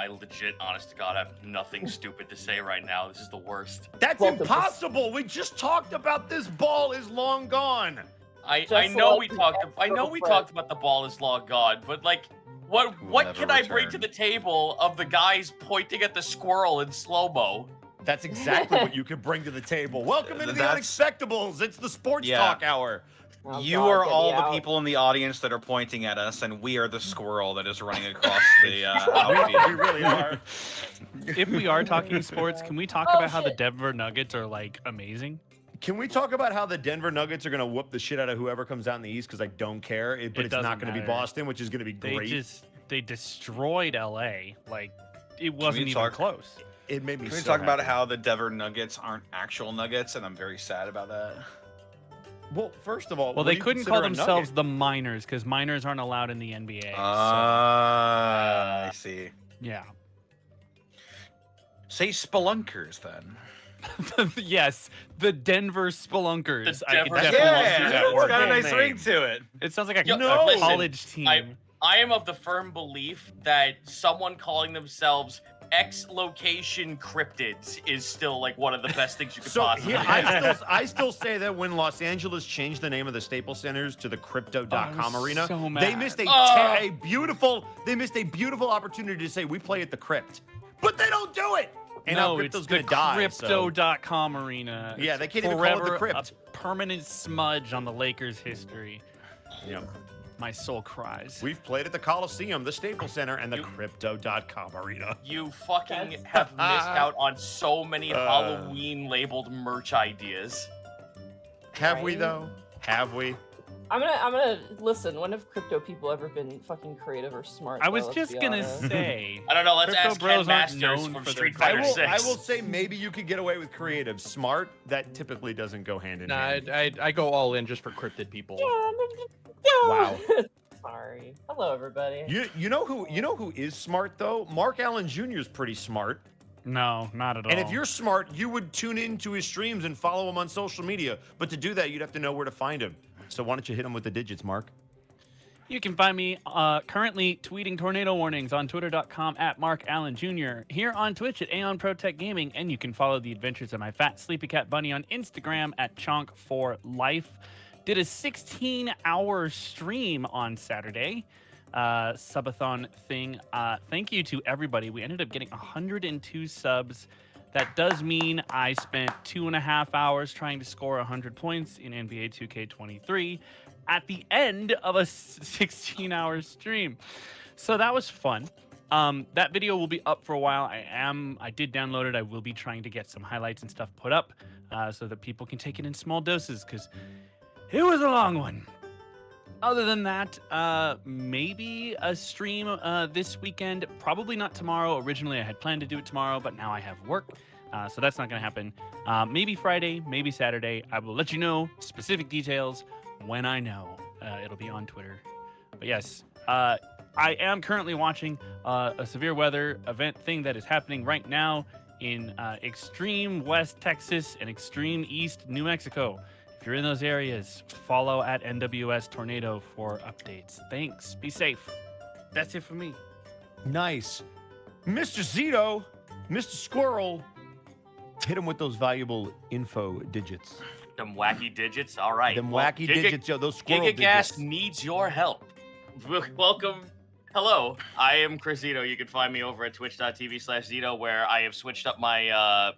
I legit, honest to God, have nothing stupid to say right now. This is the worst. That's impossible. We just talked about this ball is long gone. I know we talked about the ball is long gone, but like what can I bring to the table of the guys pointing at the squirrel in slow-mo? That's exactly what you could bring to the table. Welcome into the Unexpectables. It's the sports talk hour. You are all the people in the audience that are pointing at us, and we are the squirrel that is running across the outfield. We really are. If we are talking sports, can we talk about how the Denver Nuggets are like amazing? Can we talk about how the Denver Nuggets are going to whoop the shit out of whoever comes out in the East? Because I don't care, but it's not going to be Boston, which is going to be great. They destroyed LA. Like, it wasn't even close. It made me Can we so talk happy. about how the Denver Nuggets aren't actual Nuggets, and I'm very sad about that. Well, first of all, they couldn't call themselves the Miners because Miners aren't allowed in the NBA. I see. Yeah. Say Spelunkers then. Yes, the Denver Spelunkers. The I Denver could definitely see that It's word. got a nice name. ring to it. It sounds like a Listen, college team. I am of the firm belief that someone calling themselves X location cryptids is still like one of the best things you could possibly do. I still say that when Los Angeles changed the name of the Staples Centers to the Crypto.com arena, so they mad. missed a beautiful opportunity to say we play at the Crypt, but they don't do it. And now Crypto's going to die. Crypto.com arena. Yeah, they can't even forever call it the Crypt. A permanent smudge on the Lakers' history. Yep. My soul cries. We've played at the Coliseum, the Staples Center, and the Crypto.com arena. You fucking have missed out on so many Halloween-labeled merch ideas. Have we, though? Have we? I'm gonna listen. When have crypto people ever been fucking creative or smart? I was just gonna say. I don't know. Let's Crypto ask bros Ken aren't Masters known from for Street their Fighter 6. I will say maybe you could get away with creative. Smart, that typically doesn't go hand in hand. I go all in just for cryptid people. Wow. Sorry. Hello, everybody. You know who is smart though? Mark Allen Jr. is pretty smart. No, not at all. And if you're smart, you would tune into his streams and follow him on social media. But to do that, you'd have to know where to find him. So why don't you hit him with the digits, Mark? You can find me currently tweeting tornado warnings on twitter.com at Mark Allen Jr., here on Twitch at Aeon Protect Gaming, and you can follow the adventures of my fat sleepy cat bunny on Instagram at Chonk4Life. Did a 16-hour stream on Saturday, subathon thing. Thank you to everybody. We ended up getting 102 subs. That does mean I spent 2.5 hours trying to score 100 points in NBA 2K23 at the end of a 16-hour stream. So that was fun. That video will be up for a while. I did download it. I will be trying to get some highlights and stuff put up so that people can take it in small doses because it was a long one. Other than that, maybe a stream this weekend. Probably not tomorrow. Originally, I had planned to do it tomorrow, but now I have work. So that's not going to happen. Maybe Friday, maybe Saturday. I will let you know specific details when I know. It'll be on Twitter. But yes, I am currently watching a severe weather event thing that is happening right now in extreme West Texas and extreme East New Mexico. If you're in those areas, follow at NWS Tornado for updates. Thanks. Be safe. That's it for me. Nice. Mr. Zito, Mr. Squirrel, hit him with those valuable info digits. Them wacky digits. All right. Them wacky digits, yo, those squirrel GigaGas digits. needs your help. Welcome. Hello. I am Chris Zito. You can find me over at twitch.tv/Zito, where I have switched up my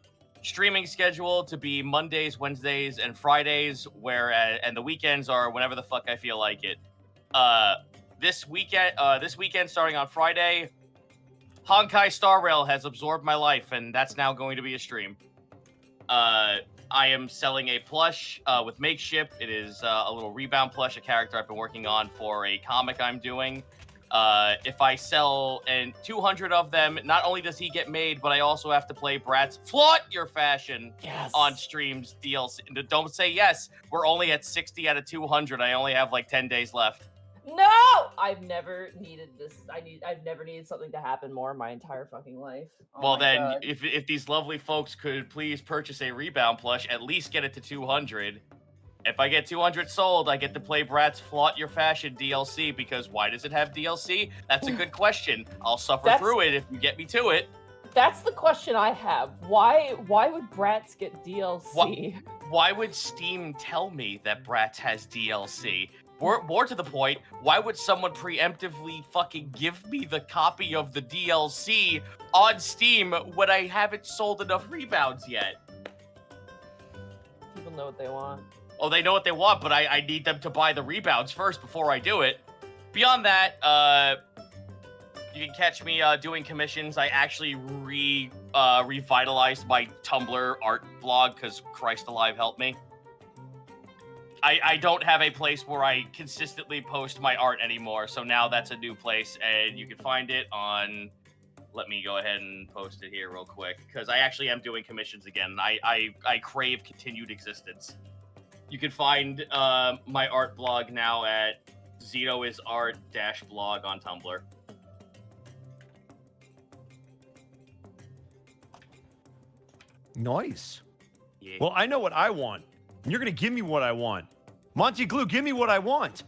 streaming schedule to be Mondays, Wednesdays, and Fridays, and the weekends are whenever the fuck I feel like it. This weekend starting on Friday, Honkai Star Rail has absorbed my life, and that's now going to be a stream. I am selling a plush with Makeshift. It is a little rebound plush, a character I've been working on for a comic I'm doing. If I sell 200 of them, not only does he get made, but I also have to play Brad's Flaunt Your Fashion on streams DLC. Don't say yes. We're only at 60 out of 200. I only have like 10 days left. No! I've never needed this. I've never needed something to happen more in my entire fucking life. Oh well, then, God. if these lovely folks could please purchase a rebound plush, at least get it to 200. If I get 200 sold, I get to play Brat's Flaunt Your Fashion DLC, because why does it have DLC? That's a good question. I'll suffer through it if you get me to it. That's the question I have. Why would Bratz get DLC? Why would Steam tell me that Bratz has DLC? More to the point, why would someone preemptively fucking give me the copy of the DLC on Steam when I haven't sold enough rebounds yet? People know what they want. Oh, they know what they want, but I need them to buy the rebounds first before I do it. Beyond that, you can catch me doing commissions. I actually revitalized my Tumblr art blog because Christ alive, help me. I don't have a place where I consistently post my art anymore, so now that's a new place, and you can find it on... Let me go ahead and post it here real quick, because I actually am doing commissions again. I crave continued existence. You can find my art blog now at zetoisart-blog on Tumblr. Nice. Yeah. Well, I know what I want. And you're going to give me what I want. Monty Glue, give me what I want.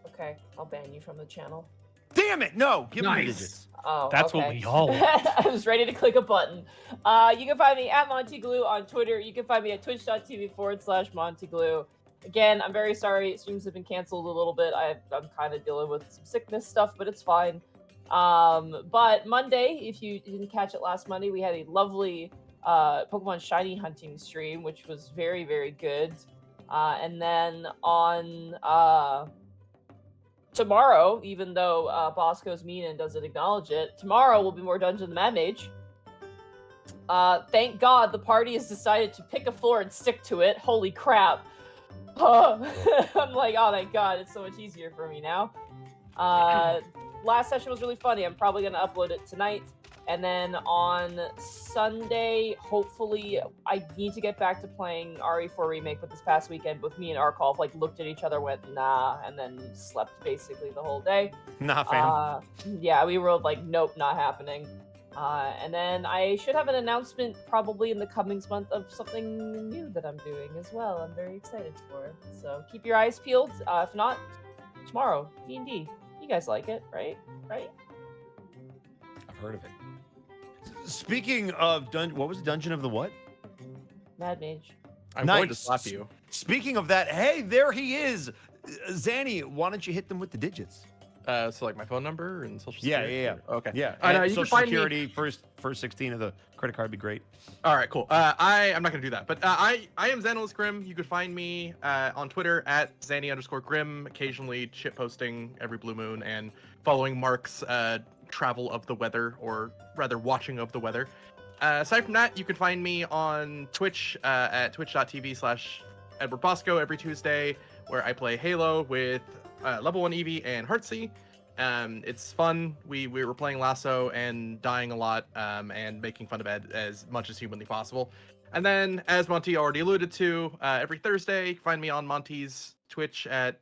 Okay, I'll ban you from the channel. Damn it. No, give me the digits. Oh, That's okay. what we all want. I was ready to click a button. You can find me at MontyGlue on Twitter. You can find me at twitch.tv/MontyGlue. Again, I'm very sorry. Streams have been canceled a little bit. I'm kind of dealing with some sickness stuff, but it's fine. But Monday, if you didn't catch it last Monday, we had a lovely Pokemon Shiny hunting stream, which was very, very good. And then on tomorrow, even though Bosco's mean and doesn't acknowledge it, tomorrow will be more Dungeon of the Mad Mage. Thank God the party has decided to pick a floor and stick to it. Holy crap. I'm like, oh, thank God. It's so much easier for me now. Last session was really funny. I'm probably going to upload it tonight. And then on Sunday, hopefully, I need to get back to playing RE4 Remake, but this past weekend, both me and Arkolf, like, looked at each other, went, nah, and then slept basically the whole day. Nah, fam. Yeah, we were like, nope, not happening. And then I should have an announcement probably in the coming month of something new that I'm doing as well. I'm very excited for it. So keep your eyes peeled. If not, tomorrow, D&D. You guys like it, right? Right? I've heard of it. Speaking of what was it? Dungeon of the what? Mad Mage. I'm going to Nice. slap you. Speaking of that, hey, there he is. Zanny, why don't you hit them with the digits? So like my phone number and social Yeah, security? yeah. Okay. Yeah. And, and you can Social find Security, first 16 of the credit card would be great. All right, cool. I'm not gonna do that, but I am Zandalous Grim. You could find me on Twitter at Zanny_Grim, occasionally shit posting every blue moon and following Mark's travel of the weather, or rather watching of the weather. Aside from that, you can find me on Twitch at twitch.tv/Edward Bosco every Tuesday, where I play Halo with Level 1 Eevee and Heartsea. It's fun. We were playing Lasso and dying a lot, and making fun of Ed as much as humanly possible. And then, as Monty already alluded to, every Thursday, find me on Monty's Twitch at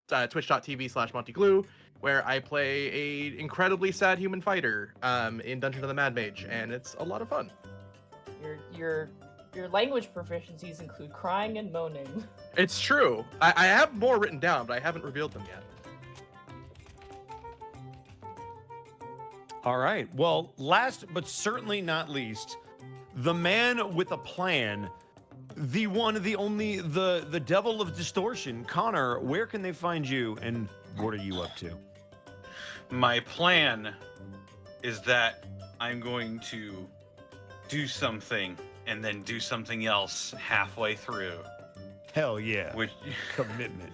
twitch.tv/MontyGlue, where I play a incredibly sad human fighter in Dungeon of the Mad Mage, and it's a lot of fun. Your language proficiencies include crying and moaning. It's true. I have more written down, but I haven't revealed them yet. All right. Well, last but certainly not least, the man with a plan, the one, the only, the devil of distortion, Connor. Where can they find you, and what are you up to? My plan is that I'm going to do something and then do something else halfway through. Hell yeah. Which Commitment.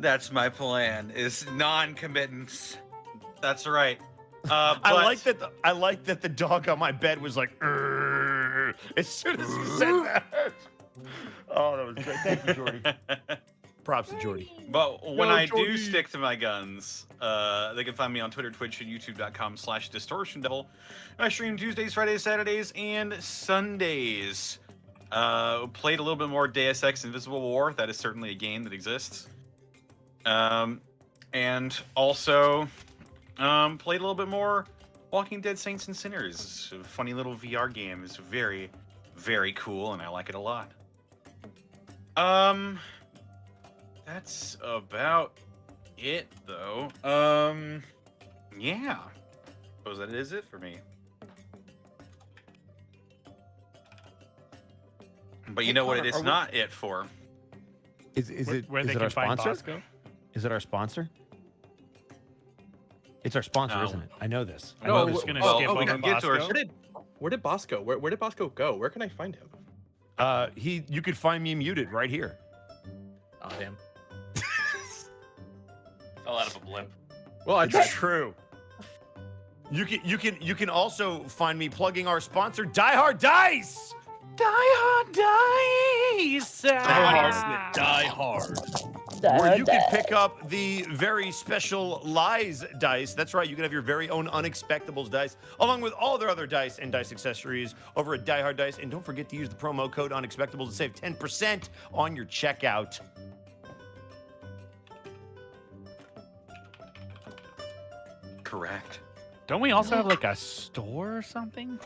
that's my plan, is non-committance. That's right. I like that the dog on my bed was like, "Urgh," as soon as he said that. Oh, that was great. Thank you, Jordy. Props to Jordy. But when Go, I do Jordy. stick to my guns, they can find me on Twitter, Twitch, and YouTube.com/DistortionDevil. I stream Tuesdays, Fridays, Saturdays, and Sundays. Played a little bit more Deus Ex Invisible War. That is certainly a game that exists. And also played a little bit more Walking Dead Saints and Sinners. It's a funny little VR game. It's very, very cool, and I like it a lot. That's about it, though. Yeah. Suppose that is it for me. But you Hey, know what it Connor, is are we- not it for? Is Where is they it can our find sponsor? Bosco? Is it our sponsor? It's our sponsor, No. isn't it? I know this. I No, know we're this just gonna one. skip we over can get to our Bosco. Where did Bosco? Where did Bosco go? Where can I find him? You could find me muted right here. Oh damn. Fell out of a blimp. Well, I It's tried. true. You can also find me plugging our sponsor, Die Hard Dice. Die Hard Dice! Die hard. Where you can pick up the very special Lies dice. That's right, you can have your very own Unexpectables dice, along with all their other dice and dice accessories over at Die Hard Dice. And don't forget to use the promo code Unexpectables to save 10% on your checkout. Correct. Don't we also have like a store or something?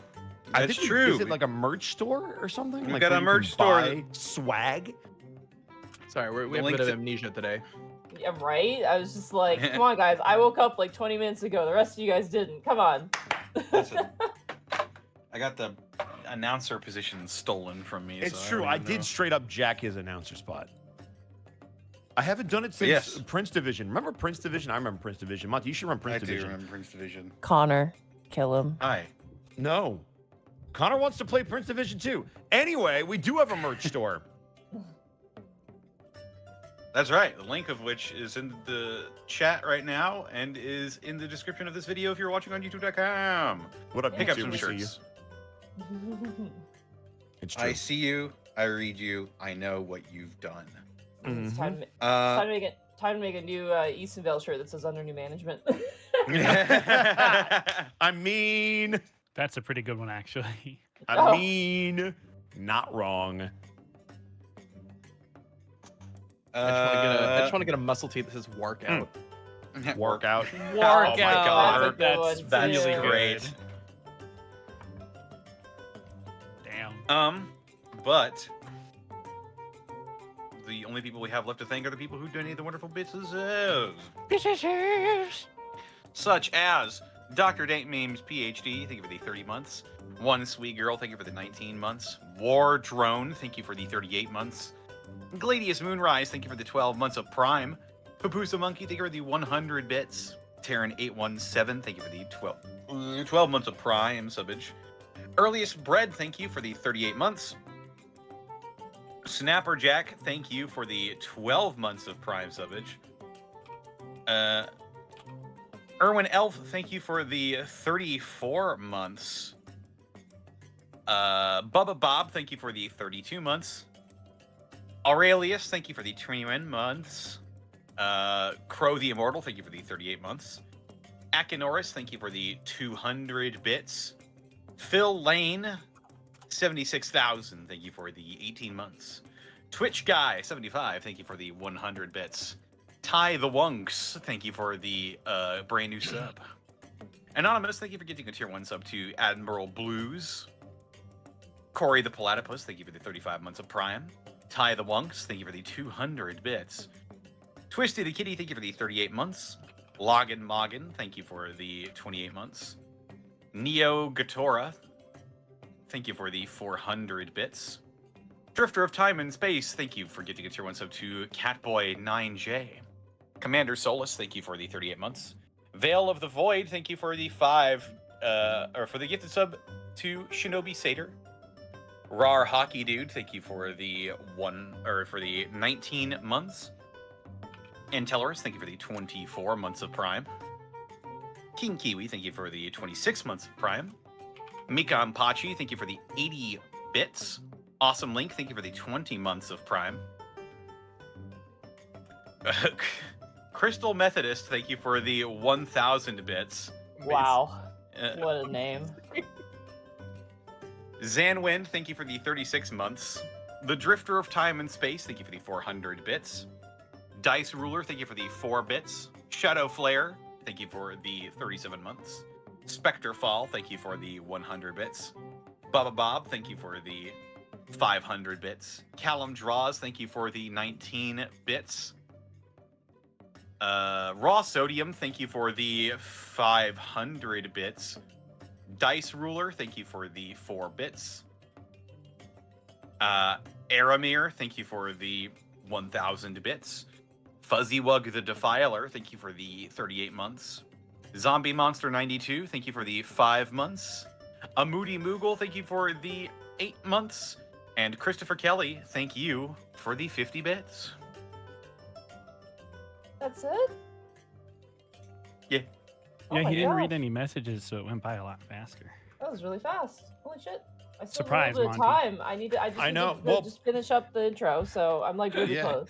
I That's think true. Is it like a merch store or something? We've Like got where a you can merch store buy swag. Sorry, we The have a link bit of to- amnesia today. Yeah, right? I was just like, come on, guys. I woke up like 20 minutes ago. The rest of you guys didn't. Come on. Listen, I got the announcer position stolen from me. It's so true. don't I even did know. straight up jack his announcer spot. I haven't done it since Yes. Prince Division. Remember Prince Division? I remember Prince Division. Monty, you should run I Prince do Division. remember Prince Division. Connor, kill him. Hi. No. Connor wants to play Prince Division too. Anyway, we do have a merch store. That's right. The link of which is in the chat right now and is in the description of this video if you're watching on youtube.com. What up, Pick up YouTube? some We see you. shirts. It's true. I see you. I read you. I know what you've done. It's time, Uh, time to make a new Eastonvale shirt that says under new management. I mean, That's a pretty good one, actually. Oh. not wrong. I just want to get a muscle tee that says "work out." Workout. Oh my God. That's a good That's one, too. great. Damn. But the only people we have left to thank are the people who donate the wonderful businesses. Such as Dr. Date Memes PhD, thank you for the 30 months. One Sweet Girl, thank you for the 19 months. War Drone, thank you for the 38 months. Gladius Moonrise, thank you for the 12 months of Prime. Papusa Monkey, thank you for the 100 bits. Terran817, thank you for the 12 months of Prime subbage. Earliest Bread, thank you for the 38 months. Snapper Jack, thank you for the 12 months of Prime subbage. Erwin Elf, thank you for the 34 months. Bubba Bob, thank you for the 32 months. Aurelius, thank you for the 21 months. Crow the Immortal, thank you for the 38 months. Akinoris, thank you for the 200 bits. Phil Lane, 76,000, thank you for the 18 months. Twitch Guy, 75, thank you for the 100 bits. Ty the Wunks, thank you for the brand new sub. Anonymous, thank you for getting a tier 1 sub to Admiral Blues. Corey the Platypus, thank you for the 35 months of Prime. Ty the Wunks, thank you for the 200 bits. Twisty the Kitty, thank you for the 38 months. Login Moggin, thank you for the 28 months. Neo Gatora, thank you for the 400 bits. Drifter of Time and Space, thank you for getting a tier 1 sub to Catboy9J. Commander Solus, thank you for the 38 months. Veil of the Void, thank you for the for the gifted sub to Shinobi Satyr. Rar Hockey Dude, thank you for the 19 months. Antelorus, thank you for the 24 months of Prime. King Kiwi, thank you for the 26 months of Prime. Mika Ampachi, thank you for the 80 bits. Awesome Link, thank you for the 20 months of Prime. Crystal Methodist, thank you for the 1,000 bits. Wow. Uh, What a name. Zanwind, thank you for the 36 months. The Drifter of Time and Space, thank you for the 400 bits. Dice Ruler, thank you for the 4 bits. Shadow Flare, thank you for the 37 months. Spectre Fall, thank you for the 100 bits. Bubba Bob, thank you for the 500 bits. Callum Draws, thank you for the 19 bits. Raw Sodium, thank you for the 500 bits. Dice Ruler, thank you for the 4 bits. Aramir, thank you for the 1,000 bits. Fuzzywug the Defiler, thank you for the 38 months. Zombie Monster 92, thank you for the 5 months. A Moody Moogle, thank you for the 8 months. And Christopher Kelly, thank you for the 50 bits. That's it? Yeah. Oh Yeah, my he didn't gosh. read any messages, so it went by a lot faster. That was really fast. Holy shit. I still Surprise, have a little bit of Monty. time. I just I need know. to Well- just finish up the intro, so I'm like really Yeah. close.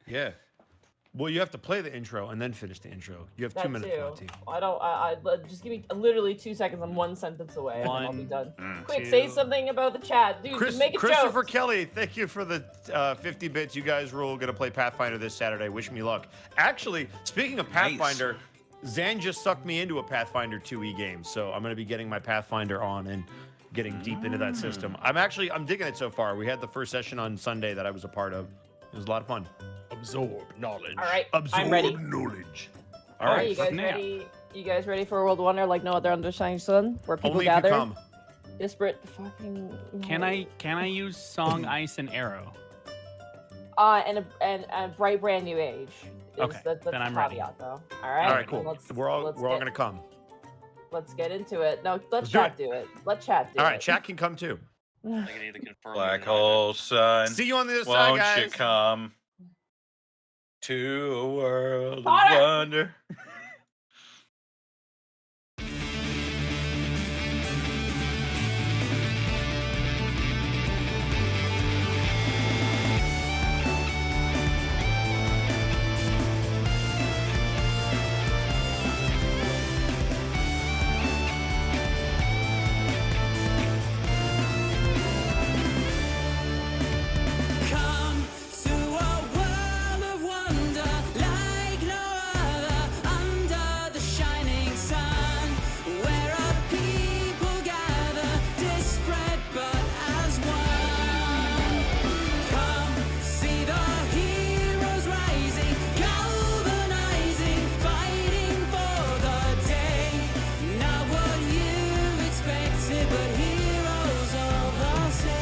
Yeah. Well, you have to play the intro and then finish the intro. You have 2 That minutes, too. Monty. I just give me literally 2 seconds. I'm 1 sentence away, and then I'll be One, done. Mm. Quick, say two. something about the chat, dude. just make a Christopher joke. Kelly, thank you for the 50 bits. You guys rule. Gonna play Pathfinder this Saturday. Wish me luck. Actually, speaking of Nice. Pathfinder, Zan just sucked me into a Pathfinder 2e game, so I'm gonna be getting my Pathfinder on and getting deep into that system. I'm digging it so far. We had the first session on Sunday that I was a part of. It was a lot of fun. Absorb knowledge. All right, Absorb I'm ready. knowledge. All right, you guys snap. ready? You guys ready for a world wonder like no other under shining sun, where people Only if you gather, come. disparate fucking. Can I use Song, Ice, and Arrow? And a bright brand new age. Okay, that's then the I'm ready. caveat, though. All right. All right, cool. Let's, We're all let's gonna come. Let's get into it. No, let Let's do chat it. do it. Let chat do All it. right, chat can come too. I can either confirm Black or not. hole sun. See you on the other side, Won't guys. you come to a world of Connor! wonder? Come to a world of wonder like no other under the shining sun, where a people gather, disparate but as one. Come see the heroes rising, galvanizing, fighting for the day. Not what you expected, but heroes all the same.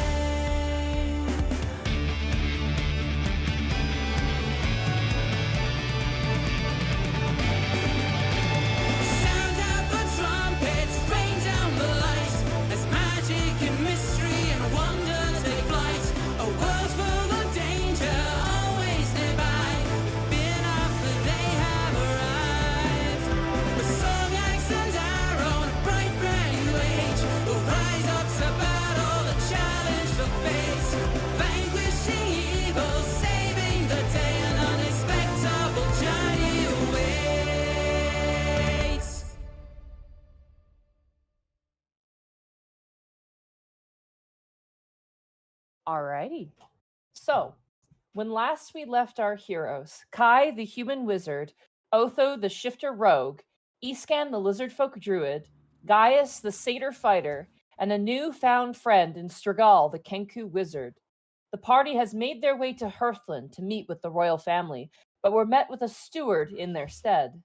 Sound out the trumpets, rain down the lights, as magic and mystery and wonder take flight. A world full of danger, always nearby. Fear not, for they have arrived. With song, axe, and arrow, and a bright brand new age, will rise up to battle and challenge the fates. Vanquishing evil, saving the day, an unexpectable journey awaits. Alrighty. So, when last we left our heroes, Kai the human wizard, Otho the shifter rogue, Escan the lizard folk druid, Gaius the satyr fighter, and a new found friend in Strigal the Kenku wizard, the party has made their way to Hearthland to meet with the royal family, but were met with a steward in their stead.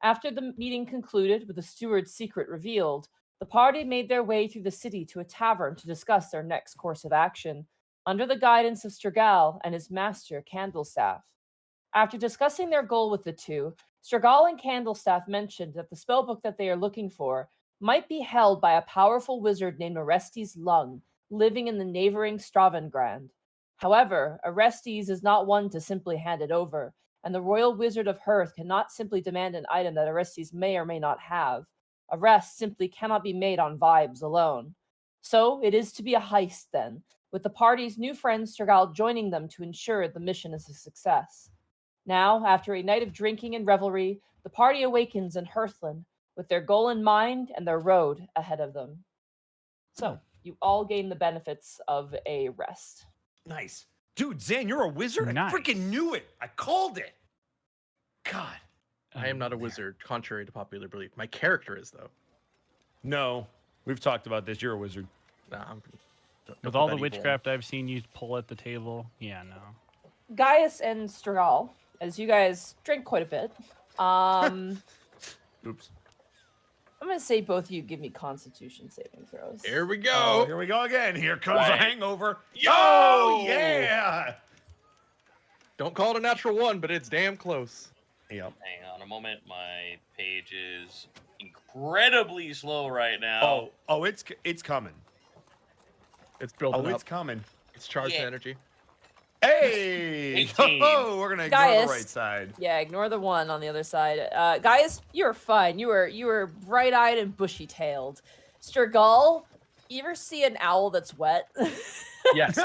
After the meeting concluded with the steward's secret revealed, the party made their way through the city to a tavern to discuss their next course of action, under the guidance of Strigal and his master, Candlestaff. After discussing their goal with the two, Strigal and Candlestaff mentioned that the spellbook that they are looking for might be held by a powerful wizard named Orestes Lung, living in the neighboring Stravengrand. However, Orestes is not one to simply hand it over, and the royal wizard of Hearth cannot simply demand an item that Orestes may or may not have. Arrest simply cannot be made on vibes alone. So it is to be a heist then, with the party's new friend Strigal joining them to ensure the mission is a success. Now, after a night of drinking and revelry, the party awakens in Hearthland, with their goal in mind and their road ahead of them. So, you all gain the benefits of a rest. Nice. Dude, Zan, you're a wizard? Nice. I freaking knew it. I called it. God. I am not a wizard, contrary to popular belief. My character is, though. No. We've talked about this. You're a wizard. Nah, Don't With put all that the evil in. witchcraft I've seen you pull at the table, yeah, no. Gaius and Stragal, as you guys drink quite a bit, Oops. I'm gonna say both of you give me Constitution saving throws. Here we Oh, go. here we go again. Here comes Right. the hangover. Yo! Oh, yeah. Don't call it a natural 1, but it's damn close. Yep. Hang on a moment. My page is incredibly slow right now. Oh, it's coming. It's building Oh, up. it's coming. It's charged Yeah. energy. Hey! 18. Oh, we're gonna ignore Gaius. the right side. Yeah, ignore the one on the other side. Gaius, you were fine. You were bright-eyed and bushy-tailed. Stragal, you ever see an owl that's wet? Yes.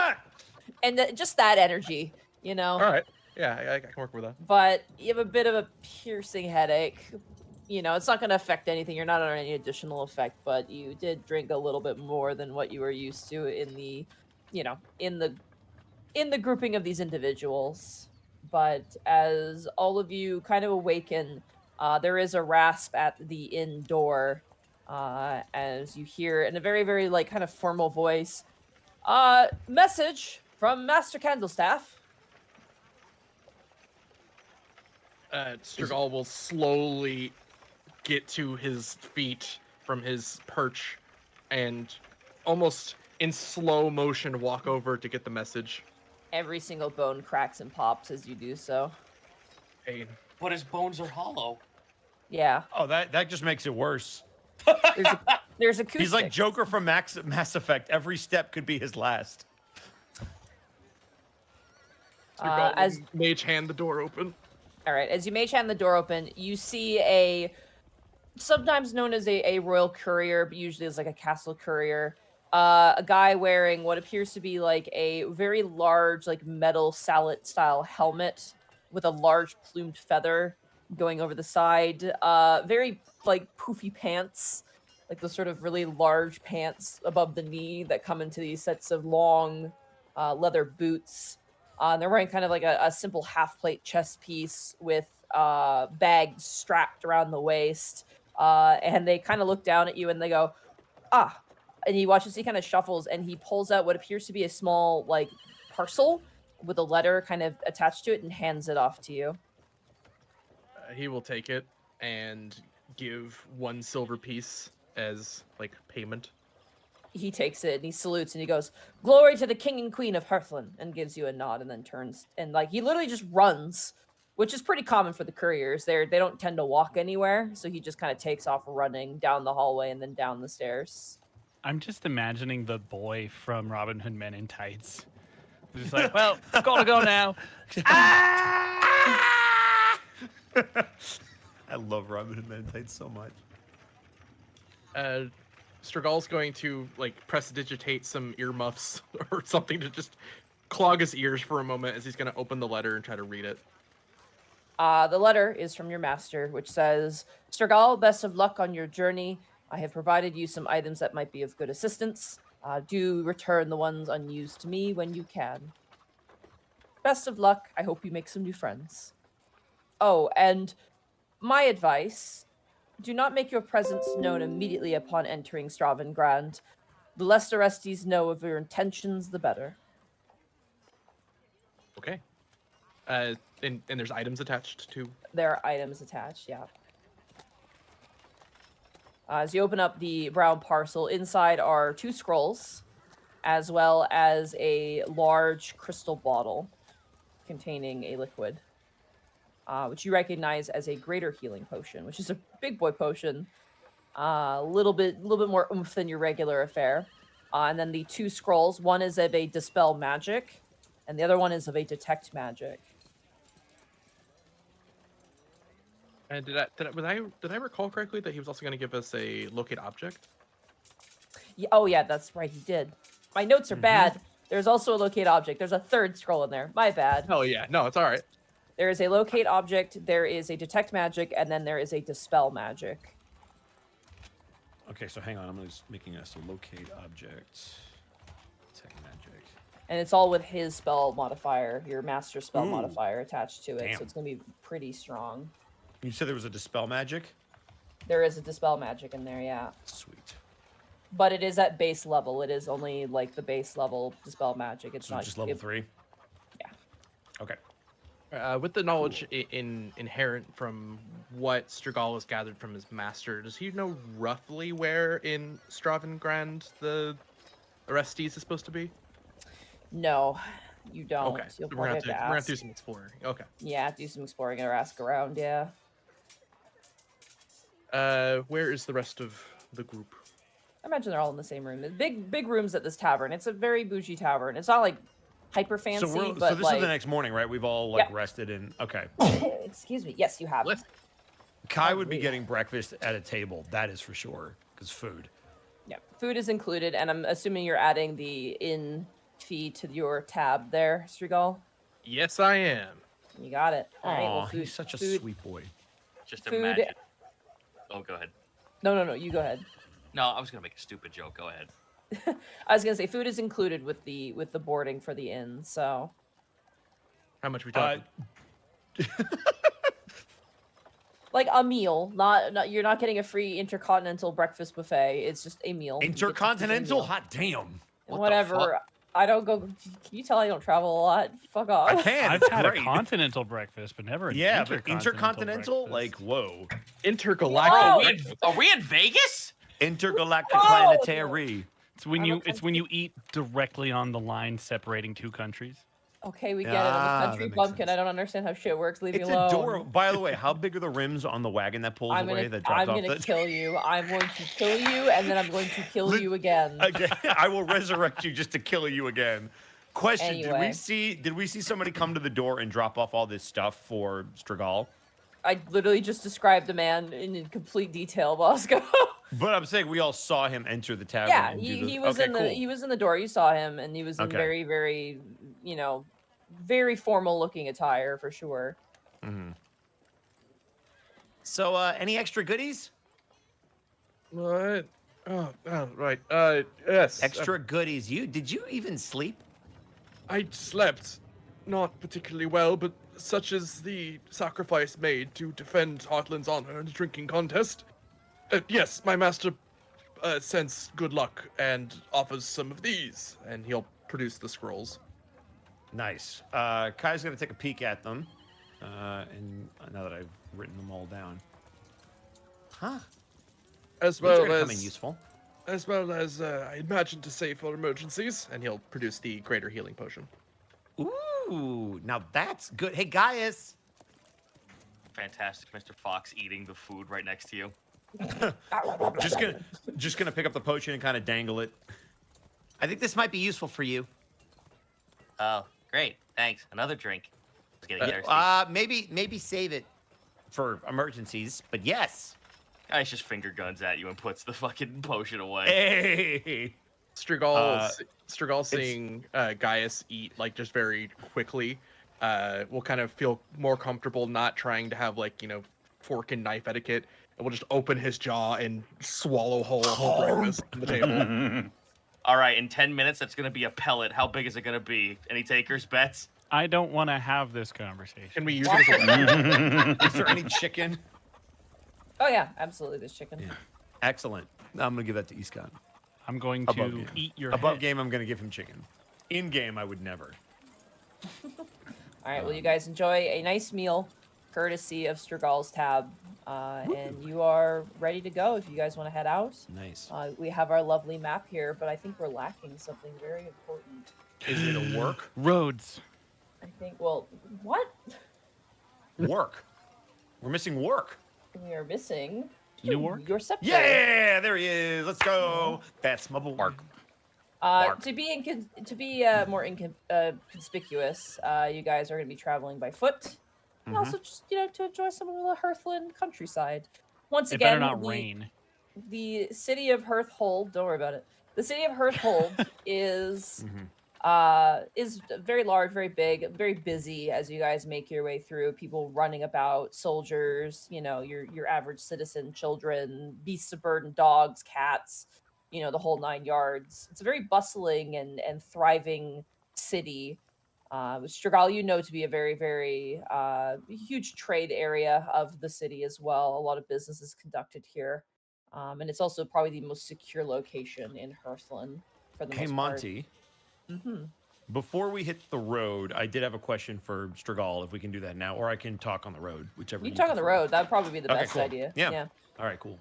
And just that energy, you know. All right. Yeah, I can work with that. But you have a bit of a piercing headache. You know, it's not going to affect anything. You're not on any additional effect, but you did drink a little bit more than what you were used to in the, you know, in the grouping of these individuals. But as all of you kind of awaken, there is a rasp at the inn door, as you hear in a very, very like kind of formal voice, message from Master Candlestaff. Stragal will slowly get to his feet from his perch and almost in slow motion walk over to get the message. Every single bone cracks and pops as you do so. Pain. But his bones are hollow. Yeah, Oh, that just makes it worse. there's acoustics. He's like Joker from Mass Effect. Every step could be his last. Stragal as mage hand the door open. all right, as you mage hand the door open, you see a sometimes known as a royal courier, but usually as like a castle courier. A guy wearing what appears to be like a very large, like metal sallet style helmet with a large plumed feather going over the side. Very like poofy pants, like those sort of really large pants above the knee that come into these sets of long leather boots. And they're wearing kind of like a simple half plate chest piece with bags strapped around the waist. And they kind of look down at you and they go, ah. And he watches, he kind of shuffles and he pulls out what appears to be a small like parcel with a letter kind of attached to it and hands it off to you. He will take it and give 1 silver piece as like payment. He takes it and he salutes and he goes, "Glory to the king and queen of Hearthland," and gives you a nod and then turns and like he literally just runs, which is pretty common for the couriers. They don't tend to walk anywhere, so he just kind of takes off running down the hallway and then down the stairs. I'm just imagining the boy from Robin Hood Men in Tights. Just like, well, gotta go now. I love Robin Hood Men Tights so much. Stragal's going to like prestidigitate some earmuffs or something to just clog his ears for a moment as he's going to open the letter and try to read it. The letter is from your master, which says, "Stragal, best of luck on your journey. I have provided you some items that might be of good assistance. Do return the ones unused to me when you can. Best of luck. I hope you make some new friends. Oh, and my advice, do not make your presence known immediately upon entering Stravengrand. The less the resties know of your intentions, the better." Okay. And there's items attached to. There are items attached, yeah. As you open up the brown parcel, inside are 2 scrolls, as well as a large crystal bottle containing a liquid, which you recognize as a greater healing potion, which is a big boy potion, a little bit more oomph than your regular affair. And then the 2 scrolls, one is of a dispel magic, and the other one is of a detect magic. And did I recall correctly that he was also going to give us a locate object? Yeah, oh yeah, that's right, he did. My notes are bad. There's also a locate object. There's a 3rd scroll in there. My bad. Oh yeah, no, it's all right. There is a locate object, there is a detect magic, and then there is a dispel magic. Okay, so hang on. I'm just making us a locate object. Tech magic. And it's all with his spell modifier, your master spell Ooh. modifier attached to it, Damn. so it's going to be pretty strong. You said there was a dispel magic? There is a dispel magic in there, yeah. Sweet. but it is at base level. It is only like the base level dispel magic. It's So not just level 3. Yeah. Okay. With the knowledge inherent from what Strigal has gathered from his master, does he know roughly where in Stravengrand the Orestes is supposed to be? No, you don't. Okay, You'll so probably have to we're gonna have to do ask. some exploring. Okay. Yeah, do some exploring or ask around. Yeah. Where is the rest of the group? I imagine they're all in the same room. There's big rooms at this tavern. It's a very bougie tavern. It's not like hyper fancy, So but this like is the next morning, right? We've all like Yep. rested and okay. excuse me. Yes, you have. Let's- Kai would be Hungry. getting breakfast at a table. That is for sure, because food. Yeah, food is included, and I'm assuming you're adding the inn fee to your tab there, Strigal. Yes, I am. You got it. All right. Aw, Well, food, he's such a food- sweet boy. Just Food- imagine. Oh, go ahead. No. You go ahead. No, I was gonna make a stupid joke. Go ahead. I was gonna say food is included with the boarding for the inn. So How much we talking? like a meal, not you're not getting a free intercontinental breakfast buffet. It's just a meal. You get to choose a Intercontinental? meal. Hot damn. And What the whatever. fuck? I don't go. Can you tell I don't travel a lot? Fuck off. I can. I've It's had great. a continental breakfast, but never an Yeah, but intercontinental, breakfast. like whoa. Intergalactic. Oh! Are we in Vegas? Intergalactic Oh! planetary. It's when I'm you a it's when you eat directly on the line separating two countries. Okay, we get it. Ah, I'm a that country makes bumpkin. sense. I don't understand how shit works. Leave It's me alone. adorable. By the way, how big are the rims on the wagon that pulls I'm away gonna, that dropped I'm off gonna the kill you. I'm going to kill you, and then I'm going to kill Lit- you again. Again, I will resurrect you just to kill you again. Question: Anyway. Did we see somebody come to the door and drop off all this stuff for Strigal? I literally just described the man in complete detail, Bosco. But I'm saying we all saw him enter the tavern. yeah, and do he the... was okay, in the cool. he was in the door. You saw him, and he was in Okay. very, very, very formal looking attire for sure. Mhm. So, any extra goodies? What? Oh, right. Yes. Extra goodies. Did you even sleep? I slept, not particularly well, but such is the sacrifice made to defend Heartland's honor in a drinking contest. Yes, my master sends good luck and offers some of these, and he'll produce the scrolls. Nice. Kai's gonna take a peek at them, and now that I've written them all down, huh? As These well are gonna come in as, useful. I imagine to save for emergencies, and he'll produce the greater healing potion. Ooh, now that's good. Hey, Gaius. Fantastic, Mr. Fox eating the food right next to you. Just gonna pick up the potion and kind of dangle it. I think this might be useful for you. Oh, great. Thanks. Another drink. I was getting thirsty. Maybe save it for emergencies. But yes. Guys just finger guns at you and puts the fucking potion away. Hey. Strigal seeing Gaius eat like just very quickly will kind of feel more comfortable not trying to have like fork and knife etiquette, and will just open his jaw and swallow whole breakfast on the table. All right, in 10 minutes, that's going to be a pellet. How big is it going to be? Any takers, bets? I don't want to have this conversation. Can we use it as a Is there any chicken? Oh yeah, absolutely. There's chicken. Yeah. Excellent. I'm gonna give that to Iskan. I'm going Above to game. eat your Above head. game, I'm gonna give him chicken. In game, I would never. All right. Well, you guys enjoy a nice meal, courtesy of Strigal's tab, and you are ready to go if you guys want to head out. Nice. We have our lovely map here, but I think we're lacking something very important. Is it a work? Roads. I think. Well, what? Work. We're missing work. We are missing Newark? your scepter. Yeah, there he is. Let's go. That's my boy. Mark. Mark. To be more conspicuous, you guys are going to be traveling by foot, and also just to enjoy some of the Hearthland countryside. Once It again, better not rain. the city of Hearthhold. Don't worry about it. The city of Hearthhold is very large, very big, very busy as you guys make your way through. People running about, soldiers, your average citizen, children, beasts of burden, dogs, cats, the whole 9 yards. It's a very bustling and thriving city. Strigal, to be a very, very huge trade area of the city as well. A lot of business is conducted here. And it's also probably the most secure location in Hearthland for the Hey, most Monty. part. Mm-hmm. Before we hit the road, I did have a question for Strigal, if we can do that now, or I can talk on the road, whichever You can talk on the prefer. road. That would probably be the Okay, best cool. idea. Yeah. All right, cool.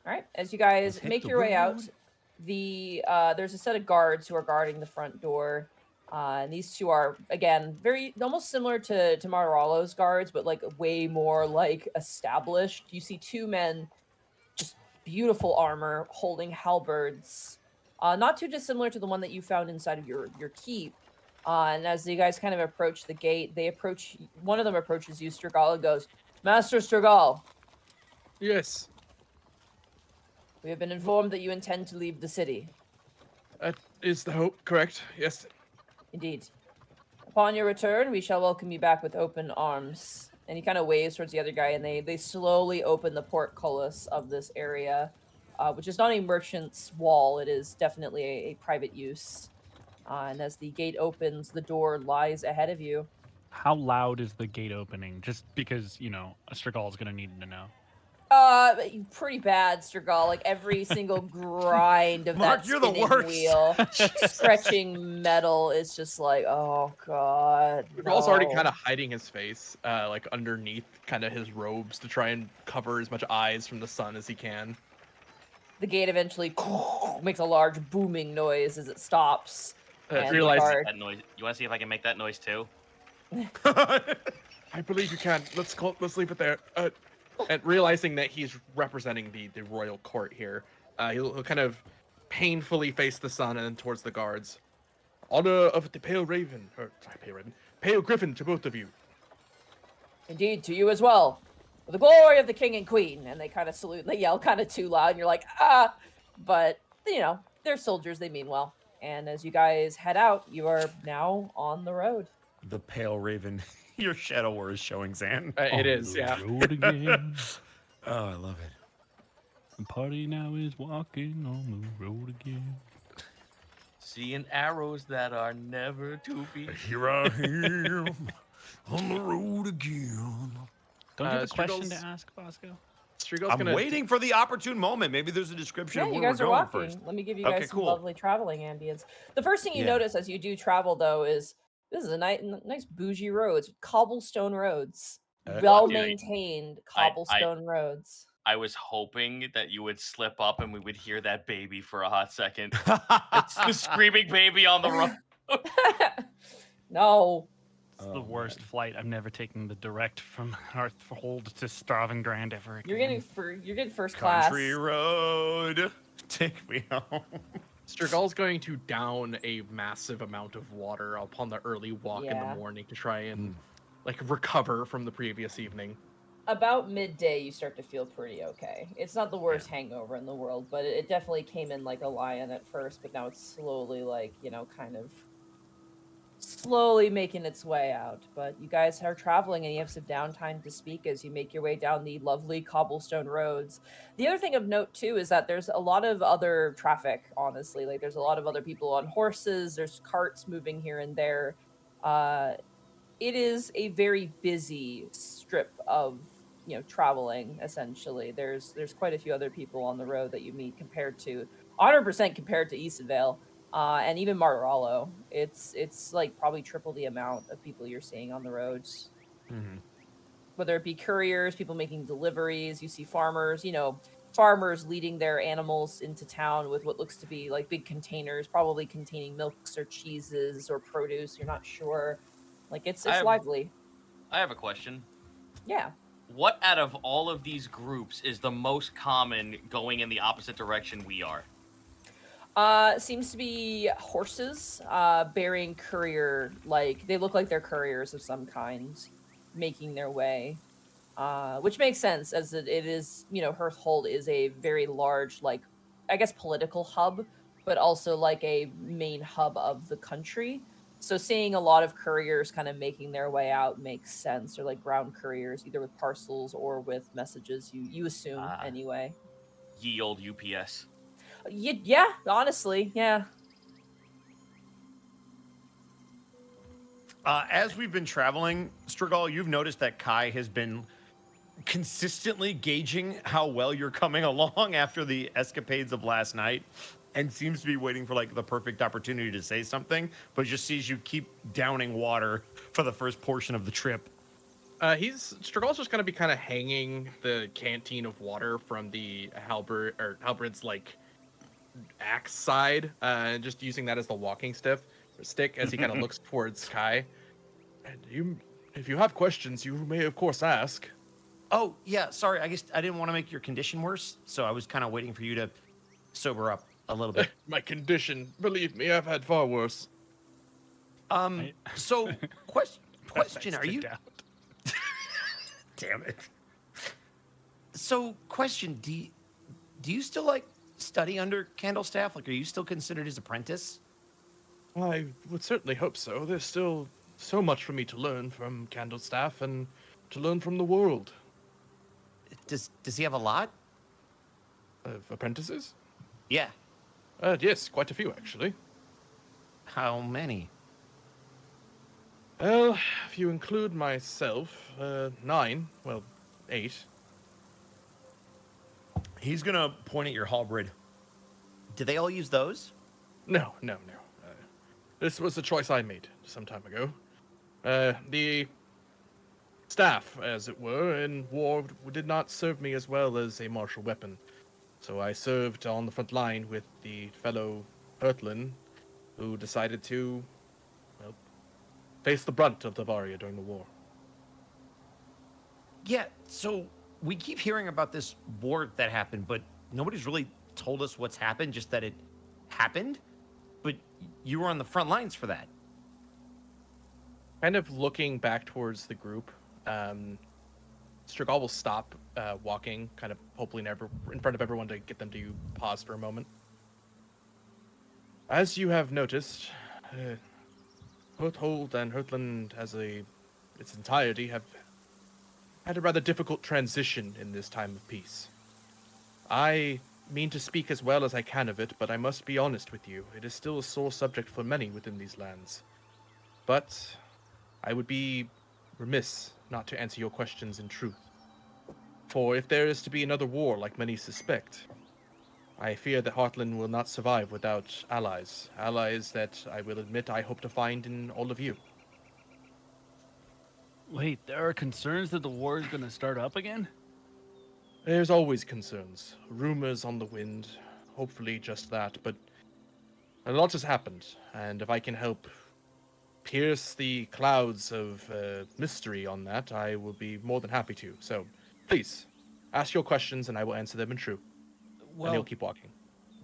All right. As you guys Let's hit make the your way out, road. there's a set of guards who are guarding the front door. And these two are again very almost similar to Marallo's guards, but like way more like established. You see two men, just beautiful armor, holding halberds, not too dissimilar to the one that you found inside of your keep. And as you guys kind of approach the gate, one of them approaches you, Strigal, and goes, "Master Strigal, Yes, we have been informed that you intend to leave the city." that is the hope. Correct. Yes. Indeed. "Upon your return, we shall welcome you back with open arms." And he kind of waves towards the other guy, and they slowly open the portcullis of this area, which is not a merchant's wall. It is definitely a private use. And as the gate opens, the door lies ahead of you. How loud is the gate opening? Just because, a Strigal is going to need to know. Pretty bad, Strigal. Like every single grind of Mark, that you're the spinning worst. wheel, stretching metal is just like, oh god. Strigal's already no. kind of hiding his face, like underneath kind of his robes to try and cover as much eyes from the sun as he can. The gate eventually makes a large booming noise as it stops. And the realize guard- That noise. You want to see if I can make that noise too? I believe you can. Let's leave it there. And realizing that he's representing the royal court here, he'll kind of painfully face the sun and then towards the guards. Honor of the Pale Griffin to both of you. Indeed, to you as well. For the glory of the king and queen. And they kind of salute and they yell kind of too loud, and you're like, ah. But, they're soldiers, they mean well. And as you guys head out, you are now on the road. The Pale Raven. Your shadow war is showing, Zan. It is, yeah. Road again. Oh, I love it. The party now is walking on the road again. Seeing arrows that are never to be. Here I am on the road again. Don't you have a question to Strigal's- ask, Bosco? Strigal's I'm gonna waiting for the opportune moment. Maybe there's a description Yeah, of you where guys we're are going walking. first. Let me give you Okay, guys some cool. lovely traveling ambience. The first thing you Yeah. notice as you do travel, though, is this is a nice bougie roads, cobblestone roads, Dude, well maintained I- cobblestone roads. I was hoping that you would slip up and we would hear that baby for a hot second. It's the screaming baby on the road. No. It's the Oh, worst man. flight. I'm never taking the direct from Hearthhold to Stravengrand ever again. You're getting first class. Country road, take me home. Strigal's going to down a massive amount of water upon the early walk in Yeah. the morning to try and recover from the previous evening. About midday, you start to feel pretty okay. It's not the worst hangover in the world, but it definitely came in like a lion at first, but now it's slowly kind of slowly making its way out. But you guys are traveling and you have some downtime to speak as you make your way down the lovely cobblestone roads. The other thing of note too is that there's a lot of other traffic, honestly. Like there's a lot of other people on horses, there's carts moving here and there. It is a very busy strip of traveling. Essentially, there's quite a few other people on the road that you meet compared to 100% compared to Eastvale, and even Marallo. It's like probably triple the amount of people you're seeing on the roads. Whether it be couriers, people making deliveries, you see farmers, farmers leading their animals into town with what looks to be like big containers, probably containing milks or cheeses or produce. You're not sure. Like it's lively. I have a question. Yeah. What out of all of these groups is the most common going in the opposite direction we are? Seems to be horses, bearing courier, like they look like they're couriers of some kind, making their way. Which makes sense as it is, Hearthhold is a very large, like, I guess political hub, but also like a main hub of the country. So seeing a lot of couriers kind of making their way out makes sense, or like ground couriers, either with parcels or with messages. You assume anyway. Ye old UPS. Yeah, honestly, yeah. As we've been traveling, Strigal, you've noticed that Kai has been consistently gauging how well you're coming along after the escapades of last night and seems to be waiting for like the perfect opportunity to say something, but just sees you keep downing water for the first portion of the trip. Stragal's just gonna be kind of hanging the canteen of water from the halberd's like axe side, and just using that as the walking stick as he kind of looks towards Kai. And if you have questions, you may of course ask. Oh, yeah, sorry, I guess I didn't want to make your condition worse, so I was kind of waiting for you to sober up a little bit. My condition, believe me, I've had far worse. So, question, are you... Out. Damn it. So, question, do you still, like, study under Candlestaff? Like, are you still considered his apprentice? I would certainly hope so. There's still so much for me to learn from Candlestaff and to learn from the world. Does he have a lot? Of apprentices? Yeah. Yes, quite a few, actually. How many? Well, if you include myself, 9. Well, 8. He's gonna point at your halberd. Do they all use those? No. This was a choice I made some time ago. The staff, as it were, in war did not serve me as well as a martial weapon. So I served on the front line with the fellow Hurtlin, who decided to, well, face the brunt of Davaria during the war. Yeah, so we keep hearing about this war that happened, but nobody's really told us what's happened, just that it happened. But you were on the front lines for that. Kind of looking back towards the group, Stragal will stop walking, kind of hopefully never in front of everyone to get them to pause for a moment. As you have noticed, Hurthold and Hurtland as its entirety have had a rather difficult transition in this time of peace. I mean to speak as well as I can of it, but I must be honest with you. It is still a sore subject for many within these lands. But I would be remiss not to answer your questions in truth. For if there is to be another war like many suspect, I fear that Heartland will not survive without allies. Allies that I will admit I hope to find in all of you. Wait, there are concerns that the war is going to start up again? There's always concerns, rumors on the wind, hopefully just that, but a lot has happened, and if I can help pierce the clouds of mystery on that, I will be more than happy to. So, please, ask your questions and I will answer them in true. And he'll keep walking.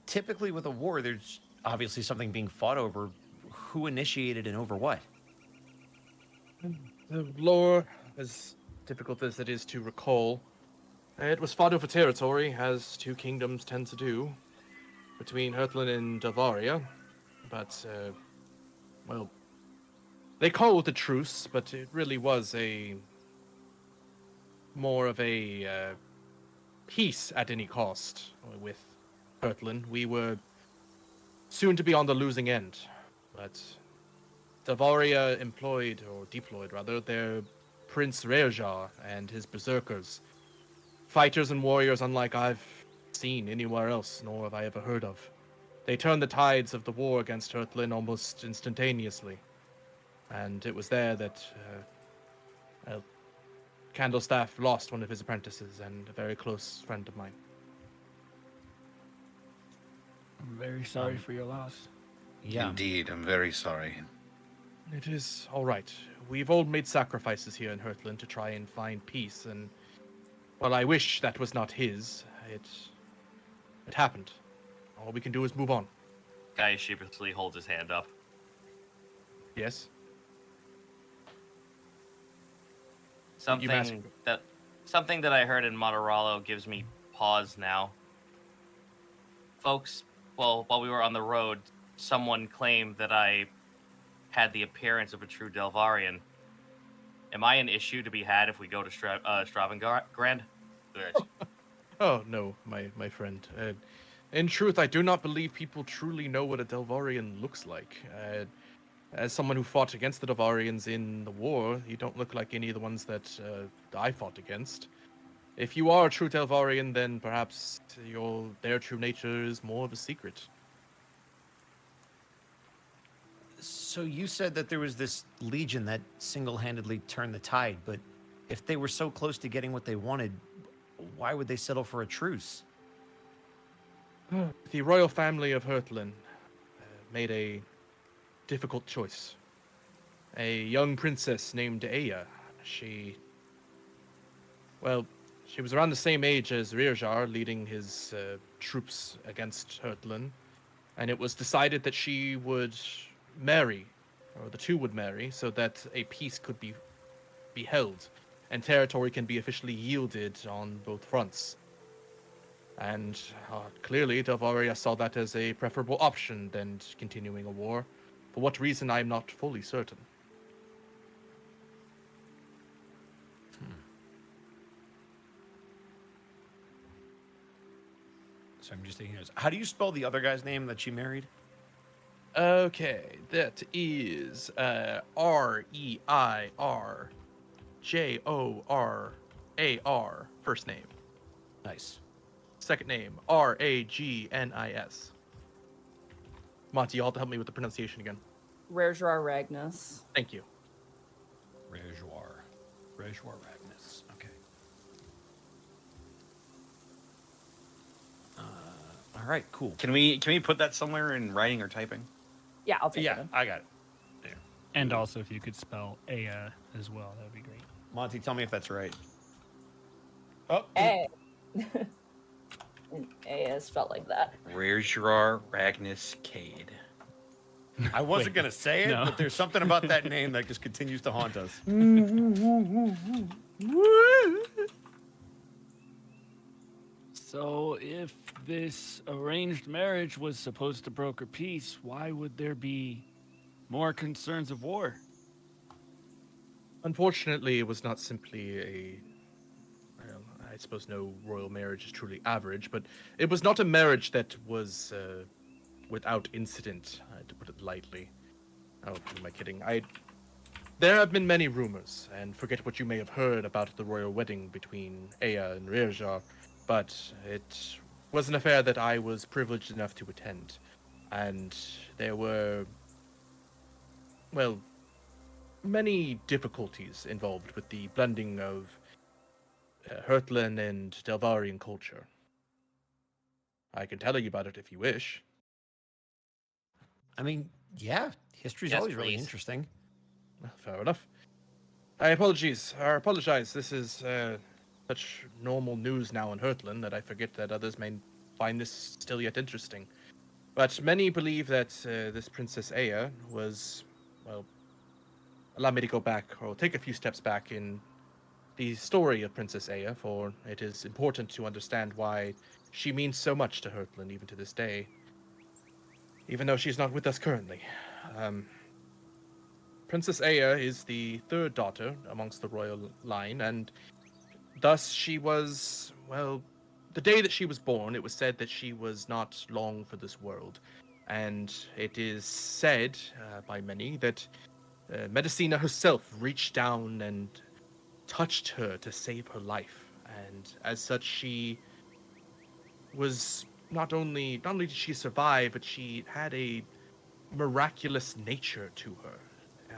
Typically with a war, there's obviously something being fought over. Who initiated and over what? The lore, as difficult as it is to recall, it was fought over territory, as two kingdoms tend to do, between Hurtland and Davaria. But, well, they call it a truce, but it really was more of a peace at any cost with Hurtland. We were soon to be on the losing end, but Davaria deployed their Prince Rearjar and his berserkers. Fighters and warriors unlike I've seen anywhere else, nor have I ever heard of. They turned the tides of the war against Hurtland almost instantaneously. And it was there that Candlestaff lost one of his apprentices and a very close friend of mine. I'm very sorry for your loss. Yeah. Indeed, I'm very sorry. It is all right. We've all made sacrifices here in Hurtland to try and find peace, and while I wish that was not his, it happened. All we can do is move on. Guy sheepishly holds his hand up. Yes? Something that I heard in Monterallo gives me pause now. Folks, well, while we were on the road, someone claimed that I had the appearance of a true Delvarian. Am I an issue to be had if we go to Stravengrand? Oh, no, my friend. In truth, I do not believe people truly know what a Delvarian looks like. As someone who fought against the Delvarians in the war, you don't look like any of the ones that I fought against. If you are a true Delvarian, then perhaps their true nature is more of a secret. So you said that there was this legion that single-handedly turned the tide, but if they were so close to getting what they wanted, why would they settle for a truce? The royal family of Hurtlen made a difficult choice. A young princess named Aya. She was around the same age as Rirjar, leading his troops against Hurtlen, and it was decided that she would marry, or the two would marry, so that a peace could be held, and territory can be officially yielded on both fronts. And clearly, Delvaria saw that as a preferable option than continuing a war. For what reason, I'm not fully certain. So I'm just taking notes. How do you spell the other guy's name that she married? Okay, that is Reirjorar, first name. Nice. Second name, Ragnis. Monty, you'll have to help me with the pronunciation again. Rerjar Ragnus. Thank you. Rejoir Ragnus. Okay. All right, cool. Can we put that somewhere in writing or typing? Yeah, I'll take Yeah, it. I got it. And also, if you could spell Aya as well, that would be great. Monty, tell me if that's right. Oh, A. A is spelled like that. Reirjar Ragnus Cade. I wasn't going to say it, no. but there's something about that name that just continues to haunt us. So, if this arranged marriage was supposed to broker peace, why would there be more concerns of war? Unfortunately, it was not simply I suppose no royal marriage is truly average, but it was not a marriage that was without incident, to put it lightly. Oh, who am I kidding? There have been many rumors, and forget what you may have heard about the royal wedding between Aya and Rirjar, but it was an affair that I was privileged enough to attend, and there were, well, many difficulties involved with the blending of Hurtlen and Delvarian culture. I can tell you about it if you wish. I mean, yeah, history's Yes, always really please. interesting. Well, fair enough. I apologize. This is such normal news now in Hurtlen that I forget that others may find this still yet interesting. But many believe that this Princess Aya was, well, allow me to go back, or take a few steps back in the story of Princess Aya, for it is important to understand why she means so much to Hurtlen even to this day, even though she's not with us currently. Princess Aya is the third daughter amongst the royal line, and thus she was, well, the day that she was born, it was said that she was not long for this world. And it is said by many that Medicina herself reached down and touched her to save her life. And as such, she was not only did she survive, but she had a miraculous nature to her,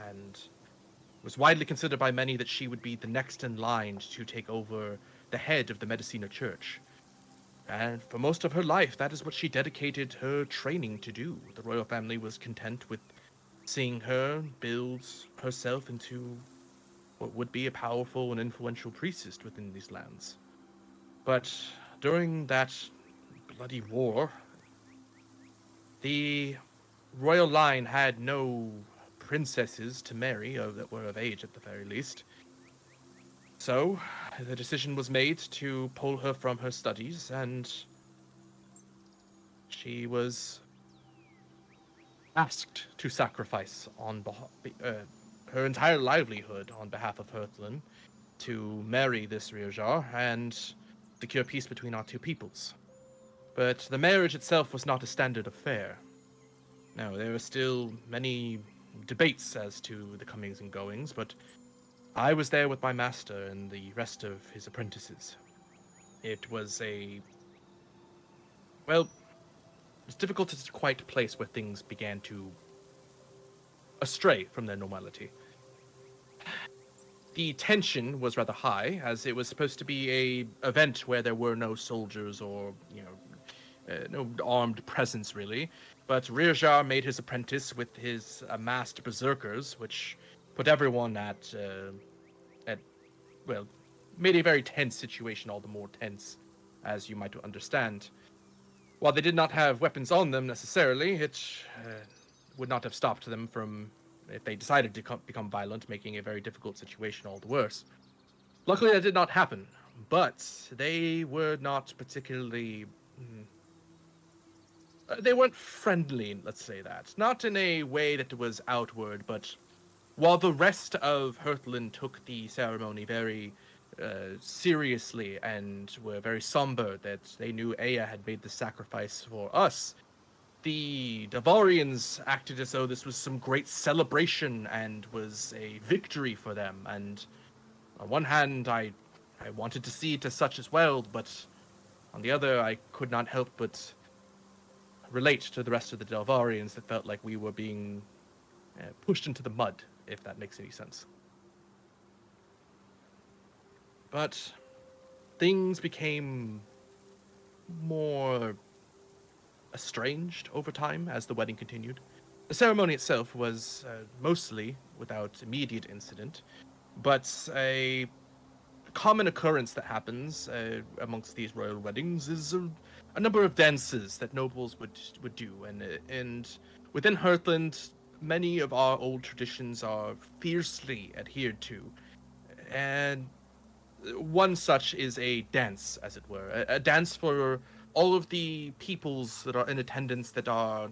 and was widely considered by many that she would be the next in line to take over the head of the Medicina Church. And for most of her life, that is what she dedicated her training to do. The royal family was content with seeing her build herself into what would be a powerful and influential priestess within these lands. But during that bloody war, the royal line had no princesses to marry, or that were of age at the very least. So, the decision was made to pull her from her studies, and she was asked to sacrifice her entire livelihood on behalf of Hurtlen to marry this Rirjar and secure peace between our two peoples. But the marriage itself was not a standard affair. No, there were still many debates as to the comings and goings, but I was there with my master and the rest of his apprentices. it was well, it's difficult to quite place where things began to astray from their normality. The tension was rather high, as it was supposed to be a event where there were no soldiers or, no armed presence really. But Rirjar made his apprentice with his amassed berserkers, which put everyone well, made a very tense situation all the more tense, as you might understand. While they did not have weapons on them necessarily, it would not have stopped them from, if they decided to become violent, making a very difficult situation all the worse. Luckily, that did not happen, but they were not particularly. They weren't friendly, let's say that. Not in a way that was outward, but while the rest of Heartland took the ceremony very seriously and were very somber that they knew Aya had made the sacrifice for us, the Davarians acted as though this was some great celebration and was a victory for them. And on one hand, I wanted to see it as such as well, but on the other, I could not help but relate to the rest of the Davarians that felt like we were being pushed into the mud, if that makes any sense. But things became more estranged over time as the wedding continued. The ceremony itself was mostly without immediate incident, but a common occurrence that happens amongst these royal weddings is a number of dances that nobles would do, and within Heartland, many of our old traditions are fiercely adhered to, and one such is a dance, as it were, a dance for all of the peoples that are in attendance that are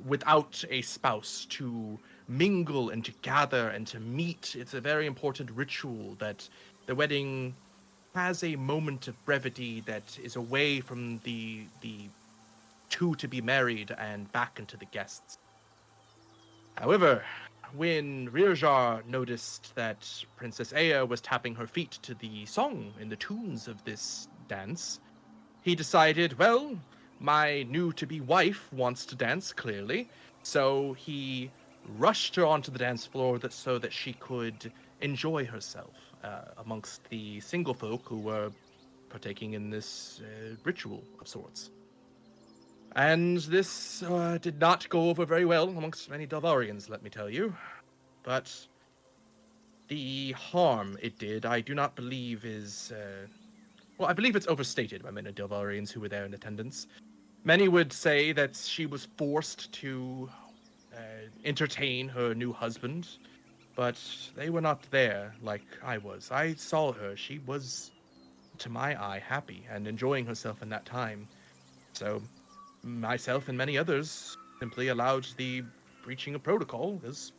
without a spouse to mingle and to gather and to meet. It's a very important ritual that the wedding has a moment of brevity that is away from the two to be married and back into the guests. However, when Rirjar noticed that Princess Aya was tapping her feet to the song and the tunes of this dance, he decided, well, my new-to-be wife wants to dance, clearly, so he rushed her onto the dance floor so that she could enjoy herself amongst the single folk who were partaking in this ritual of sorts. And this did not go over very well amongst many Dalvarians, let me tell you. But the harm it did, I do not believe is... well, I believe it's overstated by many Dalvarians who were there in attendance. Many would say that she was forced to entertain her new husband, but they were not there like I was. I saw her. She was, to my eye, happy and enjoying herself in that time. So myself and many others simply allowed the breaching of protocol as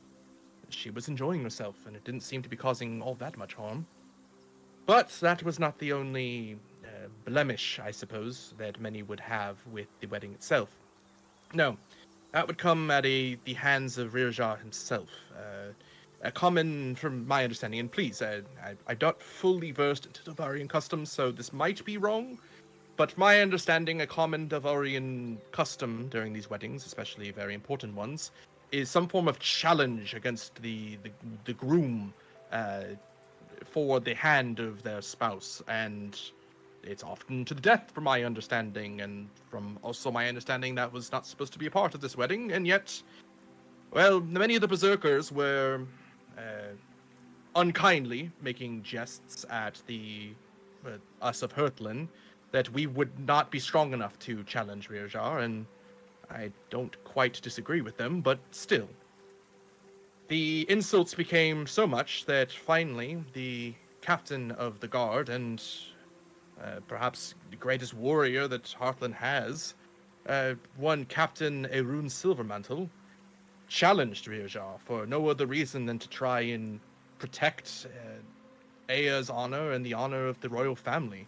she was enjoying herself, and it didn't seem to be causing all that much harm. But that was not the only blemish, I suppose, that many would have with the wedding itself. No, that would come at the hands of Rirjar himself. A common, from my understanding, and please, I'm not fully versed into Davarian customs, so this might be wrong, but from my understanding, a common Davarian custom during these weddings, especially very important ones, is some form of challenge against the groom for the hand of their spouse, and it's often to the death, from my understanding, and from also my understanding that was not supposed to be a part of this wedding, and yet, well, many of the berserkers were unkindly making jests at us of Heartland that we would not be strong enough to challenge Rirjar, and I don't quite disagree with them, but still. The insults became so much that finally the captain of the guard and perhaps the greatest warrior that Heartland has, one Captain Erun Silvermantle, challenged Rirjar for no other reason than to try and protect Aya's honor and the honor of the royal family.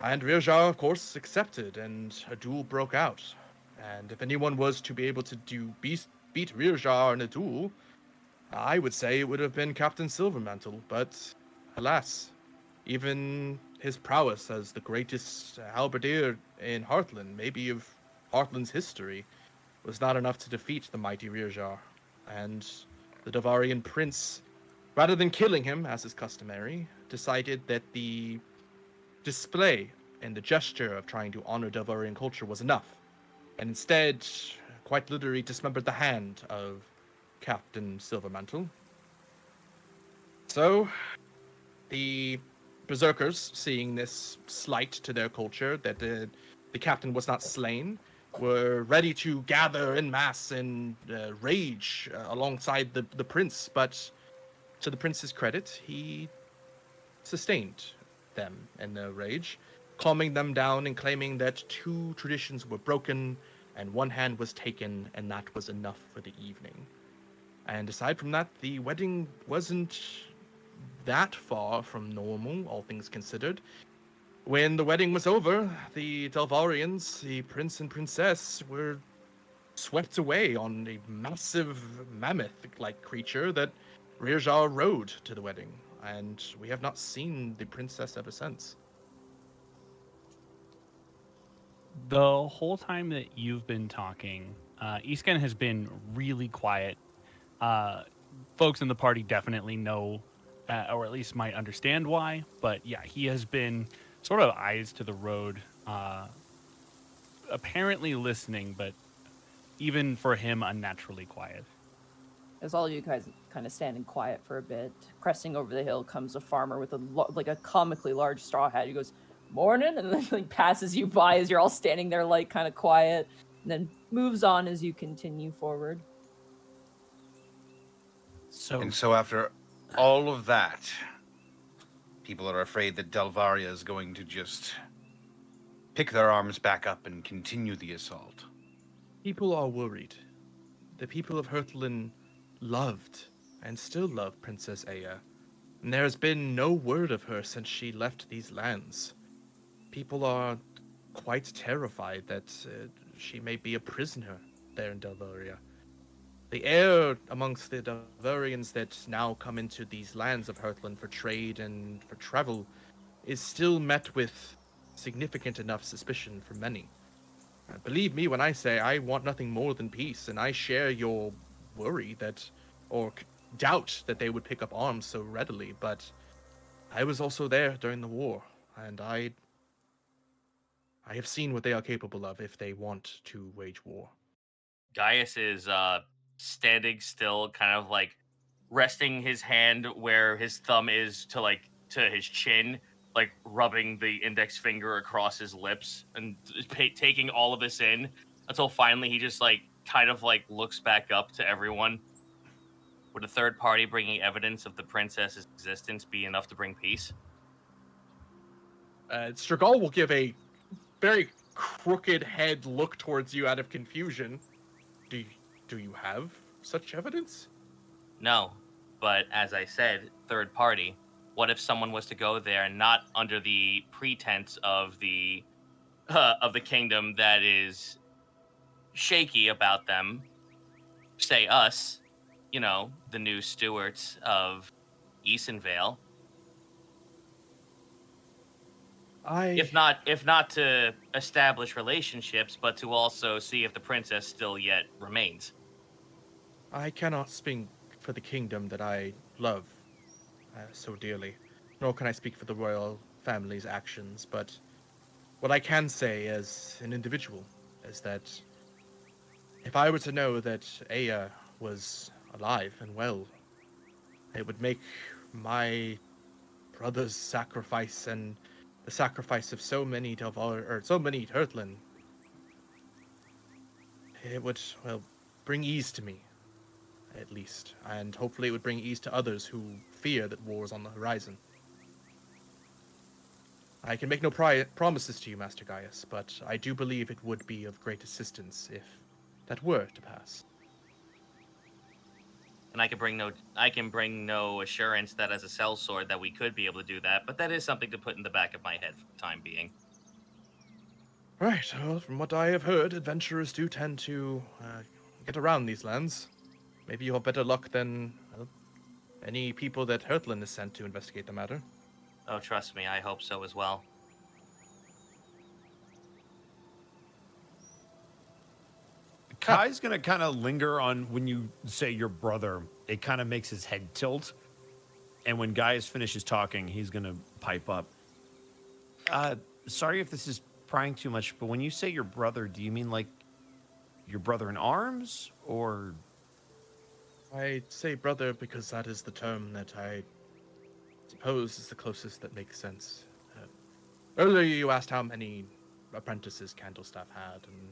And Rirjar, of course, accepted, and a duel broke out. And if anyone was to be able to beat Rirjar in a duel, I would say it would have been Captain Silvermantle, but alas, even his prowess as the greatest halberdier in Heartland, maybe of Heartland's history, was not enough to defeat the mighty Rirjar. And the Davarian prince, rather than killing him, as is customary, decided that the display and the gesture of trying to honor Davarian culture was enough, and instead, quite literally dismembered the hand of Captain Silvermantle. So, the berserkers, seeing this slight to their culture, that the captain was not slain, were ready to gather en masse and rage alongside the prince, but to the prince's credit, he sustained them in their rage, calming them down and claiming that 2 traditions were broken and 1 hand was taken, and that was enough for the evening. And aside from that, the wedding wasn't that far from normal, all things considered. When the wedding was over, the Delvarians, the prince and princess, were swept away on a massive mammoth-like creature that Rirjar rode to the wedding, and we have not seen the princess ever since. The whole time that you've been talking, Iskan has been really quiet. Folks in the party definitely know, or at least might understand why. But yeah, he has been sort of eyes to the road, apparently listening, but even for him, unnaturally quiet. As all of you guys kind of standing quiet for a bit, cresting over the hill comes a farmer with a comically large straw hat. He goes, "Morning," and then like passes you by as you're all standing there like kind of quiet, and then moves on as you continue forward. And so after all of that, people are afraid that Delvaria is going to just pick their arms back up and continue the assault. People are worried. The people of Heartland loved and still love Princess Aya, and there has been no word of her since she left these lands. People are quite terrified that she may be a prisoner there in Delvaria. The air amongst the Delvarians that now come into these lands of Heartland for trade and for travel is still met with significant enough suspicion for many. Believe me when I say I want nothing more than peace, and I share your worry that, or doubt that they would pick up arms so readily, but I was also there during the war, and I have seen what they are capable of if they want to wage war. Gaius is standing still, kind of like resting his hand where his thumb is to his chin, like rubbing the index finger across his lips and taking all of this in until finally he just like kind of like looks back up to everyone. Would a third party bringing evidence of the princess's existence be enough to bring peace? Strigol will give a very crooked head look towards you out of confusion. Do you have such evidence? No, but as I said, third party. What if someone was to go there not under the pretense of the kingdom that is shaky about them, say us, you know, the new stewards of Easonvale. If not to establish relationships, but to also see if the princess still yet remains. I cannot speak for the kingdom that I love so dearly, nor can I speak for the royal family's actions, but what I can say as an individual is that if I were to know that Aya was alive and well, it would make my brother's sacrifice and the sacrifice of so many Heartland. It would, well, bring ease to me, at least, and hopefully it would bring ease to others who fear that war is on the horizon. I can make no promises to you, Master Gaius, but I do believe it would be of great assistance if that were to pass. And I can bring no assurance that as a sellsword that we could be able to do that, but that is something to put in the back of my head for the time being. Right, well, from what I have heard, adventurers do tend to get around these lands. Maybe you have better luck than any people that Heartland is sent to investigate the matter. Oh, trust me, I hope so as well. Kai's gonna kind of linger on when you say your brother. It kind of makes his head tilt, and when Gaius finishes talking, he's gonna pipe up. Sorry if this is prying too much, but when you say your brother, do you mean like your brother in arms, or? I say brother because that is the term that I suppose is the closest that makes sense. Earlier you asked how many apprentices Candlestaff had, and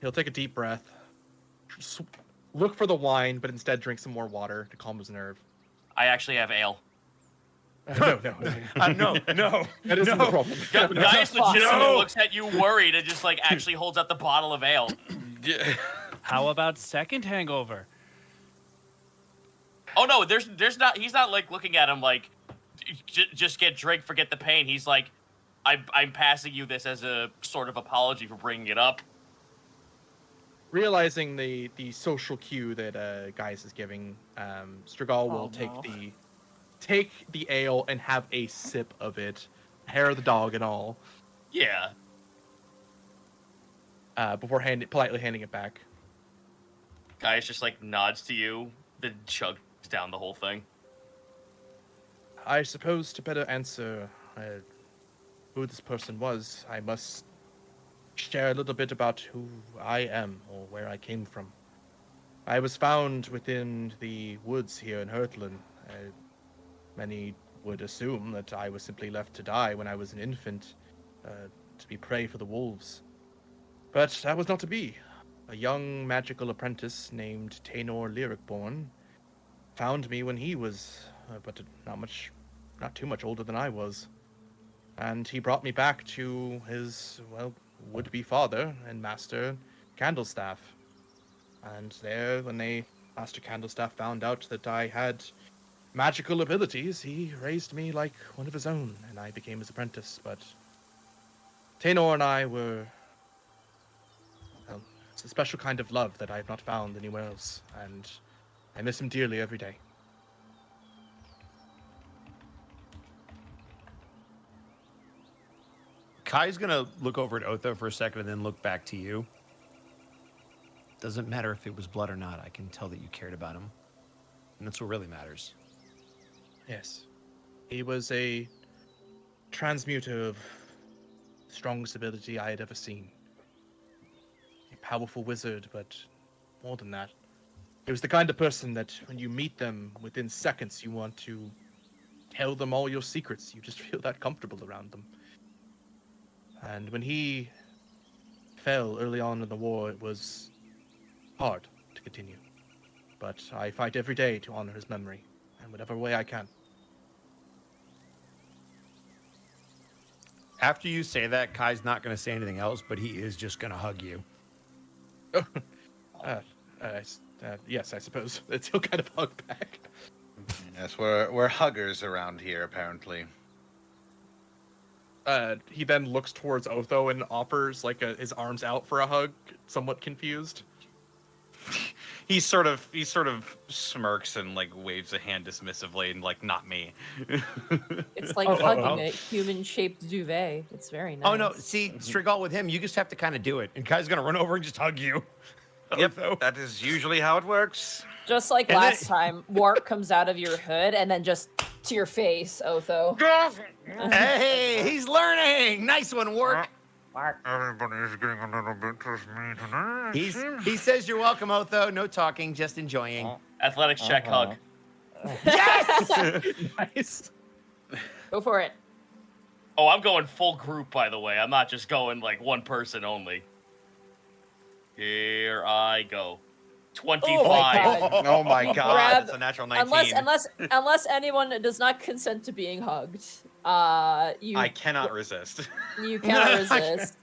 he'll take a deep breath, look for the wine, but instead drink some more water to calm his nerve. I actually have ale. No. No. That isn't the problem. Gaius legitimately No. looks at you worried and just like actually holds out the bottle of ale. How about second hangover? Oh no, there's not. He's not like looking at him like, just get drink, forget the pain. He's like, I'm passing you this as a sort of apology for bringing it up. Realizing the social cue that Gaius is giving, Strigal will take the ale and have a sip of it, hair of the dog and all, Yeah. before politely handing it back. Gaius just like nods to you, then chugs down the whole thing. I suppose to better answer who this person was, I must share a little bit about who I am or where I came from. I was found within the woods here in Hurtland. Many would assume that I was simply left to die when I was an infant, to be prey for the wolves. But that was not to be. A young magical apprentice named Tainor Lyricborn found me when he was, but not too much older than I was. And he brought me back to his, would-be father and master, Candlestaff. And there, when Master Candlestaff found out that I had magical abilities, he raised me like one of his own, and I became his apprentice. But Tainor and I were... it's a special kind of love that I have not found anywhere else, and I miss him dearly every day. Kai's gonna look over at Otho for a second and then look back to you. Doesn't matter if it was blood or not. I can tell that you cared about him, and that's what really matters. Yes. He was a transmuter of strongest ability I had ever seen. A powerful wizard, but more than that. He was the kind of person that when you meet them, within seconds you want to tell them all your secrets. You just feel that comfortable around them. And when he fell early on in the war, it was hard to continue. But I fight every day to honor his memory, in whatever way I can. After you say that, Kai's not gonna say anything else, but he is just gonna hug you. Yes, I suppose. He'll kind of hug back. Yes, we're huggers around here, apparently. He then looks towards Otho and offers his arms out for a hug, somewhat confused. He sort of smirks and like waves a hand dismissively and like, not me. It's like hugging a human-shaped duvet. It's very nice. Oh no, see, Strigal with him, you just have to kind of do it, and Kai's gonna run over and just hug you. Yep, Otho. that is usually how it works. Just like And last then- time, Warp comes out of your hood and then just to your face, Otho. Hey, he's learning. Nice one, Work. Everybody's getting a little bit to me tonight. He says you're welcome, Otho. No talking, just enjoying. Athletics check, hug. Yes! Nice. Go for it. Oh, I'm going full group, by the way. I'm not just going like one person only. Here I go. 25. God. Oh my god, Grab- it's a natural 19. Unless anyone does not consent to being hugged, I cannot resist. you cannot resist.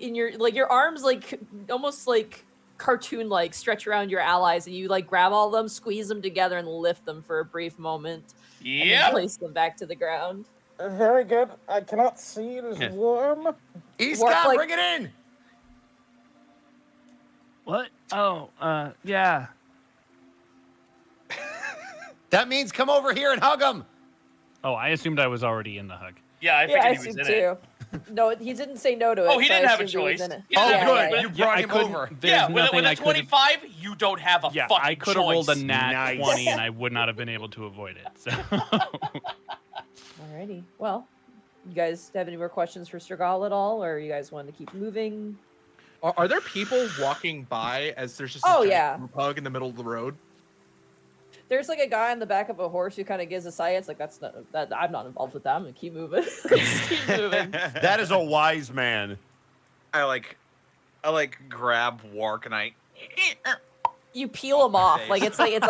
In your arms almost like cartoon like stretch around your allies, and you like grab all of them, squeeze them together, and lift them for a brief moment, and then Yep. place them back to the ground. Very good. I cannot see. It is warm. Scott, like- bring it in. What? Oh, yeah. That means come over here and hug him. Oh, I assumed I was already in the hug. Yeah, I Yeah, figured I he was assume in it. too. No, he didn't say no to it. Oh, he so I didn't have a assumed he was choice. in it. He didn't Oh, have a good. choice. You brought him couldn't- over. There's Yeah, with nothing a I could have. 25, you don't have a Yeah, fucking I could have rolled a choice. nat Nice. 20 and I would not have been able to avoid it. So Alrighty. Well, you guys have any more questions for Strgal at all, or you guys want to keep moving? Are there people walking by as there's just Oh, a yeah. giant pug in the middle of the road? There's like a guy on the back of a horse who kind of gives a sigh. It's like that's not that I'm not involved with that. I'm gonna keep moving. Just keep moving. That is a wise man. I grab Wark and I. You peel him off. Like it's like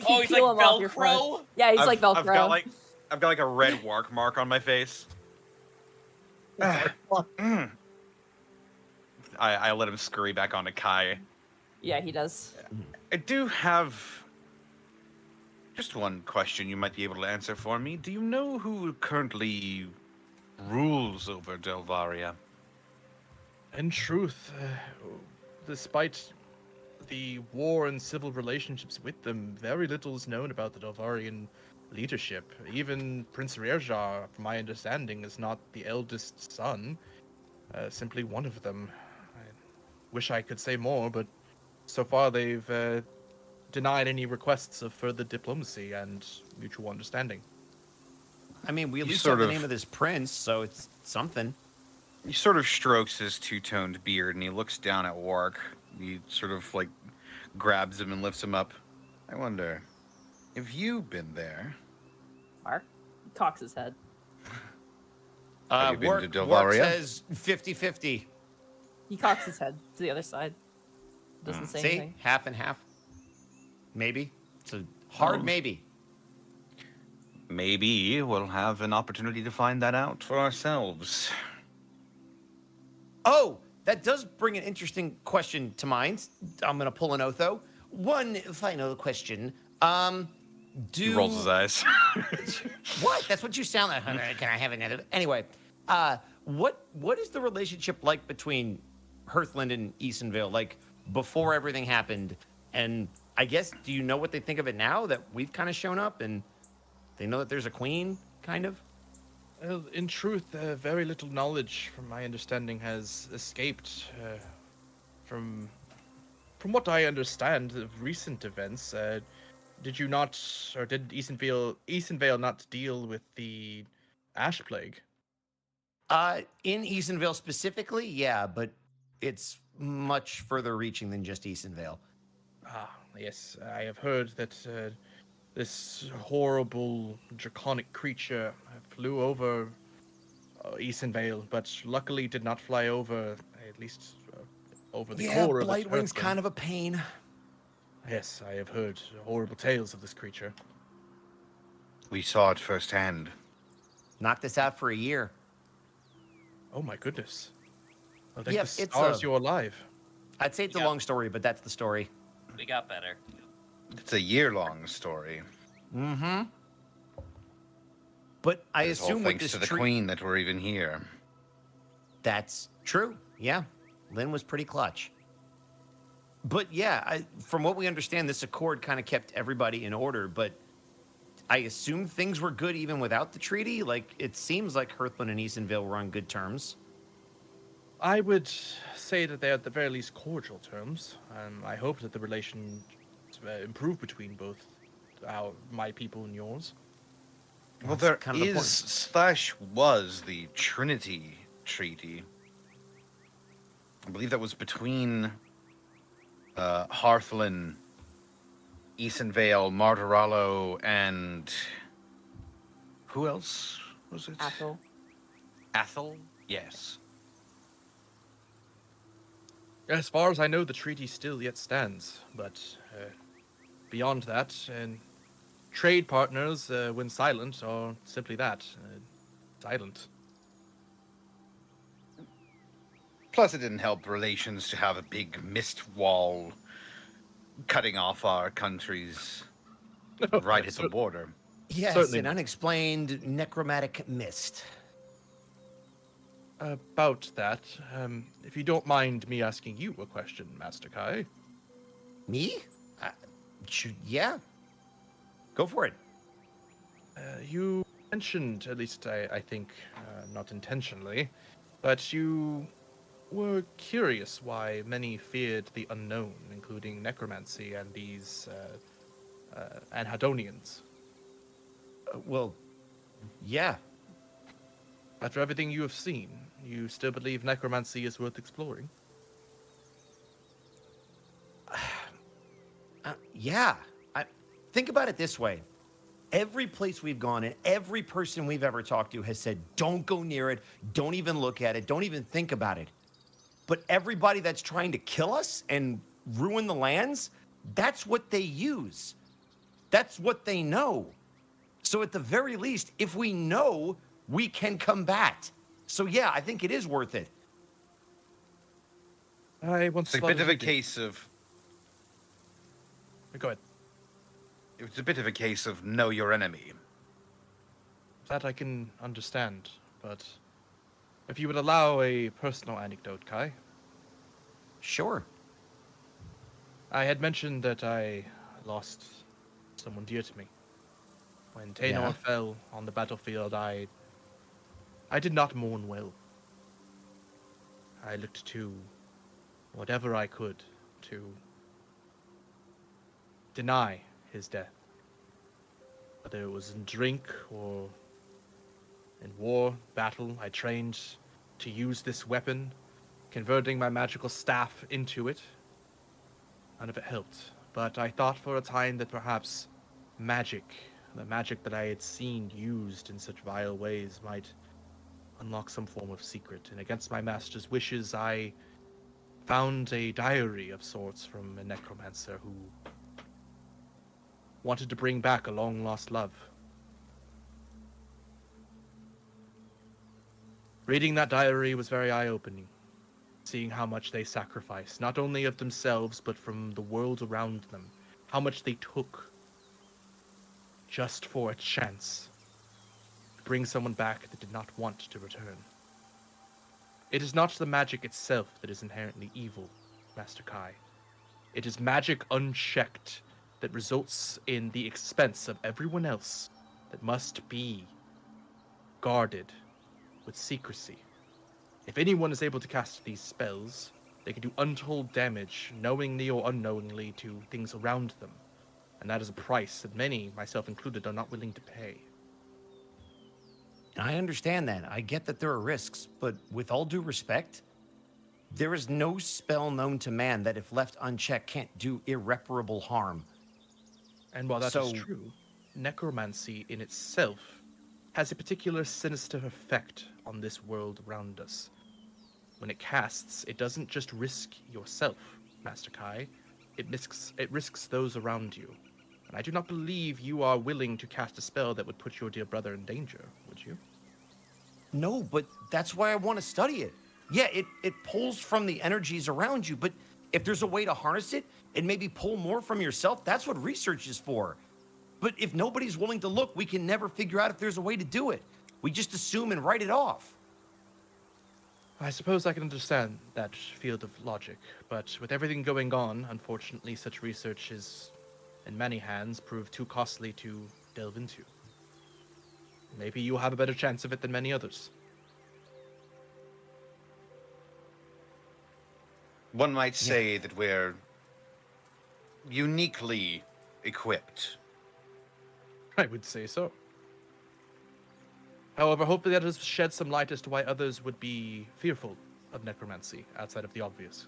Oh, he's like peel him off your front. Velcro? Yeah, he's like Velcro. I've got like a red Wark mark on my face. I let him scurry back onto Kai. Yeah, he does. I do have just one question you might be able to answer for me. Do you know who currently rules over Delvaria? In truth, despite the war and civil relationships with them, very little is known about the Delvarian leadership. Even Prince Rerjar, from my understanding, is not the eldest son, simply one of them. I wish I could say more, but so far they've denied any requests of further diplomacy and mutual understanding. I mean, we at You least sort have the of- name of this prince, so it's something. He sort of strokes his two-toned beard and he looks down at Wark. He sort of like grabs him and lifts him up. I wonder, have you been there? Mark cocks his head. Have you been Work, to Work Delvaria? says 50-50. He cocks his head to the other side. Doesn't say See? anything. Half and half. Maybe. It's a hard maybe. Maybe we'll have an opportunity to find that out for ourselves. Oh, that does bring an interesting question to mind. I'm going to pull an Otho. One final question. He rolls his eyes. What? That's what you sound like. Can I have another? Anyway, what is the relationship like between Hearthland and Easonvale? Like before everything happened, and I guess do you know what they think of it now that we've kind of shown up and they know that there's a queen, kind of? Well, in truth, very little knowledge, from my understanding, has escaped from what I understand of recent events. Did you not, or did Easonvale not deal with the Ash Plague? In Easonvale specifically, yeah, but it's much further reaching than just Easonvale. Ah, yes, I have heard that this horrible draconic creature flew over Easonvale, but luckily did not fly over, at least over the core of Blightwing's kind of a pain. Yes, I have heard horrible tales of this creature. We saw it firsthand. Knocked us out for a year. Oh my goodness. Well, thank Yeah, the it's, stars you're alive. I'd say it's a Yeah. long story, but that's the story. We got better. It's a year-long story. Mm-hmm. But I It's all assume with thanks this to the tree, queen that we're even here. that's true. Yeah, Lynn was pretty clutch. But yeah, from what we understand, this accord kind of kept everybody in order. But I assume things were good even without the treaty. Like it seems like Hearthland and Easonvale were on good terms. I would say that they're at the very least cordial terms. I hope that the relations improve between both my people and yours. Well, That's there kind of the is point. was the Trinity Treaty. I believe that was between Hearthland, Easonvale, Martirallo, and who else was it? Athel. Athel? Yes. As far as I know, the treaty still yet stands, but beyond that, trade partners, when silent, are simply that, silent. Plus, it didn't help relations to have a big mist wall cutting off our countries right at the border. Yes, Certainly an not. unexplained necromantic mist. About that, if you don't mind me asking you a question, Master Kai. Me? Yeah. Go for it. You mentioned, at least I think, not intentionally, but you were curious why many feared the unknown, including necromancy and these Anhedonians. Well, yeah. After everything you have seen, you still believe necromancy is worth exploring? Yeah. Think about it this way. Every place we've gone and every person we've ever talked to has said, don't go near it, don't even look at it, don't even think about it. But everybody that's trying to kill us and ruin the lands, that's what they use. That's what they know. So at the very least, if we know, we can combat. So yeah, I think it is worth it. I once It's a thought bit of you a did. case of. Go ahead. It's a bit of a case of know your enemy. That I can understand, but if you would allow a personal anecdote, Kai. Sure. I had mentioned that I lost someone dear to me. When Taynor Yeah. fell on the battlefield, I did not mourn well. I looked to whatever I could to deny his death. Whether it was in drink or in war, battle, I trained to use this weapon, converting my magical staff into it. None of it helped, but I thought for a time that perhaps magic, the magic that I had seen used in such vile ways, might unlock some form of secret. And against my master's wishes, I found a diary of sorts from a necromancer who wanted to bring back a long-lost love. Reading that diary was very eye-opening, seeing how much they sacrificed, not only of themselves, but from the world around them, how much they took just for a chance to bring someone back that did not want to return. It is not the magic itself that is inherently evil, Master Kai. It is magic unchecked that results in the expense of everyone else that must be guarded with secrecy. If anyone is able to cast these spells, they can do untold damage, knowingly or unknowingly, to things around them. And that is a price that many, myself included, are not willing to pay. I understand that. I get that there are risks, but with all due respect, there is no spell known to man that, if left unchecked, can't do irreparable harm. And while that is So- true, necromancy in itself has a particular sinister effect on this world around us. When it casts, it doesn't just risk yourself, Master Kai. It risks those around you. And I do not believe you are willing to cast a spell that would put your dear brother in danger, would you? No, but that's why I want to study it. Yeah, it pulls from the energies around you, but if there's a way to harness it and maybe pull more from yourself, that's what research is for. But if nobody's willing to look, we can never figure out if there's a way to do it. We just assume and write it off. I suppose I can understand that field of logic, but with everything going on, unfortunately, such research is, in many hands, proved too costly to delve into. Maybe you have a better chance of it than many others. One might say that we're uniquely equipped. I would say so. However, hopefully that has shed some light as to why others would be fearful of necromancy outside of the obvious.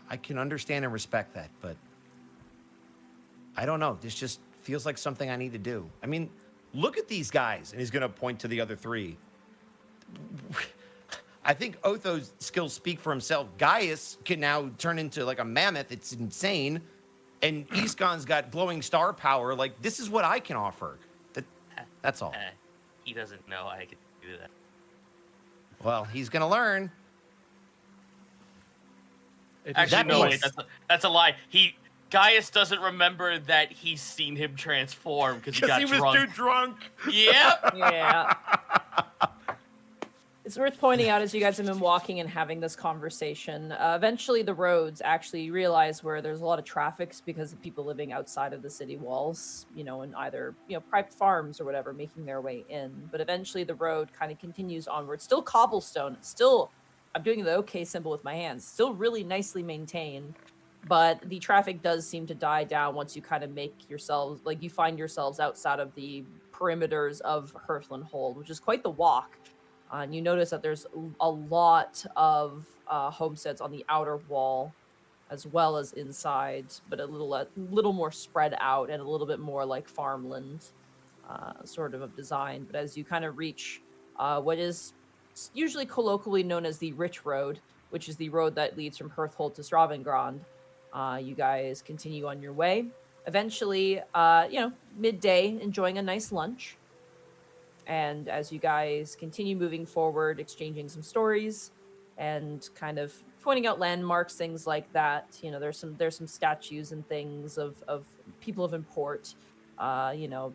I can understand and respect that, but I don't know. This just feels like something I need to do. I mean, look at these guys, and he's going to point to the other three. I think Otho's skills speak for himself. Gaius can now turn into like a mammoth. It's insane. And Iskon's got glowing star power. Like, this is what I can offer. That's all. He doesn't know I can do that. Well, he's going to learn. It is Actually, That no, means- wait, that's a lie. Gaius doesn't remember that he's seen him transform because he got drunk. drunk. Yep. Yeah. It's worth pointing out as you guys have been walking and having this conversation, eventually the roads actually realize where there's a lot of traffic because of people living outside of the city walls, in either, private farms or whatever, making their way in. But eventually the road kind of continues onward. Still cobblestone. Still, I'm doing the OK symbol with my hands. Still really nicely maintained. But the traffic does seem to die down once you kind of make yourselves, you find yourselves outside of the perimeters of Hearthland Hold, which is quite the walk. And you notice that there's a lot of homesteads on the outer wall, as well as inside, but a little more spread out and a little bit more like farmland sort of design. But as you kind of reach what is usually colloquially known as the Rich Road, which is the road that leads from Hearthhold to Stravengrand, you guys continue on your way. Eventually, midday, enjoying a nice lunch. And as you guys continue moving forward, exchanging some stories and kind of pointing out landmarks, things like that, there's some statues and things of people of import,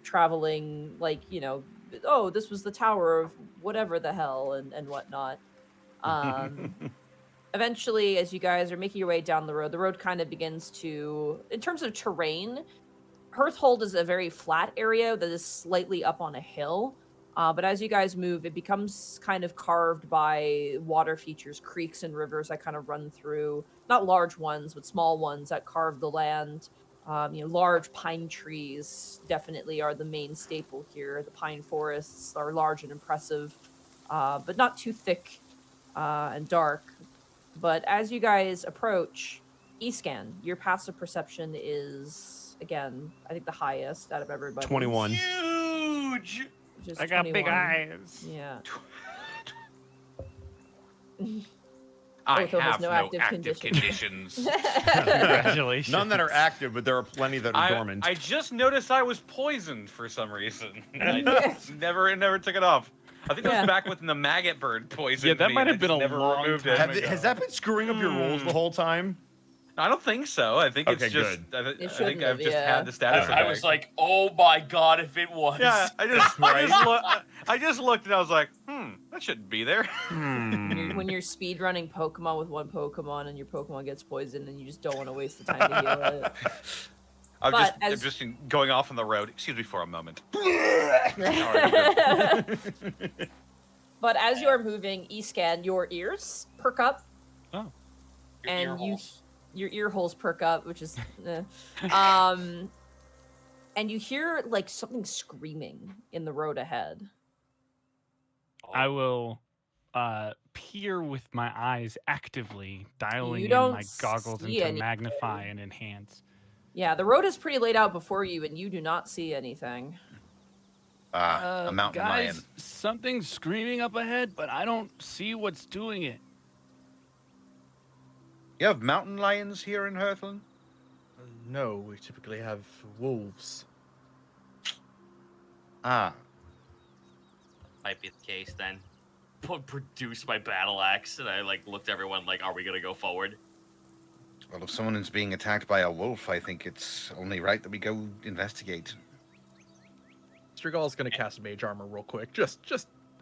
traveling, oh, this was the tower of whatever the hell and whatnot. Eventually, as you guys are making your way down the road kind of begins to, in terms of terrain, Hearthhold is a very flat area that is slightly up on a hill. But as you guys move, it becomes kind of carved by water features, creeks and rivers that kind of run through, not large ones, but small ones that carve the land. Large pine trees definitely are the main staple here. The pine forests are large and impressive, but not too thick and dark. But as you guys approach, Escan, your passive perception is, again, I think the highest out of everybody. 21. Huge. I got 21. big eyes. Yeah. I Otho has have no no active active conditions. Congratulations. None that are active, but there are plenty that are dormant. I just noticed I was poisoned for some reason. I never took it off. I think it was back when the maggot bird poisoned Yeah, that me, might and have been a never long removed time it. Has that been screwing up your rolls the whole time? I don't think so. I think Okay, it's just. I It think shouldn't I've have, just yeah. had the status. I was like, oh my god, if it was. yeah. I just looked and I was like, that shouldn't be there. When you're speed running Pokemon with one Pokemon and your Pokemon gets poisoned and you just don't want to waste the time to heal it. I'm just going off on the road. Excuse me for a moment. But as you're moving, Escan, your ears perk up. Oh. And your ear holes perk up, which is and you hear something screaming in the road ahead. I will peer with my eyes actively, dialing You in don't my goggles see into anything. magnify and enhance. Yeah, the road is pretty laid out before you, and you do not see anything. A mountain guys, lion. something's screaming up ahead, but I don't see what's doing it. You have mountain lions here in Hearthland? No, we typically have wolves. Ah, Might be the case then. Produce my battle axe, and I looked at everyone are we gonna go forward? well, if someone is being attacked by a wolf, I think it's only right that we go investigate. Strigal's gonna cast mage armor real quick, just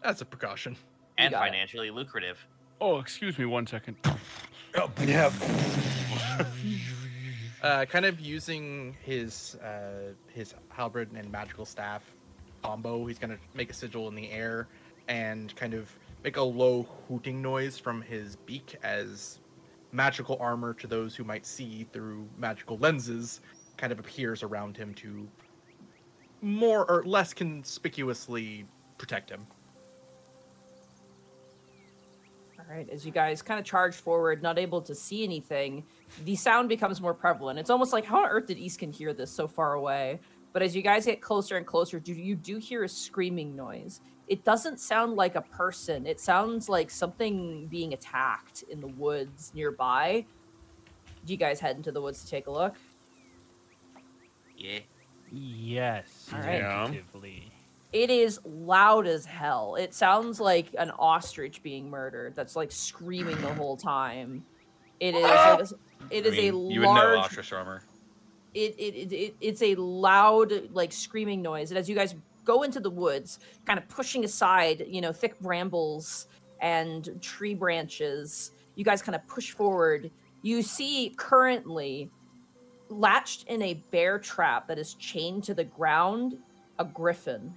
as a precaution. And got it. financially lucrative. Oh, excuse me 1 second. Yeah. Kind of using his halberd and magical staff combo, he's gonna make a sigil in the air and kind of make a low hooting noise from his beak as magical armor to those who might see through magical lenses kind of appears around him to more or less conspicuously protect him. All right, as you guys kind of charge forward, not able to see anything, the sound becomes more prevalent. It's almost like, how on earth did Easkin hear this so far away? But as you guys get closer and closer, you do hear a screaming noise. It doesn't sound like a person. It sounds like something being attacked in the woods nearby. Do you guys head into the woods to take a look? Yeah. Yes. All right. Yeah. tentatively. It is loud as hell. It sounds like an ostrich being murdered that's screaming the whole time. It is it is a You would know large ostrich armor. it's a loud screaming noise. And as you guys go into the woods, kind of pushing aside, thick brambles and tree branches, you guys kind of push forward. You see currently latched in a bear trap that is chained to the ground, a griffin.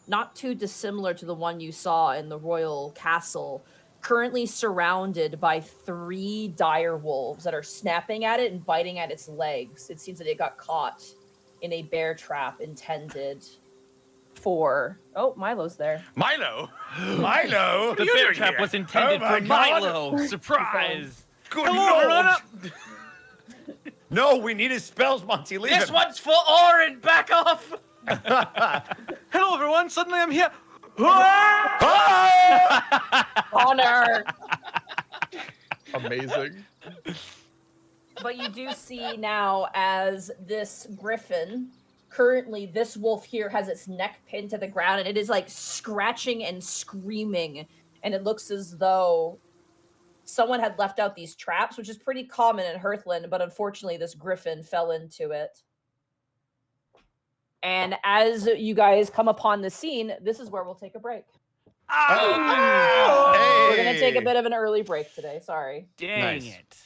Not too dissimilar to the one you saw in the royal castle, currently surrounded by 3 dire wolves that are snapping at it and biting at its legs. It seems that it got caught in a bear trap intended for... Oh, Milo's there. Milo. Milo! The bear trap was intended Oh my for God. Milo. Surprise. Good Hello, lord! everyone. No, we need his spells, Monty. Leave This him. one's for Orin. Back off. Hello, everyone. Suddenly I'm here. Honor! Amazing. But you do see now as this griffin, currently this wolf here has its neck pinned to the ground and it is like scratching and screaming. And it looks as though someone had left out these traps, which is pretty common in Hearthland, but unfortunately this griffin fell into it. And as you guys come upon the scene, this is where we'll take a break. Oh! We're going to take a Hey. bit of an early break today. Sorry. Dang Nice. it.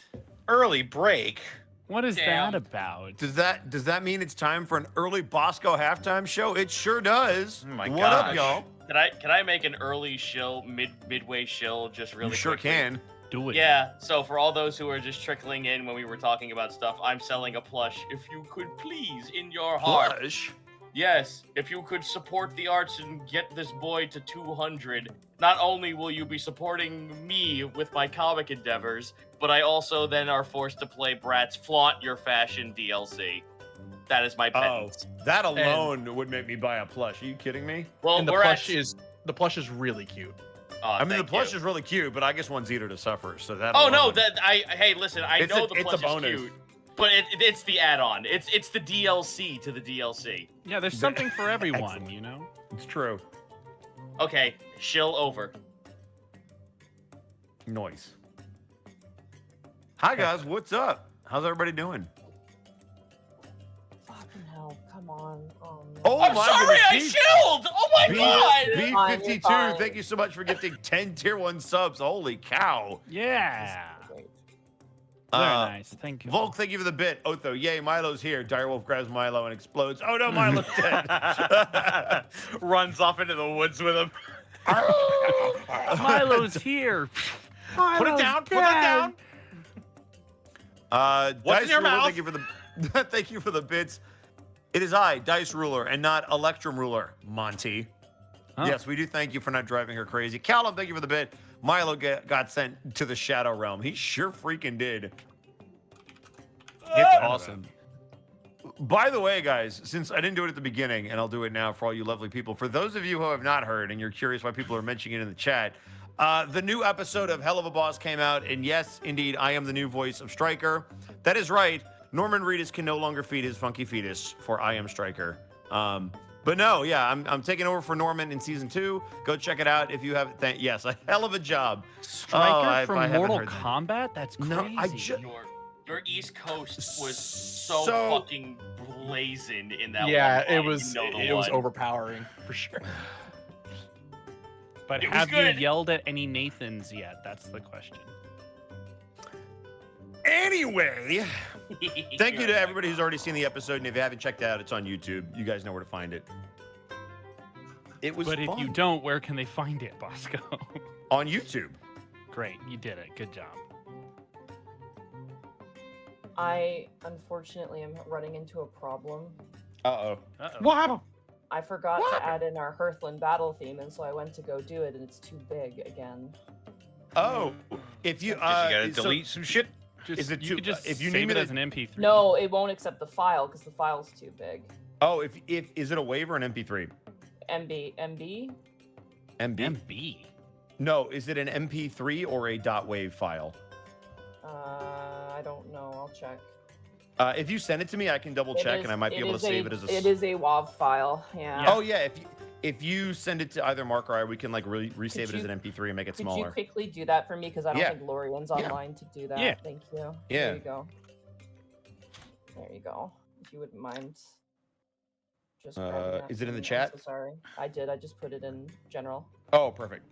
Early break. What is Damn. that about? Does that mean it's time for an early Bosco halftime show? It sure does. Oh my what up, gosh. y'all? Can I make an early shill, midway shill, just really You sure quickly? can. Do it. Yeah, so for all those who are just trickling in when we were talking about stuff, I'm selling a plush. If you could please, in your heart, Plush. yes, if you could support the arts and get this boy to 200, not only will you be supporting me with my comic endeavors, but I also then are forced to play Brat's Flaunt Your Fashion DLC. That is my Oh, penance. that alone would make me buy a plush. Are you kidding me? Well, And the we're plush at... is really cute. Oh, I mean, the thank plush you. is really cute, but I just want Zito to suffer. So that. Oh no, alone- hey, listen, I It's know a- the it's a plush is bonus. cute, but it's the add-on. It's the DLC to the DLC. Yeah, there's something for everyone, you know? It's true. Okay, shill over. Noise. Hi guys, what's up? How's everybody doing? Fucking hell. Come on. Oh, no. Oh I'm my sorry, I goodness, shilled. Oh my god. You're fine, you're B52, fine. thank you so much for gifting 10 tier 1 subs. Holy cow. Yeah. Great. Very Uh, nice. Thank you. Volk, thank you for the bit. Otho, yay, Milo's here. Direwolf grabs Milo and explodes. Oh no, Milo's dead. Runs off into the woods with him. Milo's here. Put it down. Put that down. What's in Dice your Ruler, mouth? thank you for the thank you for the bits. It is I, Dice Ruler, and not Electrum Ruler, Monty. Huh. Yes, we do thank you for not driving her crazy. Callum, thank you for the bit. Milo got sent to the Shadow Realm. He sure freaking did. It's awesome. By the way, guys, since I didn't do it at the beginning, and I'll do it now for all you lovely people, for those of you who have not heard and you're curious why people are mentioning it in the chat, the new episode of Hell of a Boss came out, and yes, indeed, I am the new voice of Stryker. That is right. Norman Reedus can no longer feed his funky fetus for I Am Stryker. But no, yeah, I'm taking over for Norman in season 2. Go check it out if you haven't. Yes, a hell of a job. Striker if from I haven't Mortal heard that. Kombat? That's crazy. No, I just. Your East Coast was so So- fucking blazing in that Yeah, one. it was You know the it was one. overpowering for sure. But It was have you good. yelled at any Nathans yet? That's the question. Anyway, thank you to everybody who's already seen the episode, and if you haven't checked it out, it's on YouTube. You guys know where to find it. It was But fun. if you don't, where can they find it, Bosco? On YouTube. Great, you did it. Good job. I unfortunately am running into a problem. Uh-oh. What happened? I forgot What to happened? add in our Hearthland battle theme, and so I went to go do it, and it's too big again. Oh, if you You gotta so- delete some shit. Just, Is it you too- could just if you save need it me as to- an MP3. No, it won't accept the file because the file's too big. Oh, if is it a wave or an MP3? MB. MB. MB. No, is it an MP3 or a .wave file? I don't know. I'll check. If you send it to me, I can double check, and I might be able to save it as a. It is a WAV file. Yeah. Oh yeah, if you send it to either Mark or I, we can like resave it Could as you- an MP3 and make it Could you smaller. quickly do that for me? Because I don't Yeah. think Lorian's Yeah. online to do that. Yeah. Thank you. Yeah. There you go. There you go. If you wouldn't mind. Just grabbing that is it in for the me. chat? I'm so sorry. I did. I just put it in general. Oh, perfect.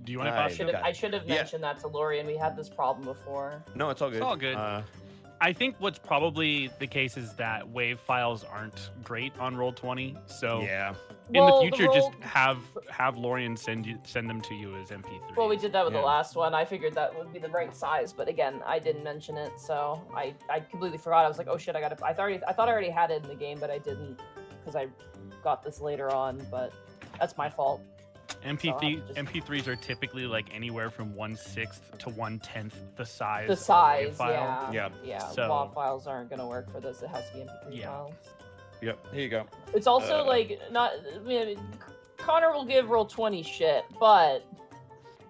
Do you want to I pass should- it? got I should have Yeah. mentioned that to Lori, and we had this problem before. No, it's all good. all good. I think what's probably the case is that wave files aren't great on Roll20, so Yeah. in Well, the future, just roll- have Lorian send them to you as MP3. Well, we did that with Yeah. the last one. I figured that would be the right size, but again, I didn't mention it, so I completely forgot. I was like, oh shit, I thought I already had it in the game, but I didn't because I got this later on. But that's my fault. MP3s are typically like anywhere from 1/6 to 1/10 the size. The of a size, wave file. yeah. So- WAV files aren't gonna work for this. It has to be MP3 Yeah. files. Yep. Here you go. It's also like not. I mean, Connor will give Roll20 shit, but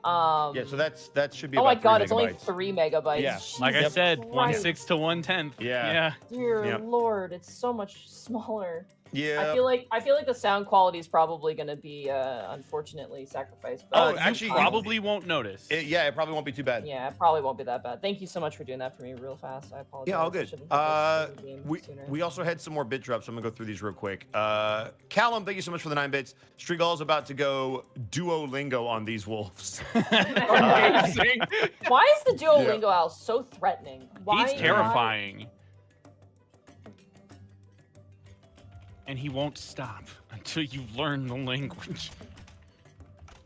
Yeah. So that should be. oh my about 3 god, it's only megabytes. 3 megabytes. Yeah. Like I Jesus said, Christ. 1/6 to 1/10. Yeah. Dear Yep. Lord, it's so much smaller. Yeah. I feel like the sound quality is probably going to be unfortunately sacrificed. But Oh, You actually, probably won't notice. It probably won't be too bad. yeah, it probably won't be that bad. Thank you so much for doing that for me real fast. I apologize. Yeah, all I good. should've put this in the game We sooner. we also had some more bit drops. So I'm gonna go through these real quick. Callum, thank you so much for the 9 bits. Strigal's about to go Duolingo on these wolves. Amazing. Why is the Duolingo owl so threatening? Why? He's terrifying. And he won't stop until you learn the language.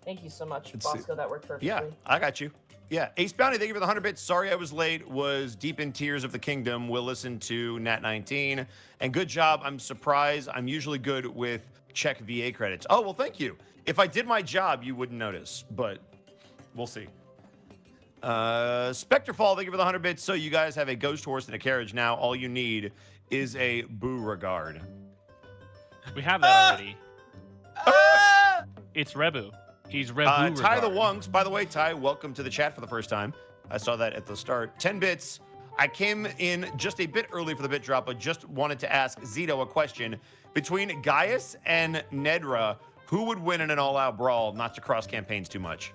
Thank you so much, Let's see. Bosco. That worked perfectly. Yeah, I got you. Yeah, Ace Bounty, thank you for the 100 bits. Sorry I was late. Was deep in tears of the kingdom. We'll listen to Nat 19. And good job. I'm surprised. I'm usually good with check VA credits. Oh, well, thank you. If I did my job, you wouldn't notice, but we'll see. Spectrefall, thank you for the 100 bits. So you guys have a ghost horse and a carriage now. All you need is a Beauregard. We have that already. It's Rebu. He's Rebu. Ty the Regard. Wunks. By the way, Ty, welcome to the chat for the first time. I saw that at the start. 10 bits. I came in just a bit early for the bit drop, but just wanted to ask Zito a question. Between Gaius and Nedra, who would win in an all-out brawl, not to cross campaigns too much?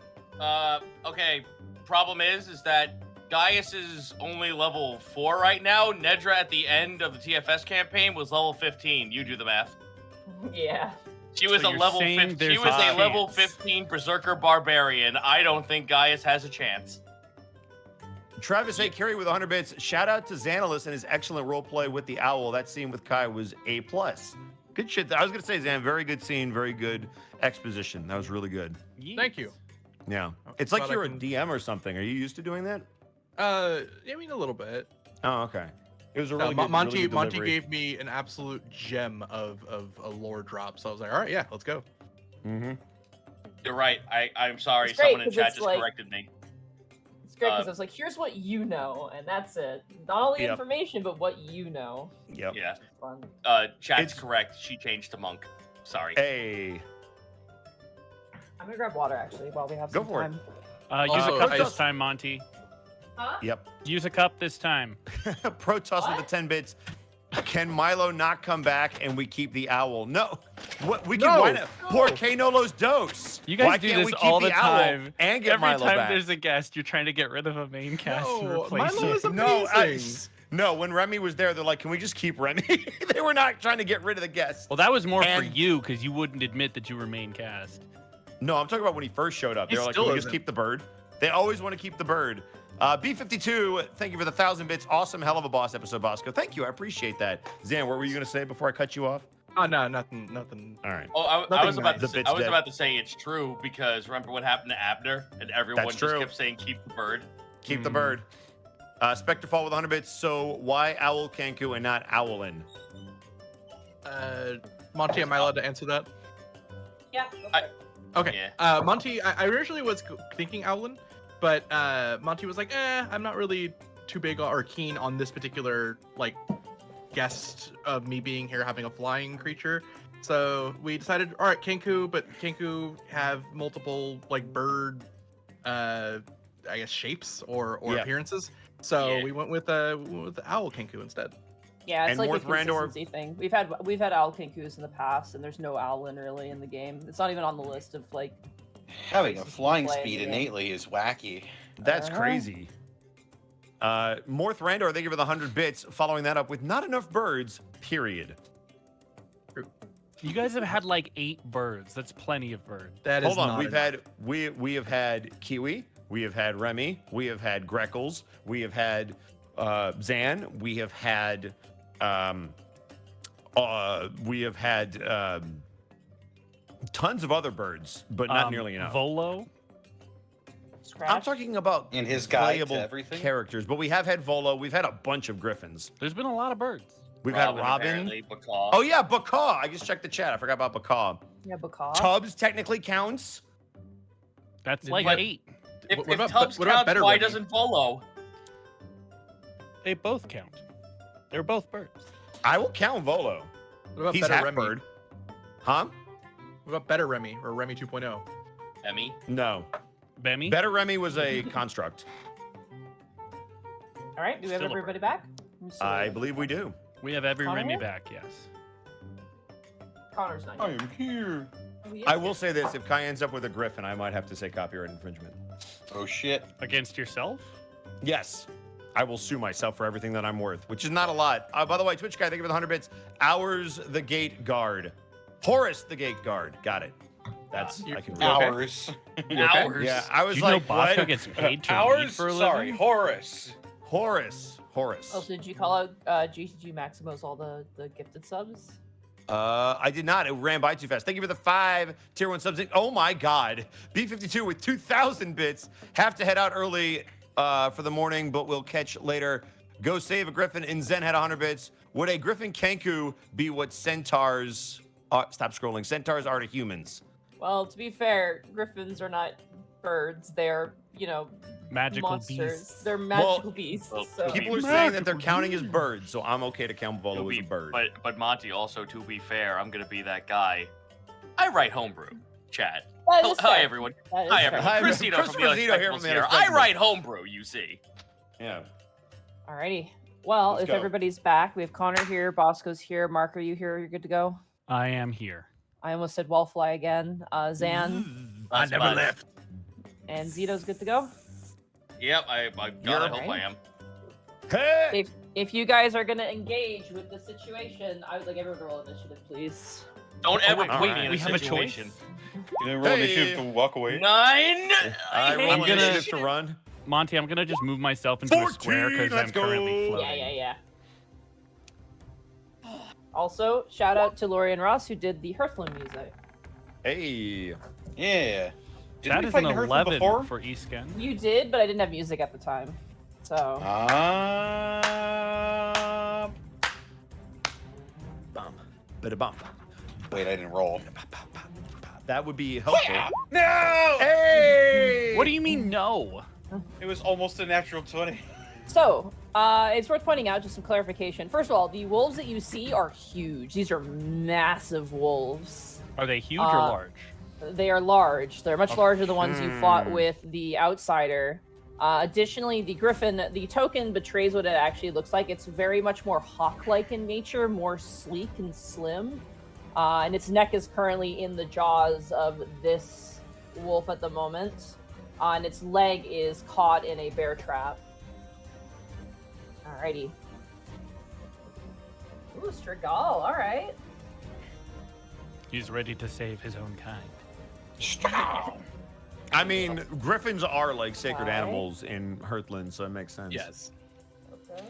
Okay. Problem is that Gaius is only level 4 right now. Nedra at the end of the TFS campaign was level 15. You do the math. Yeah. She was So a you're level saying 15. She there's was a a level chance. 15 berserker barbarian. I don't think Gaius has a chance. Travis A. Carey with 100 bits. Shout out to Zandalous and his excellent role play with the owl. That scene with Kai was A+. Good shit. I was going to say, Zan, very good scene, very good exposition. That was really good. Thank you. Yeah. It's like Glad I you're a can- DM or something. Are you used to doing that? I mean, a little bit. Oh, okay. It was a really good Monty really good Monty delivery. gave me an absolute gem of a lore drop, so I was like, all right, yeah, let's go. Mm-hmm. You're right. I'm sorry. It's great, Someone in 'cause chat it's just like- corrected me. It's great because I was like, here's what you know, and that's it. Not only Yep. information, but what you know. Yep. Yeah. Fun. Chat's It's- correct. She changed to monk. Sorry. Hey. I'm gonna grab water actually while we have Go some for it. time. Use a Also, cup I- this time, Monty. Huh? Yep. Use a cup this time. Protoss with What? the 10 bits. Can Milo not come back and we keep the owl? No. What we can No. why not? Poor K-Nolo's dose. You guys Why do can't this we keep all the owl time. and get Every Milo time back? there's a guest, you're trying to get rid of a main cast and No, replace Milo it. is No, amazing. no, when Remy was there, they're like, can we just keep Remy? They were not trying to get rid of the guests. Well, that was more for And- you because you wouldn't admit that you were main cast. No, I'm talking about when he first showed up. He They were like, still can we just isn't. keep the bird? They always want to keep the bird. B52, thank you for the 1,000 bits. Awesome, hell of a boss episode, Bosco. Thank you, I appreciate that. Zan, what were you going to say before I cut you off? Oh no, nothing. All right. Oh, I Nothing was about nice. to The say, bit's I was dead. about to say it's true because remember what happened to Abner and everyone That's just true. kept saying keep the bird. Keep the bird. Spectrefall with 100 bits. So why Owl Kanku and not Owlin? Monty, am I allowed to answer that? Yeah. Okay. Yeah. Monty, I originally was thinking Owlin, but Monty was like, I'm not really too big or keen on this particular like guest of me being here having a flying creature. So we decided, all right, Kenku, but Kenku have multiple like bird, I guess shapes or Yeah. appearances. So Yeah. we went with the owl Kenku instead. Yeah, it's And like a Morth Randor- consistency thing. We've had owl kinkus in the past, and there's no owlin really in the game. It's not even on the list of like. Having a flying Play speed the game. innately is wacky. That's Uh-huh. crazy. Morth Randor, thank you for the 100 bits. Following that up with not enough birds, period. You guys have had like 8 birds. That's plenty of birds. That is Hold on, not we've enough. had we have had Kiwi, we have had Remy, we have had Greckles, we have had Zan, we have had tons of other birds, but not nearly enough. Volo. Scratch. I'm talking about In his guide to playable everything? characters, but we have had Volo, we've had a bunch of Griffins. There's been a lot of birds. We've had Robin. apparently, Bacaw. Oh yeah, Bacaw. I just checked the chat. I forgot about Bacaw. Yeah, Bacaw. Tubbs technically counts. That's like What- 8. If, What if about- Tubbs what about counts, better why Remy? doesn't Volo? They both count. They're both birds. I will count Volo. What about He's better half Remy? bird. Huh? What about better Remy or Remy 2.0? Emmy. No. Bemmy? Better Remy was a construct. All right, do we have Still a everybody back? I'm still I waiting. believe we do. We have every Connor? Remy back, yes. Connor's not I here. am here. Oh, he is I here. will say this: if Kai ends up with a Griffin, I might have to say copyright infringement. Oh shit. Against yourself? Yes, I will sue myself for everything that I'm worth, which is not a lot. By the way, Twitch guy, thank you for the 100 bits. Hours the gate guard. Horace the gate guard. Got it. That's I can read. Hours. Hours. Yeah, I was Do you know like, Bosco what? gets paid to read Hours? for a Sorry, living? Horace. Horace. Also, did you call out GTG Maximos all the gifted subs? I did not. It ran by too fast. Thank you for the 5 tier 1 subs. Oh my God. B52 with 2,000 bits. Have to head out early for the morning, but we'll catch later. Go save a Griffin. And Zen had 100 bits. Would a Griffin Kenku be what centaurs are? Stop scrolling. Centaurs are to humans. Well, to be fair, griffins are not birds. They're, Magical monsters. beasts. They're magical Well, beasts. well, So. People are saying that they're counting as birds, so I'm okay to count Volo To as be- a bird. But Monty, also to be fair, I'm gonna be that guy. I write homebrew. Chat. That is Hi fair. everyone. That is Hi fair. everyone. Hi, Chris Cito Chris from the Cito here Unexpectables from the here. I Unexpectables. write homebrew. You see. Yeah. Alrighty. Well, Let's if go. everybody's back, we have Connor here, Bosco's here, Mark, are you here? You're good to go. I am here. I almost said Wallfly again. Zan I never left. and Zito's good to go. Yep. I God, I hope I am. Hey! If you guys are gonna engage with the situation, I would like everyone to roll initiative, please. Don't ever wait, put wait, me in we a have a situation. choice? You didn't roll initiative to walk away? 9. I hate roll I'm gonna- initiative to run. Monty, I'm gonna just move myself into a square 14, because I'm let's go. currently floating. Yeah. Also, shout out to Lori and Ross who did the Hearthland music. Hey. Yeah. Didn't That we is fight an in Hearthland 11 before? for Eastgen. You did, but I didn't have music at the time. So Bum. Bada bum. Wait, I didn't roll. That would be helpful. No! Hey! What do you mean no? It was almost a natural 20. it's worth pointing out just some clarification. First of all, the wolves that you see are huge. These are massive wolves. Are they huge or large? They are large. They're much larger than the ones you fought Hmm. with the outsider. Additionally, the griffin, the token betrays what it actually looks like. It's very much more hawk-like in nature, more sleek and slim. And its neck is currently in the jaws of this wolf at the moment. And its leg is caught in a bear trap. Alrighty. Ooh, Strigal, alright. He's ready to save his own kind. I mean, griffins are like sacred Right. animals in Hearthland, so it makes sense. Yes. Okay.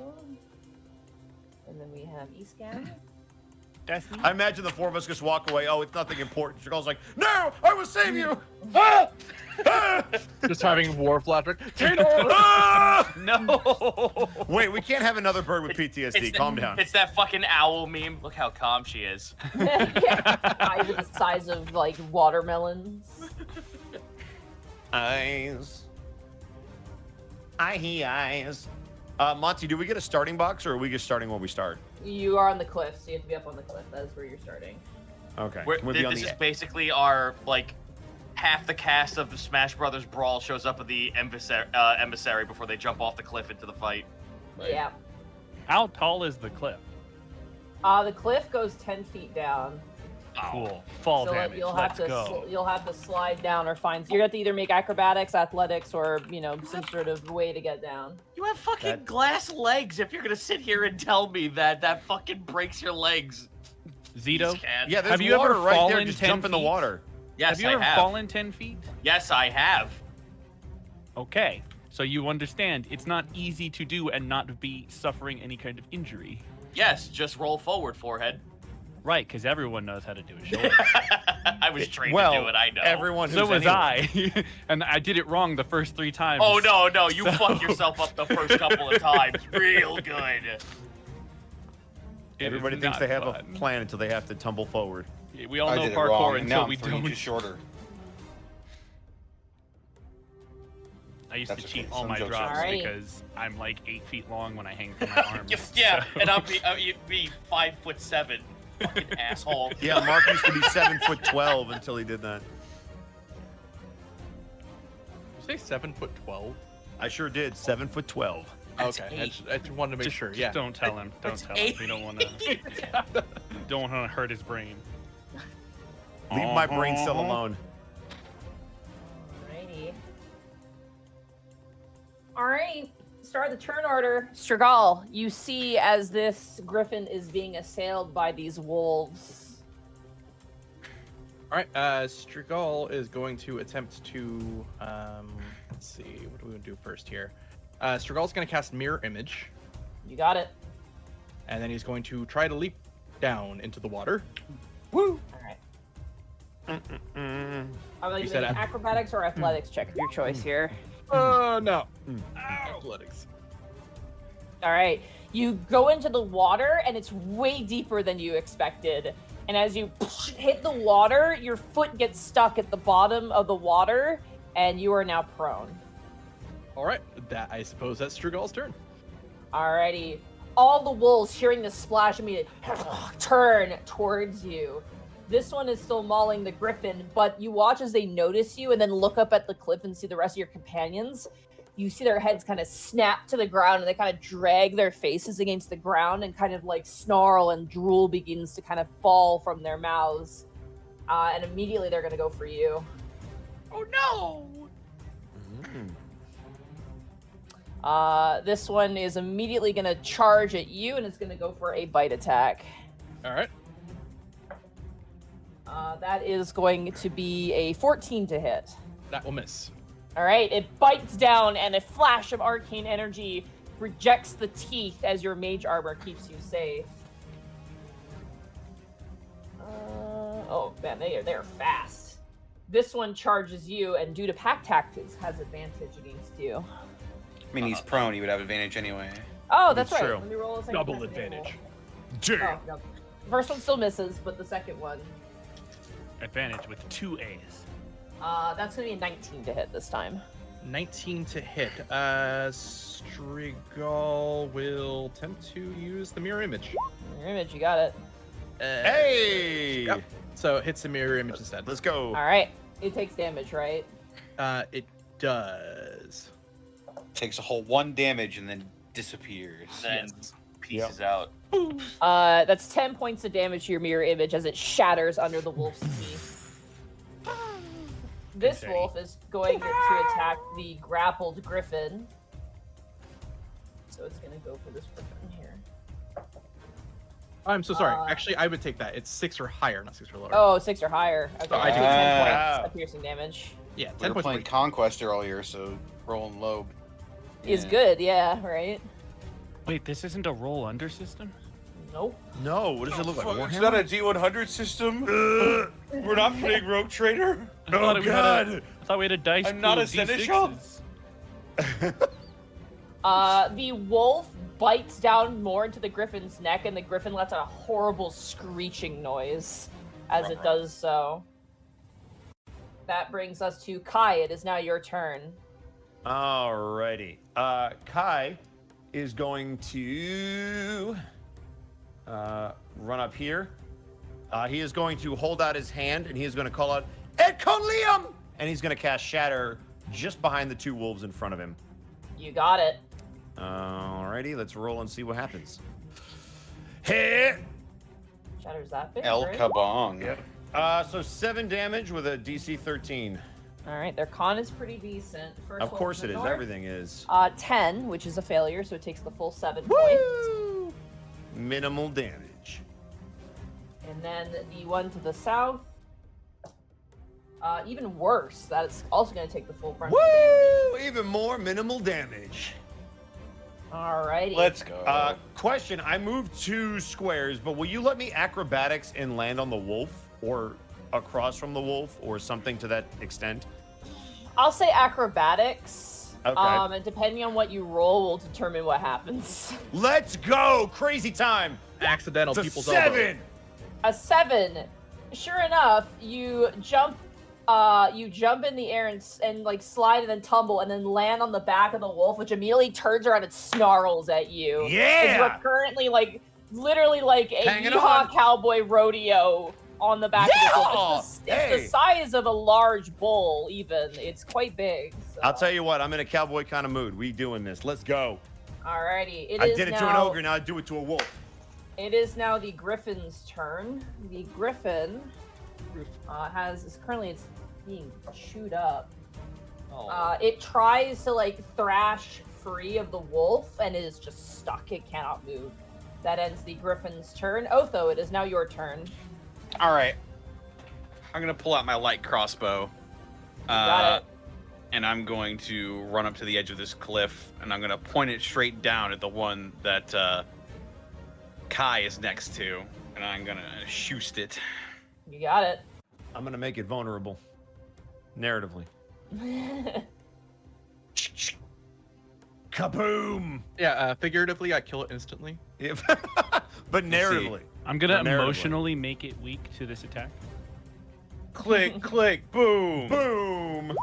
And then we have Escan. Destiny? I imagine the 4 of us just walk away. Oh, it's nothing important. Chicago's like, no, I will save you. Just having war flashback. No! Wait, we can't have another bird with PTSD. Calm down. It's that fucking owl meme. Look how calm she is. Eyes are the size of like watermelons. Eyes. Eyes. Monty, do we get a starting box or are we just starting when we start? You are on the cliff, so you have to be up on the cliff. That is where you're starting. Okay. We're- We'll be on this the- is basically our like half the cast of the Smash Brothers Brawl shows up at the emissary before they jump off the cliff into the fight. Yeah. How tall is the cliff? The cliff goes 10 feet down. Cool. Fall so damage. you'll Let's have to go. you'll have to slide down or find. You're gonna have to either make acrobatics, athletics, or some sort of way to get down. You have fucking That- glass legs if you're gonna sit here and tell me that fucking breaks your legs. Zito, These cats. Yeah, there's Have you ever water right there. fallen Just 10 jump in the feet? water. Yes, have you I ever have. fallen 10 feet? Yes, I have. Okay, so you understand it's not easy to do and not be suffering any kind of injury. Yes, just roll forward, forehead. Right, because everyone knows how to do a shoulder. I was trained Well, to do it. I know. everyone who's So was anyway. I, and I did it wrong the first 3 times. Oh no, you So- fucked yourself up the first couple of times, real good. It Everybody is thinks not they have fun. a plan until they have to tumble forward. We all I know did it parkour wrong, and now until I'm we 3 don't. inches shorter. I used That's to okay, cheat all some my jokes drops are right. because I'm like 8 feet long when I hang from my arms. Yeah, so- and you'd be 5'7", fucking asshole. Yeah, Mark used to be 7'12" until he did that. You say 7'12"? I sure did. 7'12". That's Okay, eight. I just wanted to make Just, sure. just Yeah. don't tell him. Don't That's tell him. We 8. don't want to. Don't want to hurt his brain. Leave my brain cell alone. Alrighty. Alright. Start the turn order. Strigal, you see as this griffin is being assailed by these wolves. All right. Strigal is going to attempt to. Let's see. What do we want to do first here? Strigal's going to cast Mirror Image, You got it. and then he's going to try to leap down into the water. Alright. Mm. I'm going You to said do an at- acrobatics or athletics check of your choice here. No. Athletics. Alright. You go into the water and it's way deeper than you expected. And as you hit the water, your foot gets stuck at the bottom of the water and you are now prone. All right. That I suppose that's Strigal's turn. Alrighty. All the wolves, hearing the splash, immediately turn towards you. This one is still mauling the griffin, but you watch as they notice you and then look up at the cliff and see the rest of your companions. You see their heads kind of snap to the ground and they kind of drag their faces against the ground and kind of like snarl, and drool begins to kind of fall from their mouths. And immediately they're going to go for you. Oh no! This one is immediately going to charge at you and it's going to go for a bite attack. All right. That is going to be a 14 to hit. That will miss. All right, it bites down and a flash of arcane energy rejects the teeth as your mage armor keeps you safe. Oh man, they're fast. This one charges you, and due to pack tactics, has advantage against you. I mean, he's prone. He would have advantage anyway. Oh, that's That's right. true. Let me roll a second Double attack advantage. Oh, no. The first one still misses, but the second one, Advantage with 2 A's. that's gonna be a 19 to hit this time. 19 to hit. Strigal will attempt to use the Mirror Image. Your image, you got it. Hey! Yep. So it hits the Mirror Image instead. Let's go. All right, it takes damage, right? It does. Takes a whole 1 damage and then disappears. Then pieces out. That's 10 points of damage to your mirror image as it shatters under the wolf's teeth. This Okay. wolf is going to attack the grappled griffin. So it's going to go for this griffin here. I'm so sorry. Uh, Actually, I would take that. It's 6 or higher, not 6 or lower. Oh, 6 or higher. Okay, Oh, I do. 10 points Wow. of piercing damage. Yeah, We 10 were points. playing Conquest earlier, so rolling low. Is Yeah. good, yeah, right? Wait, this isn't a roll under system? Nope. No, what does it look like? It's Warhammer? not a D100 system. We're not playing Rogue Trader. I thought we had a dice I'm not pool a of seneschal. D6s. The wolf bites down more into the griffin's neck, and the griffin lets out a horrible screeching noise as it does so. That brings us to Kai. It is now your turn. Alrighty. Kai is going to run up here. He is going to hold out his hand and he is going to call out, "Ed Conlium!" And he's going to cast Shatter just behind the 2 wolves in front of him. You got it. Alrighty, let's roll and see what happens. Hit! Shatter's that big. El right? Kabong. Yep. So 7 damage with a DC 13. All right, their con is pretty decent. First Of one course from it the is. north. Everything is. 10, which is a failure, so it takes the full 7 points. Woo! Minimal damage. And then the one to the south, even worse. That's also going to take the full brunt of the damage. Woo! Even more minimal damage. Alrighty. Let's go. Question, I moved 2 squares, but will you let me acrobatics and land on the wolf or across from the wolf or something to that extent? I'll say acrobatics. Okay. And depending on what you roll will determine what happens. Let's go! Crazy time! Accidental It's a people's 7! elbow. A 7. Sure enough, you jump in the air and like slide and then tumble and then land on the back of the wolf, which immediately turns around and snarls at you. Yeah! As you are currently literally like a Hanging yeehaw on. cowboy rodeo on the back of the wolf. It's Hey! the size of a large bull, even. It's quite big. So. I'll tell you what, I'm in a cowboy kind of mood. We doing this. Let's go. Alrighty. I did it to an ogre, now I do it to a wolf. It is now the Griffin's turn. The Griffin it's being chewed up. Oh. It tries to like thrash free of the wolf and it is just stuck. It cannot move. That ends the Griffin's turn. Otho, it is now your turn. All right. I'm gonna pull out my light crossbow. Got it. And I'm going to run up to the edge of this cliff, and I'm gonna point it straight down at the one that Kai is next to, and I'm gonna shoot it. You got it. I'm gonna make it vulnerable. Narratively. Kaboom! Yeah, figuratively, I kill it instantly. If- but narratively. I'm gonna Narratively. emotionally make it weak to this attack. Click, click, boom. Boom!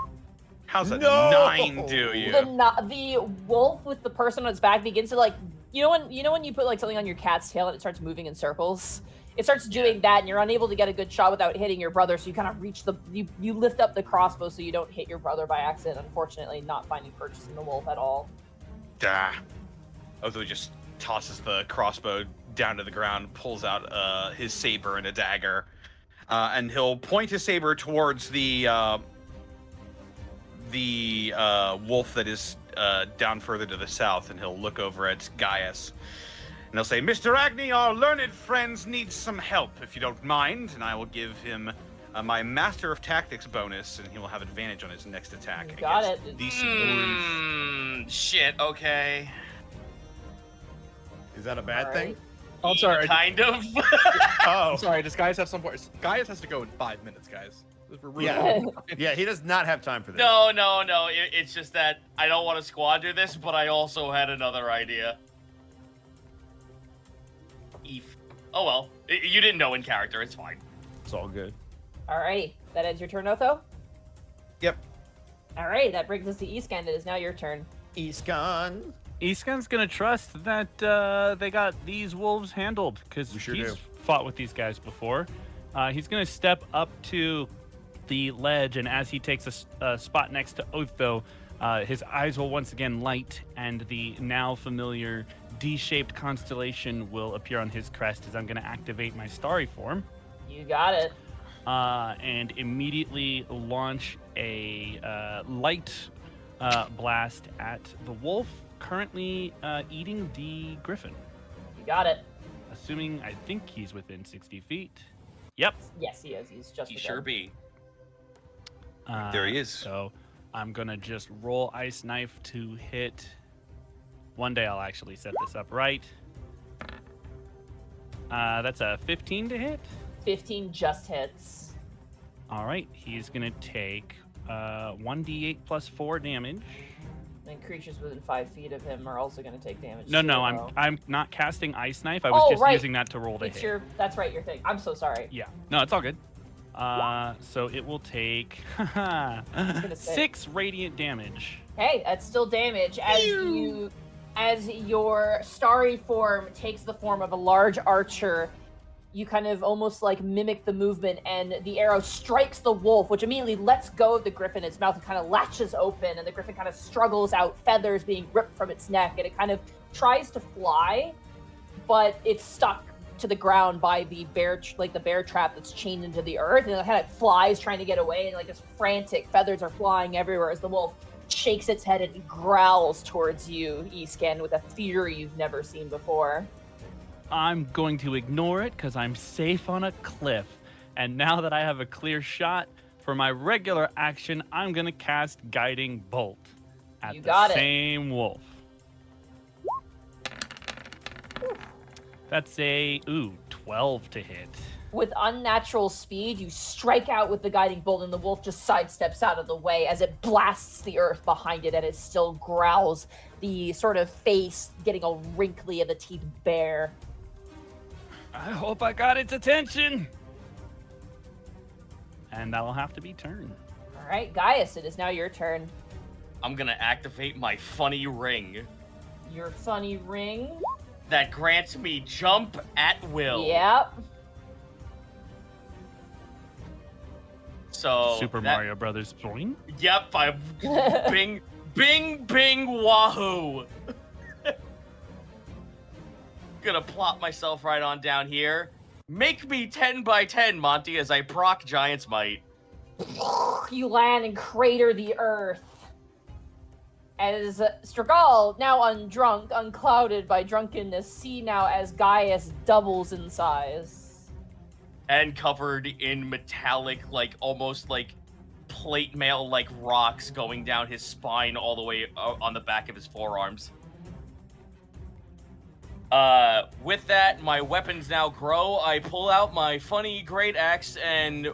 How's a No! 9 do you? The wolf with the person on its back begins to like you know when you put like something on your cat's tail and it starts moving in circles? It starts doing that and you're unable to get a good shot without hitting your brother, so you kind of reach you lift up the crossbow so you don't hit your brother by accident, unfortunately not finding purchase in the wolf at all. Otho just tosses the crossbow down to the ground, pulls out his saber and a dagger, and he'll point his saber towards the wolf that is down further to the south, and he'll look over at Gaius. And he'll say, Mr. Agni, our learned friends need some help, if you don't mind, and I will give him my Master of Tactics bonus, and he will have advantage on his next attack. You got against it. Decent wolf. Shit, okay. Is that a bad thing? Oh, I'm sorry. Kind of. Oh. I'm sorry. Does Gaius have some points? Gaius has to go in 5 minutes, guys. We're really Yeah. Yeah, he does not have time for this. No. It's just that I don't want to squander this, but I also had another idea. Oh well, you didn't know in character. It's fine. It's all good. Alrighty. That ends your turn, Otho? Yep. Alright, that brings us to Eastgand. It is now your turn. Eastgon. Eastgun's gonna trust that they got these wolves handled because We sure he's do. fought with these guys before. He's gonna step up to the ledge, and as he takes a spot next to Otho, his eyes will once again light, and the now familiar D-shaped constellation will appear on his crest as I'm gonna activate my starry form. You got it. And immediately launch a light blast at the wolf currently eating the griffin. You got it. Assuming, I think he's within 60 feet. Yep. Yes, he is. He's just He within. sure be. There he is. So I'm gonna just roll Ice Knife to hit. One day I'll actually set this up right. That's a 15 to hit. 15 just hits. All right, he's gonna take 1d8 plus 4 damage. And creatures within 5 feet of him are also going to take damage. No, too, no, though. I'm not casting Ice Knife. I was just right. using that to roll to It's hit. that's right, your thing. I'm so sorry. Yeah, no, it's all good. So it will take gonna say. 6 radiant damage. Hey, that's still damage as your starry form takes the form of a large archer. You kind of almost like mimic the movement, and the arrow strikes the wolf, which immediately lets go of the griffin. Its mouth kind of latches open, and the griffin kind of struggles out, feathers being ripped from its neck, and it kind of tries to fly, but it's stuck to the ground by the bear trap that's chained into the earth, and it kind of flies trying to get away, and like this frantic feathers are flying everywhere as the wolf shakes its head and growls towards you, Eastcan, with a fury you've never seen before. I'm going to ignore it because I'm safe on a cliff. And now that I have a clear shot for my regular action, I'm going to cast Guiding Bolt at You the got it. same wolf. That's a 12 to hit. With unnatural speed, you strike out with the guiding bolt, and the wolf just sidesteps out of the way as it blasts the earth behind it, and it still growls, the sort of face getting all wrinkly and the teeth bare. I hope I got its attention. And that'll have to be turn. All right, Gaius, it is now your turn. I'm gonna activate my funny ring Your funny ring. that grants me jump at will. Yep. So Super that- Mario Brothers. Boing. Yep, I'm bing, bing, bing, wahoo. Gonna plop myself right on down here. Make me 10 by 10, Monty, as I proc Giant's Might. You land and crater the earth. As Stragal, now unclouded by drunkenness, see now as Gaius doubles in size. And covered in metallic, like almost like plate mail, like rocks going down his spine all the way on the back of his forearms. With that, my weapons now grow. I pull out my funny great axe and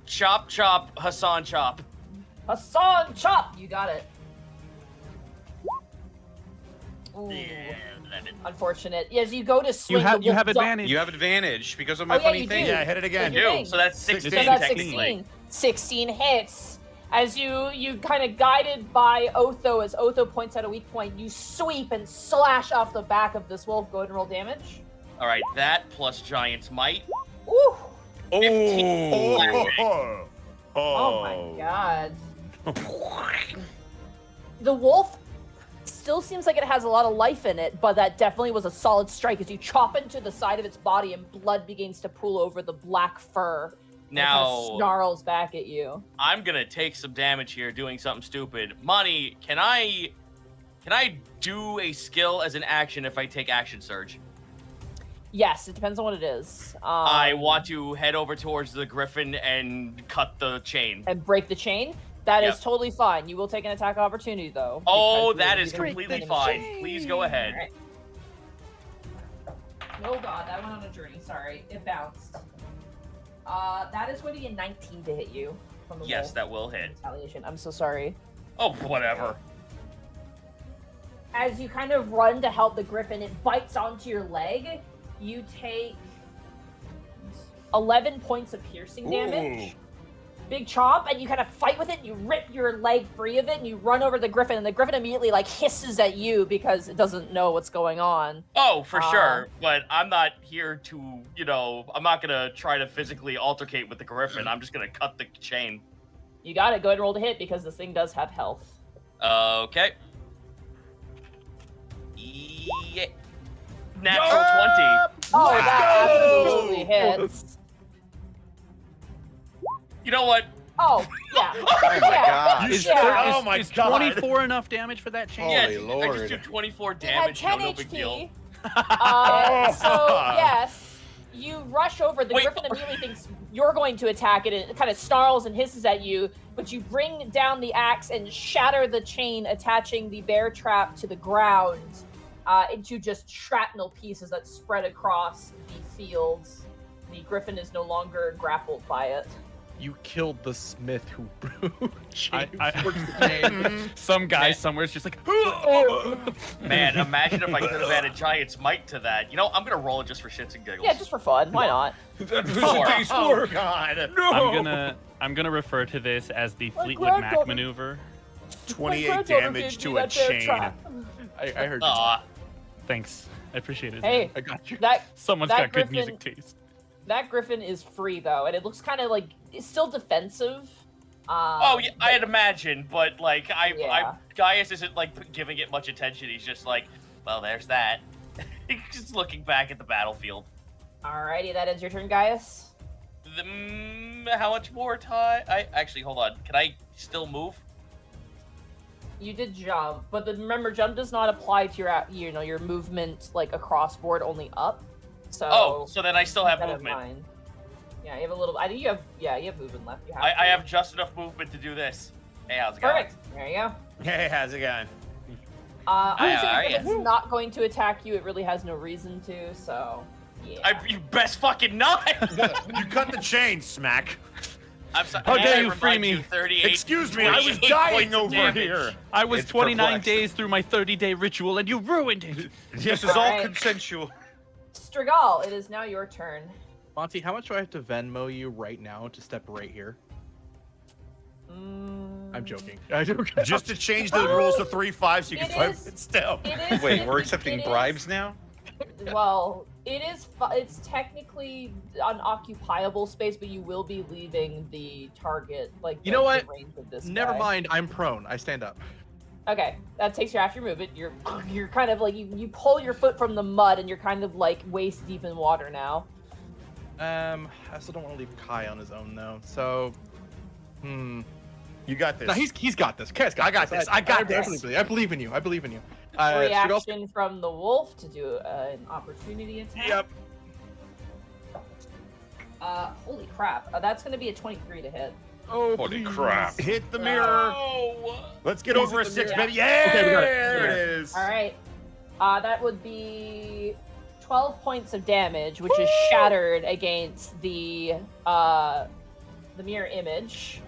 chop, chop, Hassan chop. Hassan chop! You got it. Ooh, Yeah, that did. unfortunate. As you go to swing, You the have wolf advantage. You have advantage because of my Oh, yeah, funny you thing. do. Yeah, hit it again. Your thing. So that's 16, 16. So that's technically. 16. 16 hits. As you kind of guided by Otho, as Otho points out a weak point, you sweep and slash off the back of this wolf. Go ahead and roll damage. All right, that plus Giant's Might. Ooh! 15 slashing. Oh my god. The wolf still seems like it has a lot of life in it, but that definitely was a solid strike as you chop into the side of its body and blood begins to pool over the black fur. And it kinda Now, snarls back at you. I'm gonna take some damage here doing something stupid. Monty, can I do a skill as an action if I take action surge? Yes, it depends on what it is. I want to head over towards the Griffin and cut the chain. And break the chain. That is Yep. totally fine. You will take an attack opportunity though. Oh, because that you're is gonna completely be fine. finishing. Please go ahead. Alright. Oh god, that went on a journey. Sorry, it bounced. That is going to be a 19 to hit you from the Yes, wolf. that will hit. Retaliation. I'm so sorry. Oh, whatever. As you kind of run to help the Griffin, it bites onto your leg. You take 11 points of piercing damage. Big chomp, and you kind of fight with it. And you rip your leg free of it, and you run over the Griffin, and the Griffin immediately like hisses at you because it doesn't know what's going on. Oh, for sure. But I'm not here to, I'm not gonna try to physically altercate with the Griffin. I'm just gonna cut the chain. You got it. Go ahead and roll to hit because this thing does have health. Okay. Yeah. Natural 20. Oh, that absolutely hits. You know what? Oh, yeah. Oh my god. Is, Yeah. Oh my is God. 24 enough damage for that chain? Yeah, Holy I just Lord. do 24 It had damage. 10 No big deal. HP. So, yes, you rush over. The Wait. Griffin immediately thinks you're going to attack it, and it kind of snarls and hisses at you, but you bring down the axe and shatter the chain attaching the bear trap to the ground into just shrapnel pieces that spread across the fields. The Griffin is no longer grappled by it. You killed the smith who I- forged the chain. Some guy Man. somewhere is just like, Man, imagine if I could have added Giant's Might to that. I'm gonna roll it just for shits and giggles. Yeah, just for fun. Why not? Oh God. I'm gonna refer to this as the My Fleetwood Mac granddaughter- maneuver. 28 My granddaughter damage gave to me a that bear chain. trap. I heard you. Aw. Thanks. I appreciate it. Hey, I got you. Someone's that got good Griffin- music taste. That Griffin is free though, and it looks kind of like it's still defensive. Oh, yeah, I'd imagine, but Yeah. Gaius isn't giving it much attention. He's just like, well, there's that. He's just looking back at the battlefield. Alrighty, that ends your turn, Gaius. How much more time? Hold on. Can I still move? You did jump, but remember, jump does not apply to your movement like across board, only up. So. So then I still have keep that in movement. mind. Yeah, you have a little. I think you have. Yeah, you have movement left. You have. I have just enough movement to do this. Hey, how's it going? Perfect. There you go. Hey, how's it going? I would say Hi, if it's not going to attack you, it really has no reason to. So. Yeah. You best fucking not. You cut the chain, smack. I'm sorry. How dare I you free remind me? you, 38 Excuse me, I was 28 dying points of over damage. here. I was It's 29 perplexed. days through my 30-day ritual, and you ruined it. This is all Alright. consensual. Strigal, it is now your turn. Monty, how much do I have to Venmo you right now to step right here? I'm joking. Just to change the rules to 3-5 so you can It fight is- it still. It is. Wait, we're accepting it is- bribes now? Well, it's technically unoccupiable space, but you will be leaving the target, like You know what? the range of this Never guy. mind, I'm prone. I stand up. Okay, that takes you after your movement. You're kind of like you pull your foot from the mud, and you're kind of like waist deep in water now. I still don't want to leave Kai on his own though. So, You got this. no, he's got this. Kai's got I got this. I got definitely this. I believe in you. I believe in you. Reaction from the wolf to do an opportunity attack. Yep. Holy crap! That's going to be a 23 to hit. Oh, Holy please. crap. Hit the mirror. Oh. Let's get Please over a hit the 6, mirror. baby. Yeah, Okay, we got it. there it Yeah. is. All right. That would be 12 points of damage, which is shattered against the mirror image.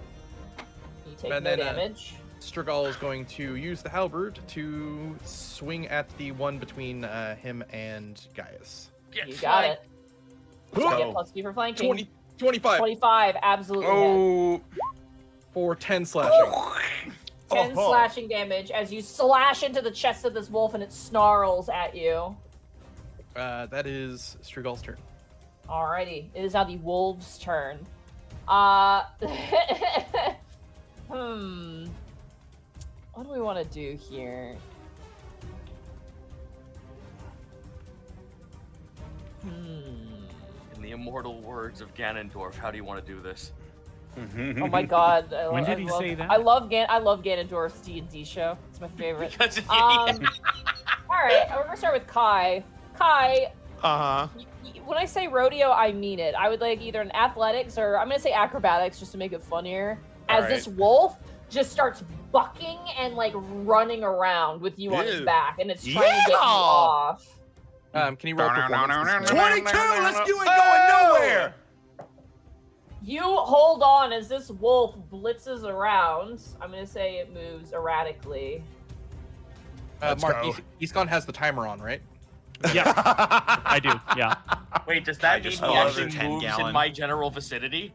You take And no then, damage. Strigal is going to use the halberd to swing at the one between him and Gaius. Get You got flanked. it. So Go. get +2 for flanking. 25 25, absolutely hit. Oh, for 10 slashing. 10 Oh. slashing damage as you slash into the chest of this wolf and it snarls at you. That is Strigal's turn. Alrighty, it is now the wolf's turn. What do we want to do here? In the immortal words of Ganondorf, how do you want to do this? Oh my god. When did he say that? I love Ganondorf's D&D show. It's my favorite. Because Alright, we're gonna start with Kai. Kai, Uh-huh. when I say rodeo, I mean it. I would like either an athletics or I'm gonna say acrobatics just to make it funnier. As Alright. this wolf just starts bucking and like running around with you on its Ew. back, and it's trying to get you Yeah! off. Can you roll performance? 22, let's do it going nowhere. You hold on as this wolf blitzes around. I'm gonna say it moves erratically. Let's Mark, go. Eastcon has the timer on, right? Yeah, I do. Yeah. Wait, does I that mean just he love actually the 10 moves in gallon. my general vicinity?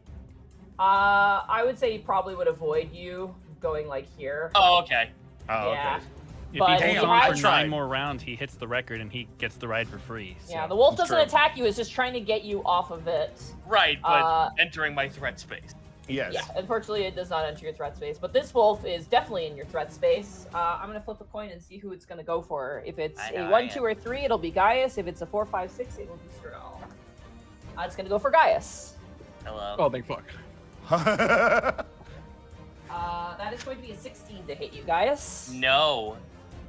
I would say he probably would avoid you going like here. Oh, okay. Oh, Yeah. okay. If But he he holds on has- for 9 more rounds, he hits the record and he gets the ride for free. So. Yeah, the wolf That's doesn't true. attack you, it's just trying to get you off of it. Right, but Uh, entering my threat space. Yes. Yeah, unfortunately it does not enter your threat space, but this wolf is definitely in your threat space. I'm gonna flip a coin and see who it's gonna go for. If it's I a know, 1, I 2, or 3, it'll be Gaius. If it's a 4, 5, 6, it will be Strigal. It's gonna go for Gaius. Hello. Oh, thank fuck. That is going to be a 16 to hit you, Gaius. No.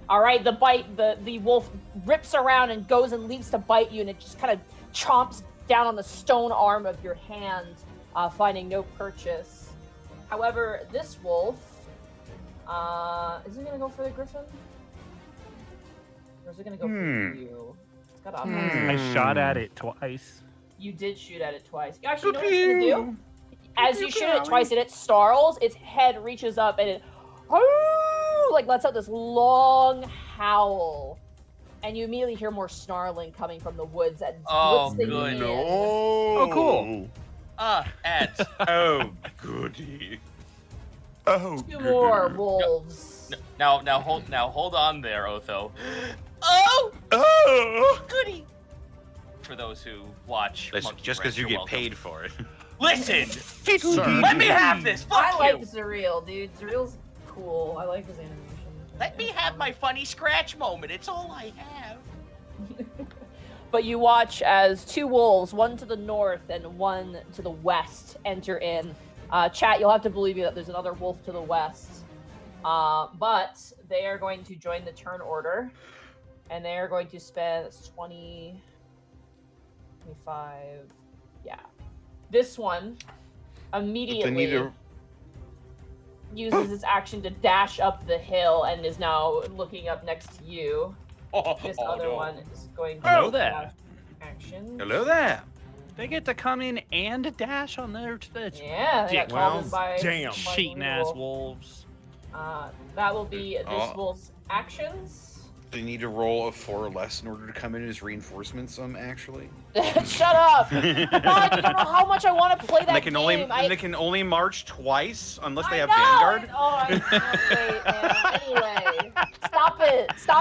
All right, the wolf rips around and goes and leaps to bite you, and it just kind of chomps down on the stone arm of your hand, finding no purchase. However, this wolf, is it gonna go for the Griffin? Or is it gonna go for you? It's got options. I shot at it twice. You did shoot at it twice. Actually, you know what it's gonna do? As you shoot at it twice and it snarls, its head reaches up and it like lets out this long howl. And you immediately hear more snarling coming from the woods and Oh, blitzing good. in. Oh, cool. Ads. Oh, goody. Oh, Two more wolves. Now hold on there, Otho. Oh, Oh! goody. For those who watch, That's Monkey just Branch, because you you're get welcome. paid for it. Listen, Sir. let me have this. Fuck I like you. Zuriel, dude. Zuriel's cool. I like his animation. Let me have my funny scratch moment. It's all I have. But you watch as two wolves, one to the north and one to the west, enter in. Chat, you'll have to believe me that there's another wolf to the west. But they are going to join the turn order, and they are going to spend 20, 25. Yeah, this one immediately uses its action to dash up the hill and is now looking up next to you. This other one is going to Hello there. dash action. Hello there. They get to come in and dash on their Twitch. Yeah, they got called in by damn. by Cheating the ass wolf. wolves. That will be this wolf's actions. They need to roll a 4 or less in order to come in as reinforcements. Actually. Shut up! God, you don't know how much I want to play that And they can only game. they can only march twice unless they I have know! Vanguard. Oh, I can't wait, man. Anyway, stop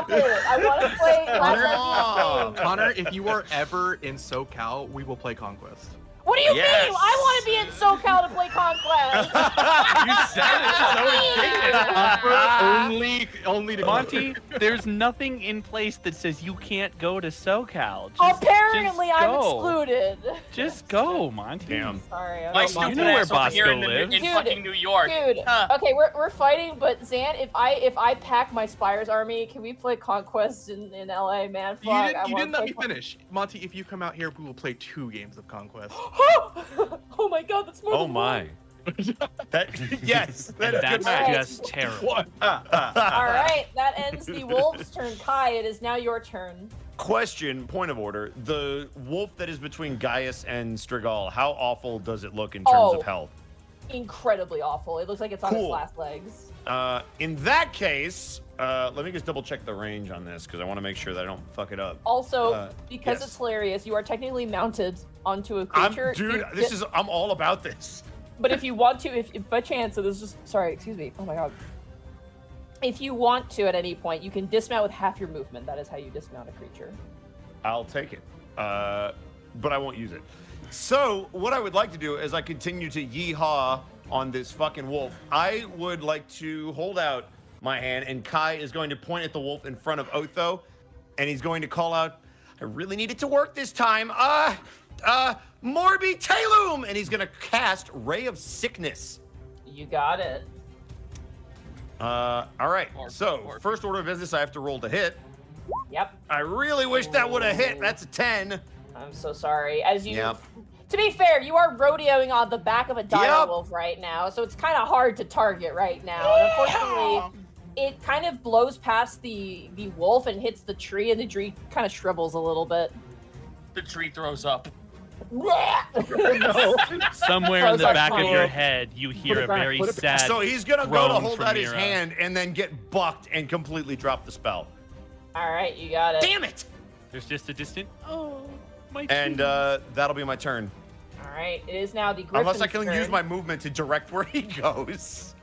it! I want to play last game. Connor, if you are ever in SoCal, we will play Conquest. What do you Yes. mean? I want to be in SoCal to play Conquest. You said it so only to Monty, there's nothing in place that says you can't go to SoCal. Apparently, just I'm go. excluded. Just go, Monty. Damn. Sorry. I'm My not- stupid you know where ass over here Bosco in lives. in Dude, fucking New York. Dude, Huh. okay, we're fighting, but Zan, if I pack my Spires army, can we play Conquest in LA, man? Fuck, You I didn't wanna let me play finish. Monty, if you come out here, we will play 2 games of Conquest. Oh my god, that's more Oh than one. my. That yes. That is good That's match. just terrible. All right, that ends the wolf's turn. Kai, it is now your turn. Question, point of order. The wolf that is between Gaius and Strigal, how awful does it look in terms of health? Incredibly awful. It looks like it's on its Cool. last legs. In that case, let me just double check the range on this because I want to make sure that I don't fuck it up. Also, because yes. it's hilarious, you are technically mounted onto a creature. I'm all about this. But if you want to, if by chance, so this is just, sorry, excuse me. Oh my god. If you want to at any point, you can dismount with half your movement. That is how you dismount a creature. I'll take it. But I won't use it. So what I would like to do as I continue to yeehaw on this fucking wolf, I would like to hold out my hand, and Kai is going to point at the wolf in front of Otho, and he's going to call out, I really need it to work this time. Morbi Talum! And he's gonna cast Ray of Sickness. You got it. All right, so first order of business, I have to roll to hit. Yep. I really wish that would have hit. That's a 10. I'm so sorry. As you, Yep. to be fair, you are rodeoing on the back of a dire Yep. wolf right now, so it's kind of hard to target right now. And unfortunately, it kind of blows past the wolf and hits the tree, and the tree kind of shrivels a little bit. The tree throws up. Somewhere in the Throws back up of fire. your head, you hear a very sad. So he's gonna go to groan hold from out his Mira. hand and then get bucked and completely drop the spell. All right, you got it. Damn it! There's just a distant. Oh, my. And cheese." that'll be my turn. All right, it is now the Griffin's Unless I can turn. use my movement to direct where he goes.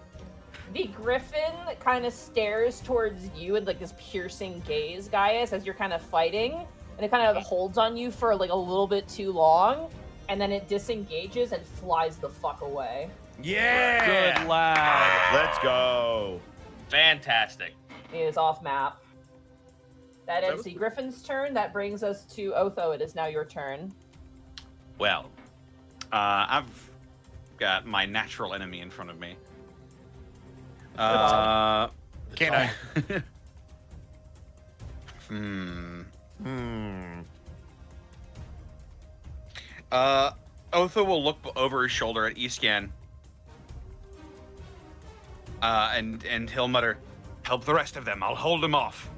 The Griffin kind of stares towards you with like this piercing gaze, Gaius, as you're kind of fighting, and it kind of holds on you for like a little bit too long, and then it disengages and flies the fuck away. Yeah! Good lad. Let's go. Fantastic. It is off map. That ends the Griffin's turn. That brings us to Otho. It is now your turn. Well, I've got my natural enemy in front of me. Can I? Otho will look over his shoulder at Escan. And he'll mutter, "Help the rest of them. I'll hold them off."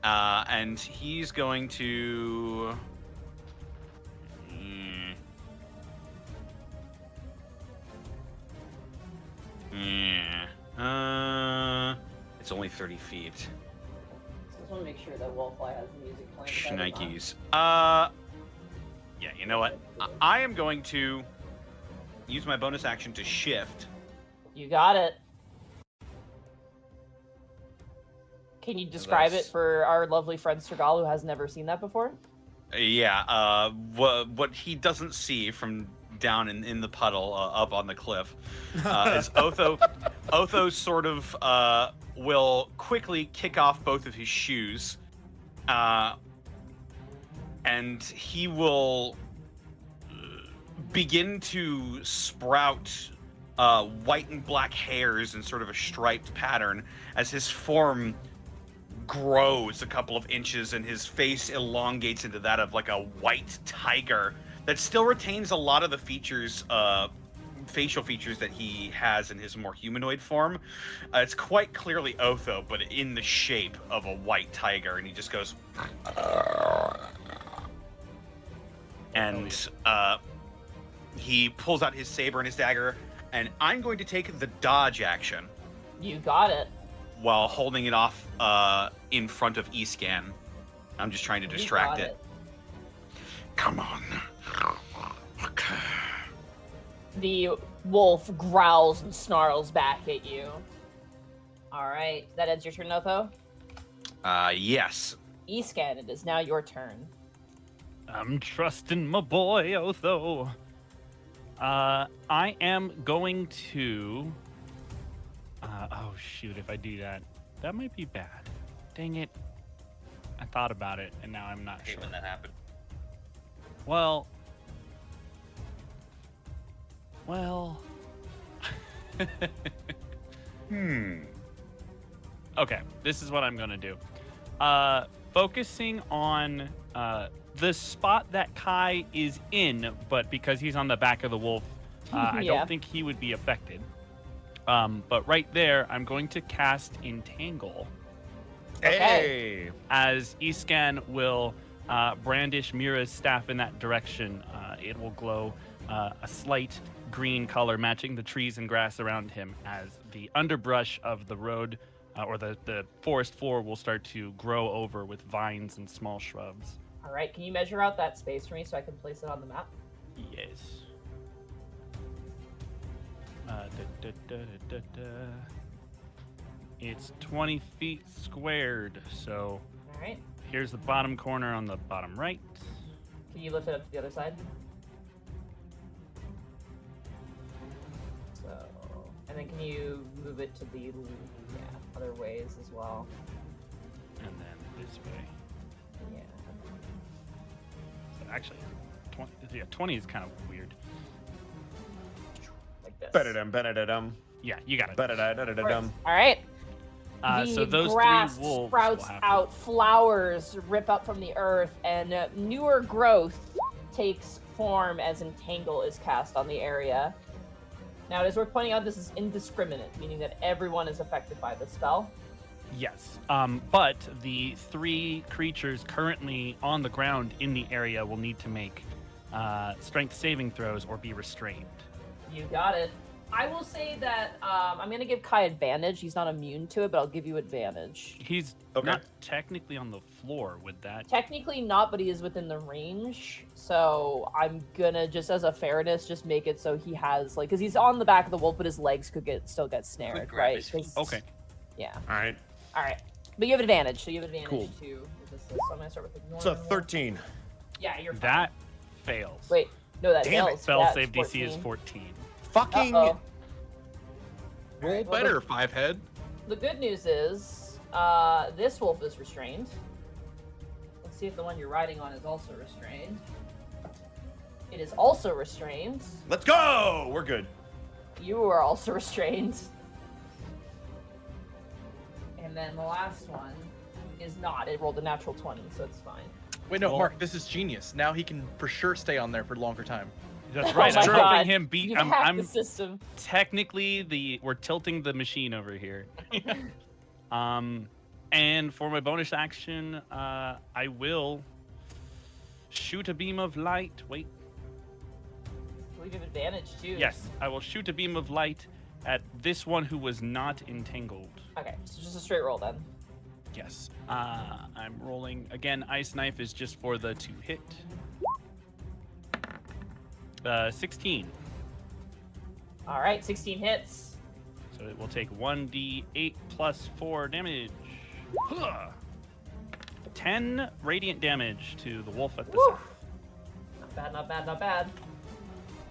And he's going to. It's only 30 feet. So I just want to make sure that Wallfly has the music playing. Shnikes. Yeah, you know what? I am going to use my bonus action to shift. You got it. Can you describe it for our lovely friend Sergal, who has never seen that before? Yeah, what he doesn't see from down in the puddle up on the cliff is Otho sort of will quickly kick off both of his shoes, and he will begin to sprout white and black hairs in sort of a striped pattern as his form grows a couple of inches and his face elongates into that of like a white tiger that still retains a lot of the features, facial features that he has in his more humanoid form. It's quite clearly Otho, but in the shape of a white tiger, and he just goes... And he pulls out his saber and his dagger, and I'm going to take the dodge action You got it. while holding it off in front of Escan. I'm just trying to You distract got it. Come on. Okay. The wolf growls and snarls back at you. All right, that ends your turn, Otho. Yes. Escan, it is now your turn. I'm trusting my boy Otho. I am going to. Oh shoot! If I do that, that might be bad. Dang it! I thought about it, and now I'm not Hate sure. when that happened. Well. Okay, this is what I'm gonna do. Focusing on the spot that Kai is in, but because he's on the back of the wolf, I Yeah. don't think he would be affected. But right there, I'm going to cast Entangle, Hey. as Escan will brandish Mira's staff in that direction. It will glow a slight green color, matching the trees and grass around him, as the underbrush of the road or the forest floor will start to grow over with vines and small shrubs. All right, can you measure out that space for me so I can place it on the map? Yes. It's 20 feet squared, so All right. here's the bottom corner on the bottom right. Can you lift it up to the other side? So, and then can you move it to the other ways as well? And then this way. Yeah. So actually, 20 is kind of weird. Like this. Ba-da-dum. Yeah, you got it. Ba-da-da-da-da-dum. All right. So those grass three wolves sprouts will have to- out, flowers rip up from the earth, and newer growth takes form as Entangle is cast on the area. Now, it is worth pointing out this is indiscriminate, meaning that everyone is affected by the spell. Yes, but the three creatures currently on the ground in the area will need to make strength saving throws or be restrained. You got it. I will say that I'm going to give Kai advantage. He's not immune to it, but I'll give you advantage. He's Okay. not technically on the floor with that. Technically not, but he is within the range. So I'm gonna, just as a fairness, just make it so he has, like, because he's on the back of the wolf, but his legs could still get snared, grab right? his feet. 'Cause- Okay. Yeah. All right. All right. But you have advantage, so you have advantage Cool. to this. So I'm gonna start with the It's a normal. 13. Yeah, you're fine. That fails. Wait, no, that Damn it. fails. Spell Yeah, save it's DC is 14. 14. Fucking. Uh-oh. Roll Alright, well, better, five head. The good news is, this wolf is restrained. Let's see if the one you're riding on is also restrained. It is also restrained. Let's go. We're good. You are also restrained. And then the last one is not. It rolled a natural 20, so it's fine. Wait, no, Well- Mark, this is genius. Now he can for sure stay on there for a longer time. That's Oh right. my I'm God. helping him beat. You I'm hacked the system. technically we're tilting the machine over here. And for my bonus action, I will shoot a beam of light. Wait, We give advantage too. yes, I will shoot a beam of light at this one who was not entangled. Okay, so just a straight roll then. Yes. I'm rolling again. Ice knife is just for the 2 hit. 16. All right, 16 hits. So it will take 1d8 plus 4 damage. Huh. 10 radiant damage to the wolf at the Woo. south. Not bad, not bad, not bad.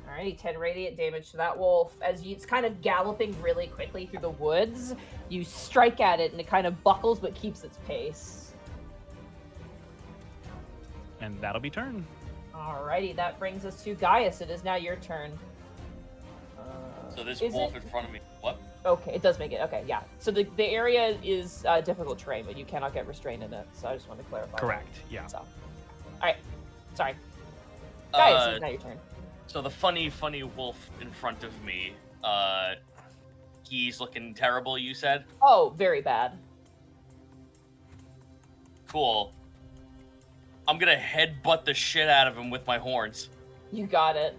Alrighty, 10 radiant damage to that wolf. As it's kind of galloping really quickly through the woods, you strike at it and it kind of buckles but keeps its pace. And that'll be turn. Alrighty, that brings us to Gaius. It is now your turn. So this Is wolf it- in front of me. What? Okay, it does make it. Okay, yeah. So the area is difficult terrain, but you cannot get restrained in it. So I just want to clarify. that. Correct. Yeah. So, all right. Sorry, guys. Uh, It's now your turn. So the funny wolf in front of me, he's looking terrible, you said? Oh, very bad. Cool. I'm gonna headbutt the shit out of him with my horns. You got it.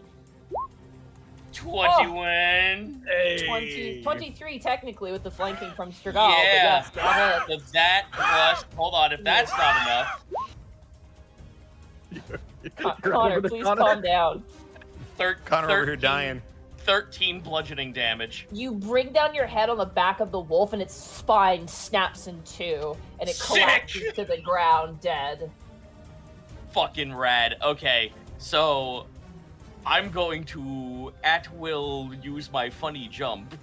21. 23 technically with the flanking from Strigal. Yeah. But yes, got it. So that plus, hold on, if that's not enough, Connor, please calm down. Connor over here dying. 13 bludgeoning damage. You bring down your head on the back of the wolf, and its spine snaps in two, and it Sick! collapses to the ground, dead. Fucking rad. Okay, so I'm going to at will use my funny jump.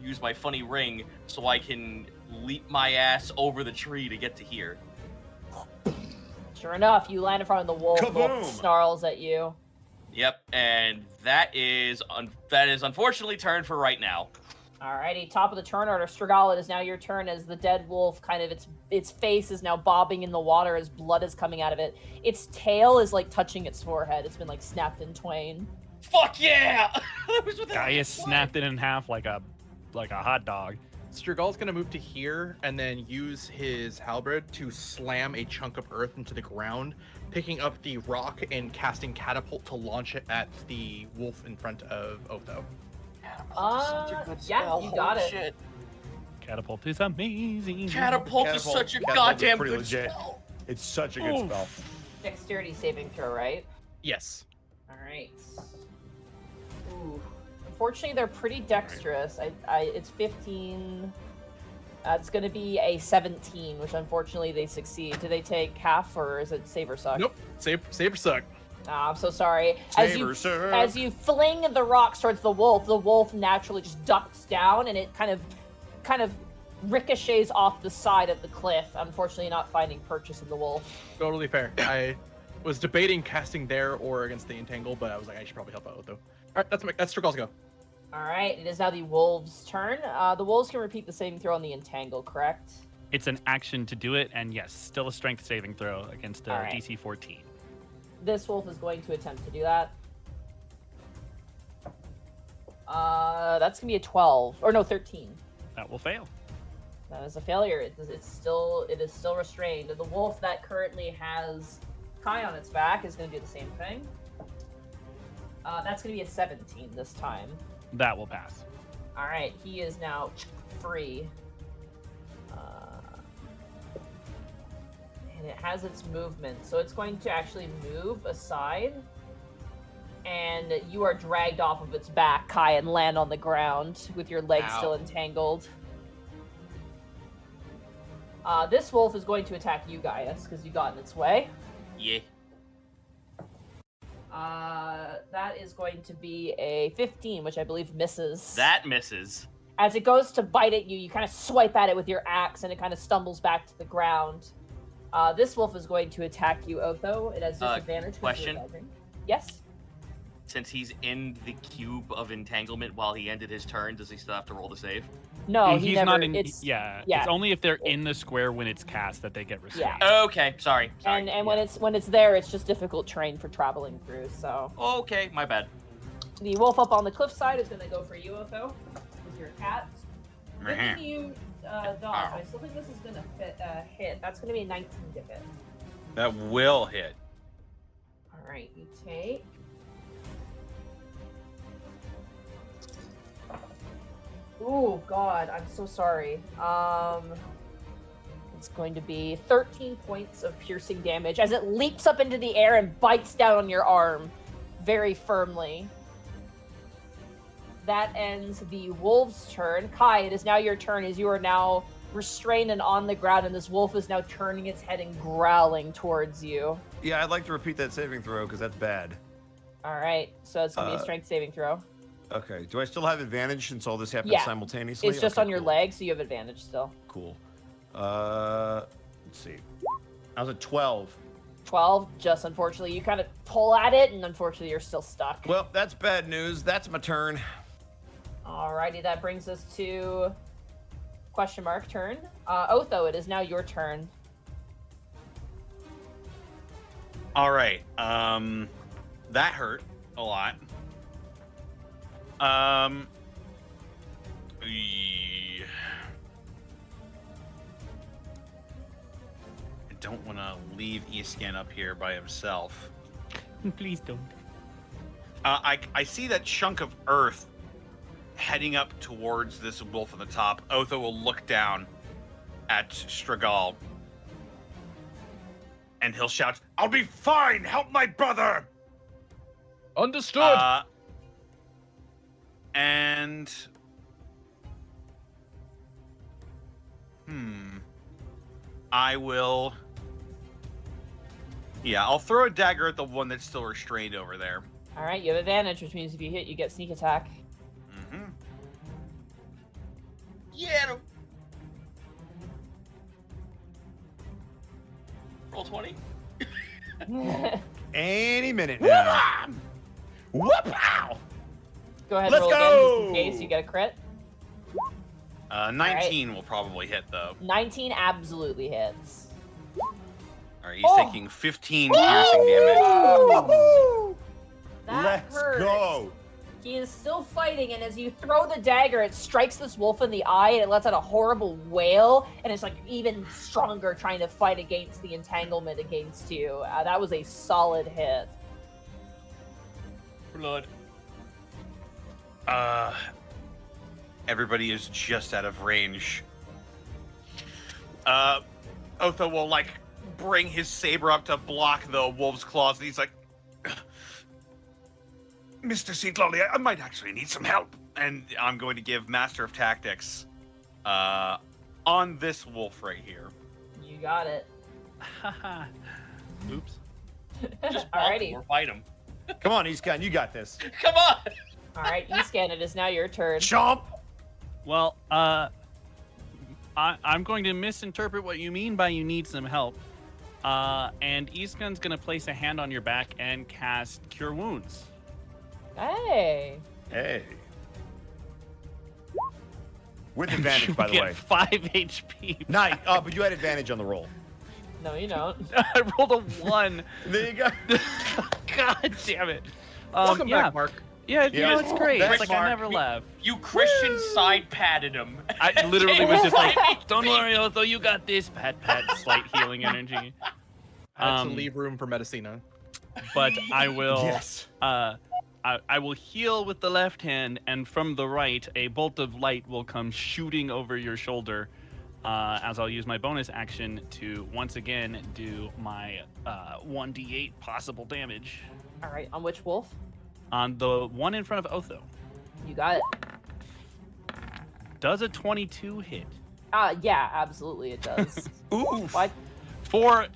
Use my funny ring so I can leap my ass over the tree to get to here. Sure enough, you land in front of the wolf. The Kaboom! wolf snarls at you. Yep, and that is unfortunately turned for right now. Alrighty, top of the turn order. Strigal, it is now your turn as the dead wolf, kind of its face is now bobbing in the water as blood is coming out of it. Its tail is like touching its forehead. It's been like snapped in twain. Fuck yeah! That was without Gaius snapped it in half like a hot dog. Strigal's gonna move to here and then use his halberd to slam a chunk of earth into the ground, picking up the rock and casting catapult to launch it at the wolf in front of Otho. Yeah, you got it. Shit. Catapult is amazing. Catapult is such a Catapult is goddamn pretty good legit. spell. It's such a good Oof. spell. Dexterity saving throw, right? Yes. Alright. Ooh. Unfortunately, they're pretty dexterous. It's 15. It's going to be a 17, which unfortunately they succeed. Do they take half, or is it save or suck? Nope. Save or suck. Ah, I'm so sorry. Saber suck. As you fling the rocks towards the wolf naturally just ducks down, and it kind of ricochets off the side of the cliff. Unfortunately, not finding purchase in the wolf. Totally fair. I was debating casting there or against the entangle, but I was like, I should probably help out Otho. All right, that's Strigal's go. All right, it is now the wolves' turn. The wolves can repeat the saving throw on the entangle, correct? It's an action to do it, and yes, still a strength saving throw against All right. DC 14. This wolf is going to attempt to do that. That's gonna be a 12, or no, 13. That will fail. That is a failure. It is still restrained. And the wolf that currently has Kai on its back is gonna do the same thing. That's gonna be a 17 this time. That will pass. All right, he is now free. And it has its movement, so it's going to actually move aside. And you are dragged off of its back, Kai, and land on the ground with your legs Ow. still entangled. This wolf is going to attack you, Gaius, because you got in its way. Yeah. That is going to be a 15, which I believe misses. That misses. As it goes to bite at you, you kind of swipe at it with your axe, and it kind of stumbles back to the ground. This wolf is going to attack you, Otho. It has disadvantage. 'cause question? you're dodging. Yes. Since he's in the cube of entanglement while he ended his turn, does he still have to roll the save? No, he He's never. not in. It's yeah, yeah. it's only if they're in the square when it's cast that they get restrained. Okay, sorry. and when it's there, it's just difficult terrain for traveling through. So Okay, my bad. the wolf up on the cliffside is going to go for you, Otho, with your cat. Good thing you dodge. I still think this is going to hit. That's going to be a 19 to hit. That will hit. All right, you take. Ooh, God, I'm so sorry. It's going to be 13 points of piercing damage as it leaps up into the air and bites down on your arm very firmly. That ends the wolf's turn. Kai, it is now your turn as you are now restrained and on the ground, and this wolf is now turning its head and growling towards you. Yeah, I'd like to repeat that saving throw because that's bad. All right, so it's going to be a strength saving throw. Okay. Do I still have advantage since all this happened Yeah. simultaneously? It's just Okay, on your cool. leg, so you have advantage still. Cool. Let's see. I was at 12. 12. Just unfortunately, you kind of pull at it, and unfortunately, you're still stuck. Well, that's bad news. That's my turn. Alrighty, that brings us to question mark turn. Otho, it is now your turn. All right. That hurt a lot. I don't want to leave Escan up here by himself. Please don't. I see that chunk of earth heading up towards this wolf at the top. Otho will look down at Stragal. And he'll shout, "I'll be fine! Help my brother!" Understood. And... I will... Yeah, I'll throw a dagger at the one that's still restrained over there. Alright, you have advantage, which means if you hit, you get sneak attack. Mm-hmm. Yeah. Roll 20. Any minute now. Whoop! Ow! Go ahead, Let's roll go! again, just in case you get a crit. 19 will probably hit, though. 19 absolutely hits. All right, he's taking 15 piercing damage. That Let's hurt. go. He is still fighting, and as you throw the dagger, it strikes this wolf in the eye, and it lets out a horrible wail, and it's like even stronger trying to fight against the entanglement against you. That was a solid hit. Blood. Everybody is just out of range. Otho will, like, bring his saber up to block the wolf's claws, and he's like, Mr. Seedlolly, I might actually need some help. And I'm going to give Master of Tactics on this wolf right here. You got it. Oops. Just bonk Alrighty. him or fight him. Come on, Escan, you got this. Come on. Alright, Escan, it is now your turn. Chomp! Well, I'm going to misinterpret what you mean by you need some help. And Escan's going to place a hand on your back and cast Cure Wounds. Hey. Hey. With advantage, by the Get way. 5 HP. Nice. Oh, but you had advantage on the roll. No, you don't. I rolled a 1. There you go. God damn it. Welcome yeah. back, Mark. Yeah, you know, Yeah. it's great. That's It's like I Mark. never left. You Christian side patted him. I literally was just like, don't worry, Otho, you got this. Pat, slight healing energy. I had to leave room for Medicina. But I will... Yes. I will heal with the left hand, and from the right, a bolt of light will come shooting over your shoulder, as I'll use my bonus action to once again do my 1d8 possible damage Alright, on which wolf? on the one in front of Otho. You got it. Does a 22 hit? Yeah, absolutely it does. Ooh. What? For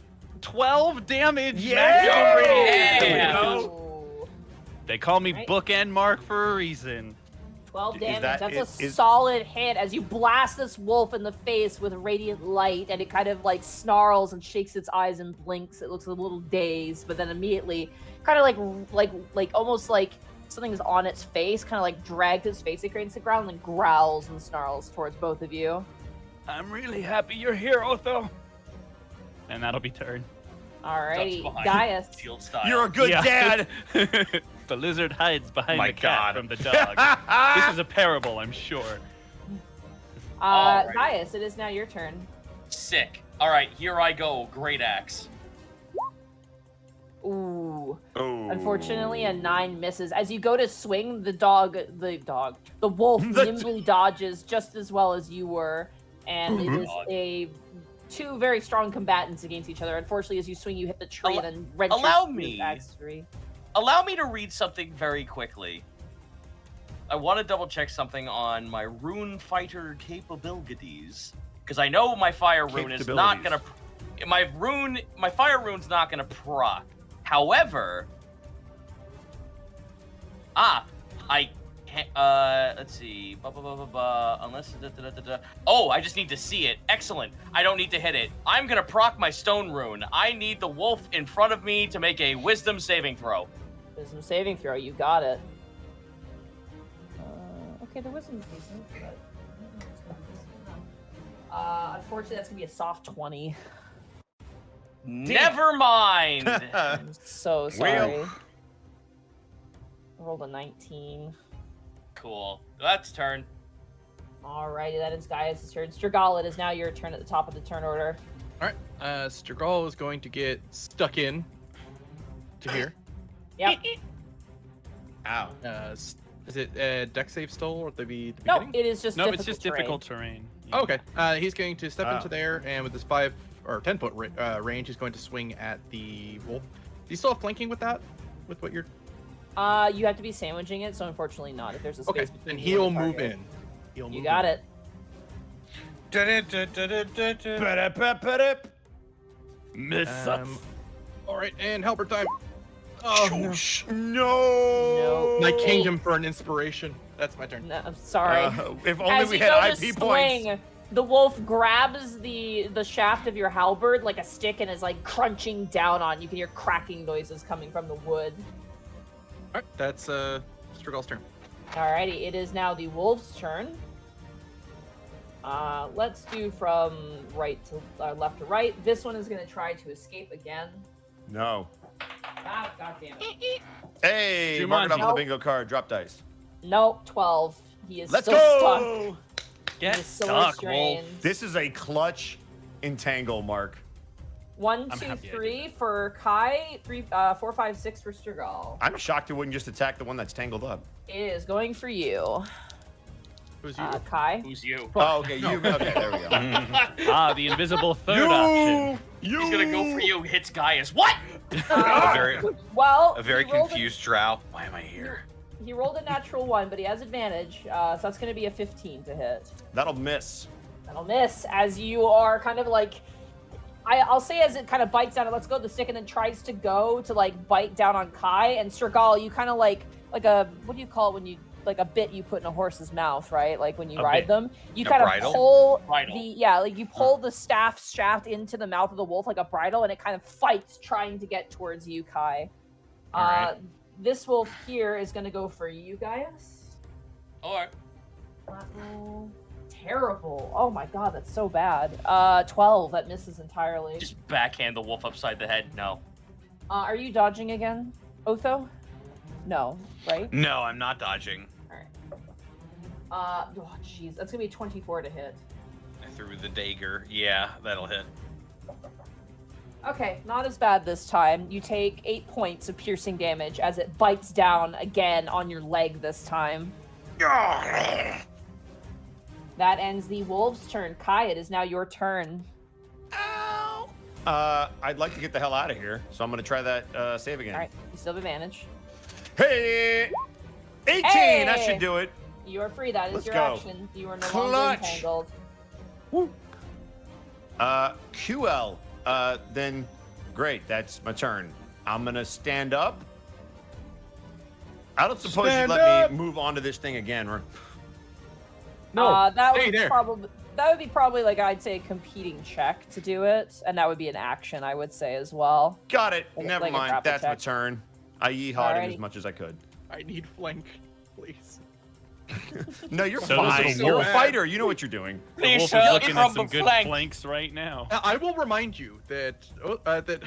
12 damage! Yeah! maximum Yeah! radius. Ooh. They call me Right. Bookend Mark for a reason. 12 Is damage. that- That's a is- solid hit as you blast this wolf in the face with radiant light, and it kind of like snarls and shakes its eyes and blinks. It looks a little dazed, but then immediately, kind of like almost like something's on its face, kind of like drags its face against the ground, and then growls and snarls towards both of you. I'm really happy you're here, Otho. And that'll be turn. Alrighty, Ducks behind. Gaius. Shield style. You're a good Yeah. dad. The lizard hides behind My the cat God. from the dog. This is a parable, I'm sure. Alright. Gaius, it is now your turn. Sick. All right, here I go. Great axe. Ooh. Oh. Unfortunately, a 9 misses. As you go to swing, the wolf nimbly dodges just as well as you were, and it is two very strong combatants against each other. Unfortunately, as you swing, you hit the tree and then wrench allow your me. axe free. Allow me to read something very quickly. I want to double check something on my rune fighter capabilities, because I know my fire rune is not gonna. My fire rune's not gonna proc. However, I Let's see. Unless. Oh, I just need to see it. Excellent. I don't need to hit it. I'm gonna proc my stone rune. I need the wolf in front of me to make a wisdom saving throw. Wisdom saving throw. You got it. Okay, the wisdom's decent. But... unfortunately, that's gonna be a soft 20. Never mind. I'm so sorry. I rolled a 19. Cool. That's turn. Alrighty, that is Gaius' turn. Strigall, it is now your turn at the top of the turn order. All right. Strigall is going to get stuck in to here. Yep. Ow. Is it deck save still, or would they be the No, beginning? it is just No, difficult it's just terrain. difficult terrain. Oh, okay. He's going to step Oh. into there, and with his 5 or 10 foot range, he's going to swing at the wolf. Do you still have flanking with that? With what you're? You have to be sandwiching it, so unfortunately not. If there's a space Okay, between then you he'll and the move target. in. He'll You move got in. it. Miss All right, and helper time. Oh no. No. My kingdom for an inspiration. That's my turn. No, I'm sorry. If only As we you had go to IP swing, points. the wolf grabs the shaft of your halberd like a stick and is like crunching down on. You can hear cracking noises coming from the wood. All right, that's Strigall's turn. Alrighty, it is now the wolf's turn. Let's do from right to left to right. This one is going to try to escape again. No. Ah, God damn it. Hey, mark it up Jumanji. on the bingo card. Drop dice. Nope, 12. He is Let's still go. stuck. Get He is sword stuck, wolf. strained. This is a clutch entangle, Mark. 1, I'm 2, happy I did 3 for Kai. 4, 5, 6 for Strigall. I'm shocked it wouldn't just attack the one that's tangled up. It is going for you, Who's you? Kai. Who's you? Oh, okay. You. Okay, there we go. Ah, the invisible third option. You. He's gonna go for you. Hits Gaius. What? A very, Well, a very he rolled confused drow. Why am I here? He rolled a natural 1, but he has advantage, so that's going to be a 15 to hit. That'll miss. That'll miss as you are kind of like, I'll say as it kind of bites down and lets go of the stick and then tries to go to like bite down on Kai and Strigall. You kind of like a, what do you call it when you, like a bit you put in a horse's mouth, right? Like when you A ride bit. them, you A kind of bridle? pull Bridle. like you pull the staff shaft into the mouth of the wolf like a bridle and it kind of fights trying to get towards you, Kai. All right. This wolf here is going to go for you, Gaius. Alright. Flat roll. Terrible. Oh my god, that's so bad. 12, that misses entirely. Just backhand the wolf upside the head. No. Are you dodging again, Otho? No, right? No, I'm not dodging. Oh jeez, that's gonna be 24 to hit. I threw the dagger. Yeah, that'll hit. Okay, not as bad this time. You take 8 points of piercing damage as it bites down again on your leg this time. That ends the wolf's turn. Kai, it is now your turn. Ow. I'd like to get the hell out of here, so I'm gonna try that save again. All right, you still have advantage. Hey, 18. That Hey! should do it. You are free. That is Let's your go. action. You are no longer Clutch. entangled. QL. Then great. That's my turn. I'm gonna stand up. I don't suppose you'd Stand let up. me move on to this thing again, or No, That stay would there. probably like I'd say a competing check to do it, and that would be an action I would say as well. got it. Like- Never like a mind. grapple That's my check. turn. I yeehawed him as Alrighty. much as I could. I need flank, please. No, you're So does fine. the You're a wolf. fighter. You know what you're doing. The wolf is Please, looking at some crumble good flank. flanks right now. I will remind you that that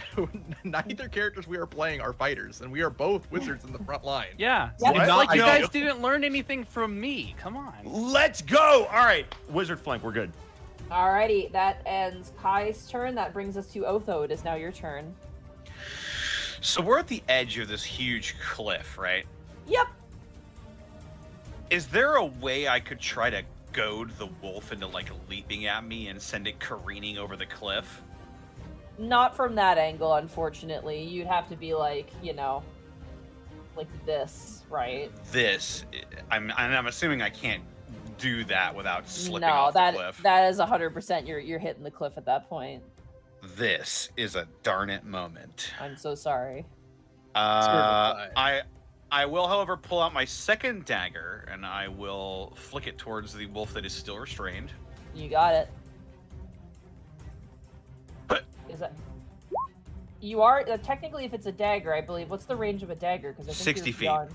neither characters we are playing are fighters, and we are both wizards in the front line. Yeah. Yep. It's What? like you No. guys didn't learn anything from me. Come on. Let's go. All right, wizard flank. We're good. Alrighty, that ends Kai's turn. That brings us to Otho. It is now your turn. So we're at the edge of this huge cliff, right? Yep. Is there a way I could try to goad the wolf into like leaping at me and send it careening over the cliff? Not from that angle, unfortunately. You'd have to be like, you know, like this, right? I'm assuming I can't do that without slipping No, off that the cliff. that is 100%. You're hitting the cliff at that point. This is a darn it moment. I'm so sorry. I I will, however, pull out my second dagger, and I will flick it towards the wolf that is still restrained. You got it. Is that? You are technically, if it's a dagger, I believe. What's the range of a dagger? Because I think 60 you're feet. beyond.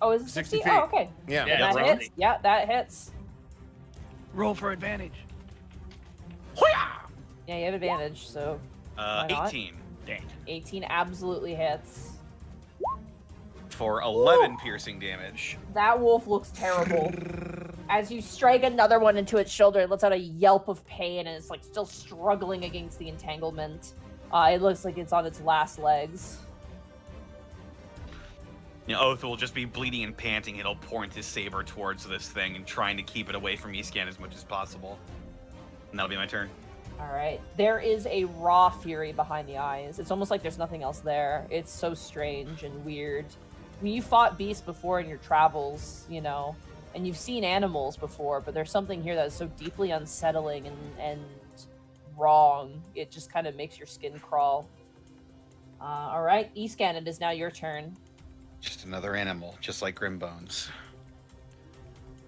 Oh, is it 60 60? feet. Oh, okay. Yeah. Yeah, That that's hits. right. Yeah, that hits. Roll for advantage. Yeah, you have advantage, so Why not? 18 Dang. 18 absolutely hits. for 11 piercing damage. That wolf looks terrible. As you strike another one into its shoulder, it lets out a yelp of pain and it's like still struggling against the entanglement. It looks like it's on its last legs. You know, Oath will just be bleeding and panting. It'll point his saber towards this thing and trying to keep it away from Escan as much as possible. And that'll be my turn. All right. There is a raw fury behind the eyes. It's almost like there's nothing else there. It's so strange and weird. I mean, you fought beasts before in your travels, you know, and you've seen animals before, but there's something here that is so deeply unsettling and wrong. It just kind of makes your skin crawl. All right, Escan, it is now your turn. Just another animal, just like Grimbones.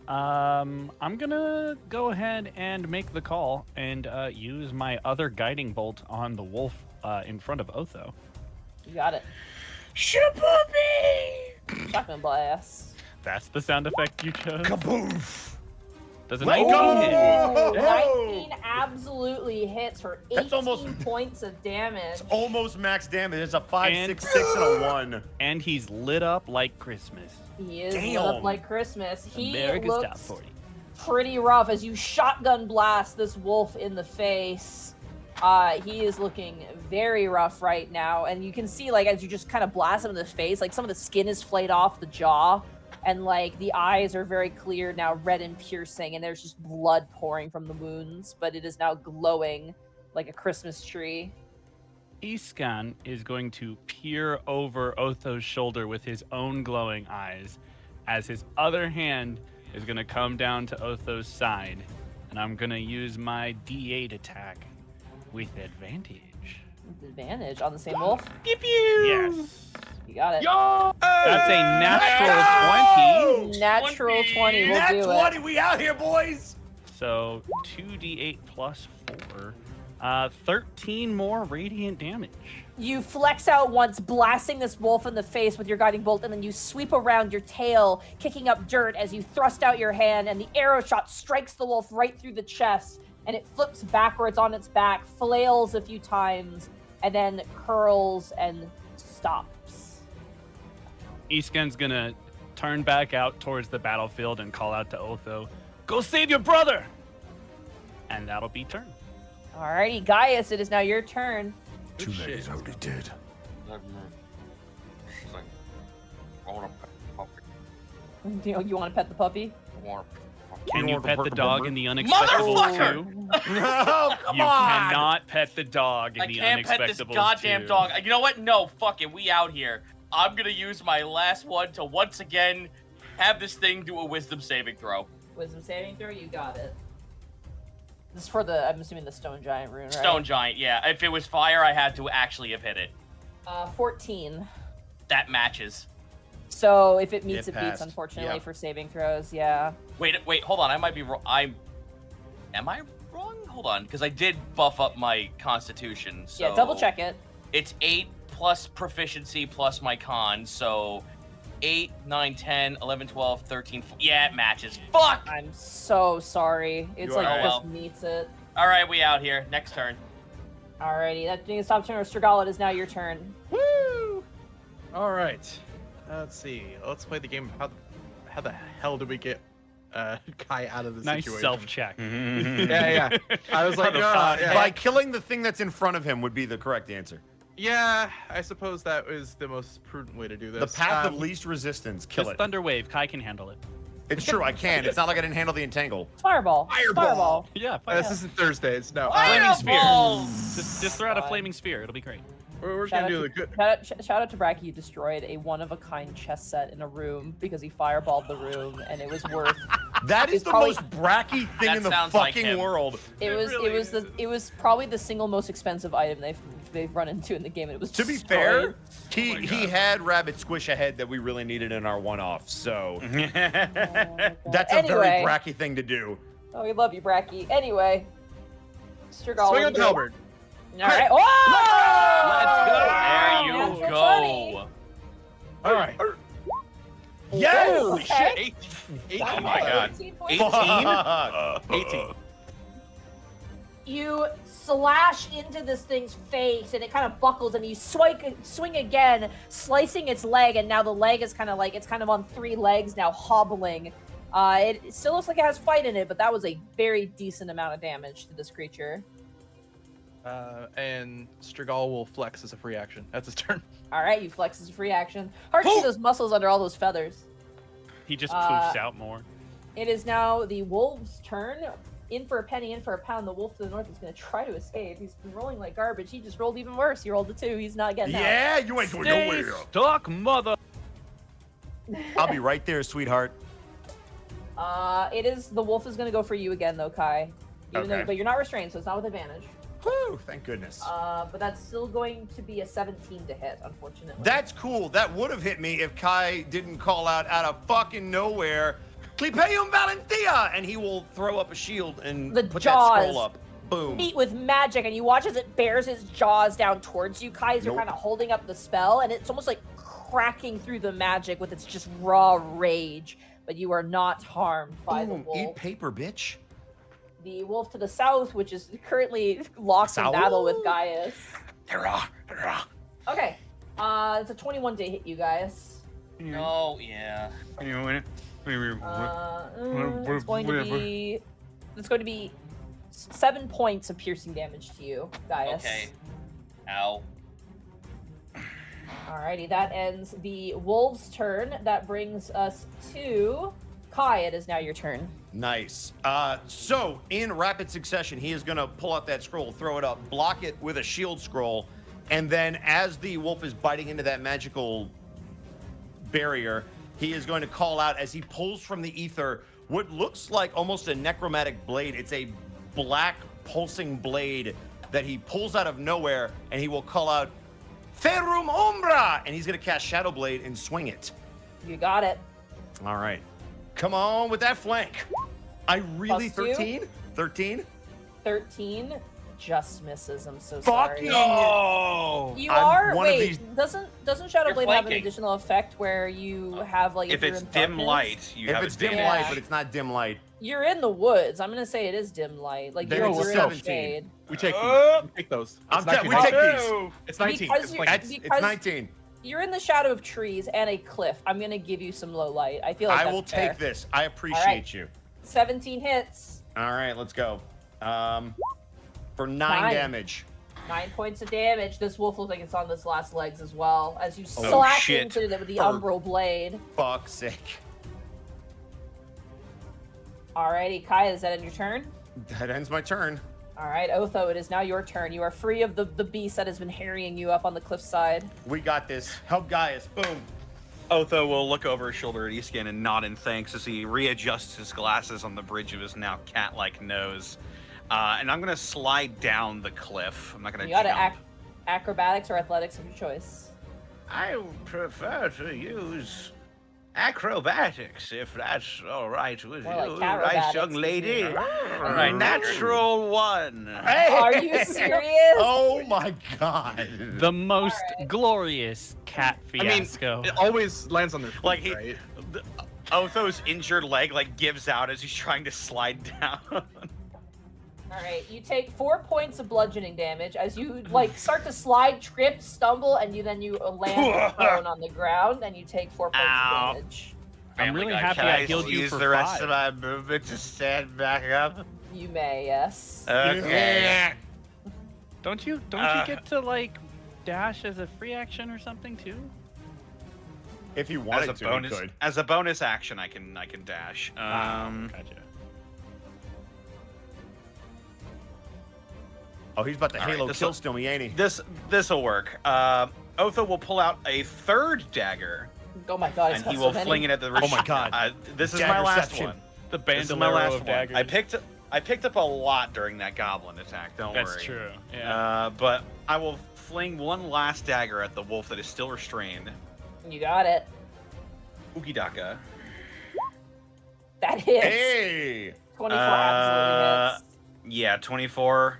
I'm gonna go ahead and make the call and use my other guiding bolt on the wolf in front of Otho. You got it. Shaboopy! Shotgun blast. That's the sound effect you chose. Kaboof! Does a Let's 19 go! hit? Whoa! 19 absolutely hits for 18 That's almost- points of damage. Almost max damage. It's a 5, And- 6, 6, and a 1. And he's lit up like Christmas. He is lit Damn. up like Christmas. He America's top looks 40. pretty rough as you shotgun blast this wolf in the face. He is looking very rough right now, and you can see, like, as you just kind of blast him in the face, like some of the skin is flayed off the jaw, and like the eyes are very clear now, red and piercing, and there's just blood pouring from the wounds, but it is now glowing like a Christmas tree. Escan is going to peer over Otho's shoulder with his own glowing eyes, as his other hand is going to come down to Otho's side, and I'm going to use my D8 attack with advantage. With advantage on the same wolf. Yes. You got it. That's a natural 20. Natural 20 will Nat do 20, it. we out here, boys! So 2d8 plus 4. 13 more radiant damage. You flex out once, blasting this wolf in the face with your guiding bolt, and then you sweep around your tail, kicking up dirt as you thrust out your hand, and the arrow shot strikes the wolf right through the chest, and it flips backwards on its back, flails a few times, and then curls and stops. Escan's gonna turn back out towards the battlefield and call out to Otho, "Go save your brother!" And that'll be turn. Alrighty, Gaius, it is now your turn. Too late, he's already dead. She's like, I want to pet the puppy. You want to pet the puppy? I want to Can you want to pet the hurt the dog bummer? in the Unexpectables Motherfucker! 2? No, come You on! cannot pet the dog in I the can't pet this Unexpectables goddamn 2. dog. You know what? No, fuck it. We out here. I'm gonna use my last one to once again have this thing do a wisdom saving throw. Wisdom saving throw, you got it. This is for the, I'm assuming, the stone giant rune, right? Stone giant, yeah. If it was fire, I had to actually have hit it. 14. That matches. So if it meets, It it beats, passed. unfortunately, Yep. for saving throws, yeah. Wait, hold on. I might be wrong. Am I wrong? Hold on, because I did buff up my constitution. So Yeah, double check it. It's 8 plus proficiency plus my con, so 8, 9, 10, 11, 12, 13. Yeah, it matches. Fuck! I'm so sorry. It's You like are it well. just meets it. All right, we out here. Next turn. Alrighty, that being the stop turn of Strigala, it is now your turn. Woo! All right. Let's see. Let's play the game. How the hell did we get Kai out of the Nice situation? self-check. Yeah. I was like, yeah. By killing the thing that's in front of him would be the correct answer. Yeah, I suppose that was the most prudent way to do this. The path of least resistance, kill Just it. Thunder Wave. Kai can handle it. It's true, I can. It's not like I didn't handle the entangle. Fireball. Fireball. Yeah, This isn't Thursdays. No. Flaming sphere. Fireball! Just throw out a Fine. flaming sphere. It'll be great. We're Shout gonna out do the to- good. Shout out to Bracky, who destroyed a one-of-a-kind chess set in a room because he fireballed the room, and it was worth. That is It's the probably- most bracky thing That in the sounds like fucking him. world. It was really it was probably the single most expensive item they've they've run into in the game, and it was To be destroyed. fair, he had Rabbit Squish ahead that we really needed in our one-off, so that's a very Anyway. Bracky thing to do. Oh, we love you, Bracky. Anyway, Strigol. Swing on the halberd. All right. Oh! Let's go. There you Natural go. 20. All right. Yes! Ooh, okay. 18. Oh my god. 18 points. 18? Fuck. 18. You slash into this thing's face, and it kind of buckles, and you swing again, slicing its leg, and now the leg is kind of like it's kind of on 3 legs now, hobbling. It still looks like it has fight in it, but that was a very decent amount of damage to this creature. And Strigol will flex as a free action. That's his turn. All right, you flex as a free action. Hard to see those muscles under all those feathers. He just poofs out more. It is now the wolf's turn. In for a penny, in for a pound. The wolf to the north is going to try to escape. He's been rolling like garbage. He just rolled even worse. He rolled a 2. He's not getting out. Yeah, you ain't going Stay nowhere. stuck, mother. I'll be right there, sweetheart. It is the wolf is going to go for you again, though, Kai. Even though, Okay. but you're not restrained, so it's not with advantage. Whew, thank goodness. But that's still going to be a 17 to hit, unfortunately. That's cool. That would have hit me if Kai didn't call out of fucking nowhere, Clipeum Valentia, and he will throw up a shield and The put jaws. that scroll up. Boom. Meet with magic, and you watch as it bears its jaws down towards you. Kai's Nope. kind of holding up the spell, and it's almost like cracking through the magic with its just raw rage. But you are not harmed by the Boom. wolf. Eat paper, bitch. The wolf to the south, which is currently locked in South? battle with Gaius. Hurrah! Okay, it's a 21 to hit you guys. Oh, yeah. It's going to be 7 points of piercing damage to you, Gaius. Okay. Ow. Alrighty, that ends the wolf's turn. That brings us to Kai. It is now your turn. Nice. So, in rapid succession, he is going to pull out that scroll, throw it up, block it with a shield scroll, and then as the wolf is biting into that magical barrier, he is going to call out as he pulls from the ether what looks like almost a necromantic blade. It's a black pulsing blade that he pulls out of nowhere, and he will call out, Ferrum Umbra! And he's going to cast Shadow Blade and swing it. You got it. All right. Come on with that flank. I really, Plus two? 13? 13? 13 just misses. I'm so Fucking sorry. no! You I'm are. one of Wait, these- doesn't Shadow You're Blade have an flanking. additional effect where you have like If you're it's in dim darkness? light, you If have it's a dim Yeah. light, but it's not dim light. You're in the woods. I'm gonna say it is dim light. Like Then you're, it's a you're in 17. shade. We take these. We take those. I'm It's we 19. take these. It's 19. Because It's you're- like, It's Because- 19. You're in the shadow of trees and a cliff. I'm gonna give you some low light. I feel like I that's will fair. take this. I appreciate right. you. 17 hits, All right, let's go. For 9 9. damage. 9 points of damage. This wolf looks like it's on this last legs as well as you Oh, slash shit. into it with the For- umbral blade. Fuck's sake. Alrighty, Kai, is that end your turn? That ends my turn. All right, Otho, it is now your turn. You are free of the beast that has been harrying you up on the cliffside. We got this. Help Gaius. Boom. Otho will look over his shoulder at Eastkin and nod in thanks as he readjusts his glasses on the bridge of his now cat-like nose. And I'm gonna slide down the cliff. I'm not gonna You got jump. acrobatics or athletics of your choice. I would prefer to use acrobatics, if that's all right with More like you, carobatics, nice young excuse lady. me. Right. Natural one. Are you serious? Oh my god. The most Alright. glorious cat I mean, fiasco. it always lands on their feet, Like he, right? Otho's injured leg like gives out as he's trying to slide down. All right, you take 4 points of bludgeoning damage as you like start to slide, trip, stumble, and you land prone on the ground, and you take 4 points Ow. of damage. I'm Family really Guy happy cat. I healed you use for the rest 5. of my movement to stand back up? You may, yes. Okay. Don't you get to like dash as a free action or something too? If you As wanted a to, bonus, you could. as a bonus action, I can dash. Gotcha. Oh, he's about to All right, Halo this kill will- still me, ain't he? This'll work. Otho will pull out a third dagger Oh my god, it's and got he so will many. fling it at the. Oh my God. This is my last Daggerception. one. The This is my bandolero last of one. daggers. I picked up a lot during that goblin attack. Don't worry. That's true. Yeah. But I will fling one last dagger at the wolf that is still restrained. You got it. Ukidaka. That hits. Hey! 24 absolutely hits. Yeah, 24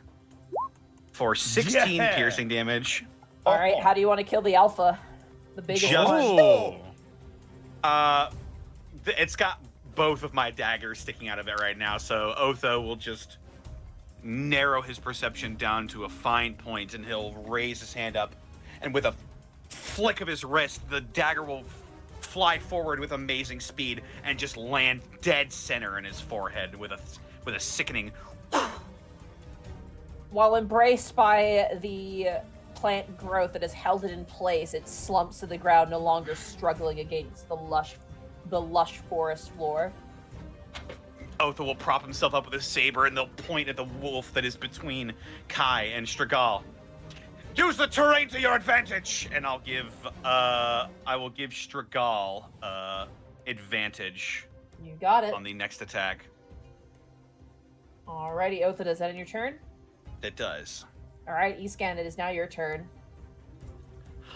for 16 Yeah. piercing damage. All right, how do you want to kill the alpha? The biggest Just- one. It's got both of my daggers sticking out of it right now, so Otho will just narrow his perception down to a fine point, and he'll raise his hand up, and with a flick of his wrist, the dagger will fly forward with amazing speed and just land dead center in his forehead with a sickening. While embraced by the plant growth that has held it in place, it slumps to the ground, no longer struggling against the lush forest floor. Otho will prop himself up with his saber, and they'll point at the wolf that is between Kai and Stragal. Use the terrain to your advantage, and I will give Stragal advantage You got it. on the next attack. Alrighty, Otha, does that end your turn? It does. Alright, Escan, it is now your turn.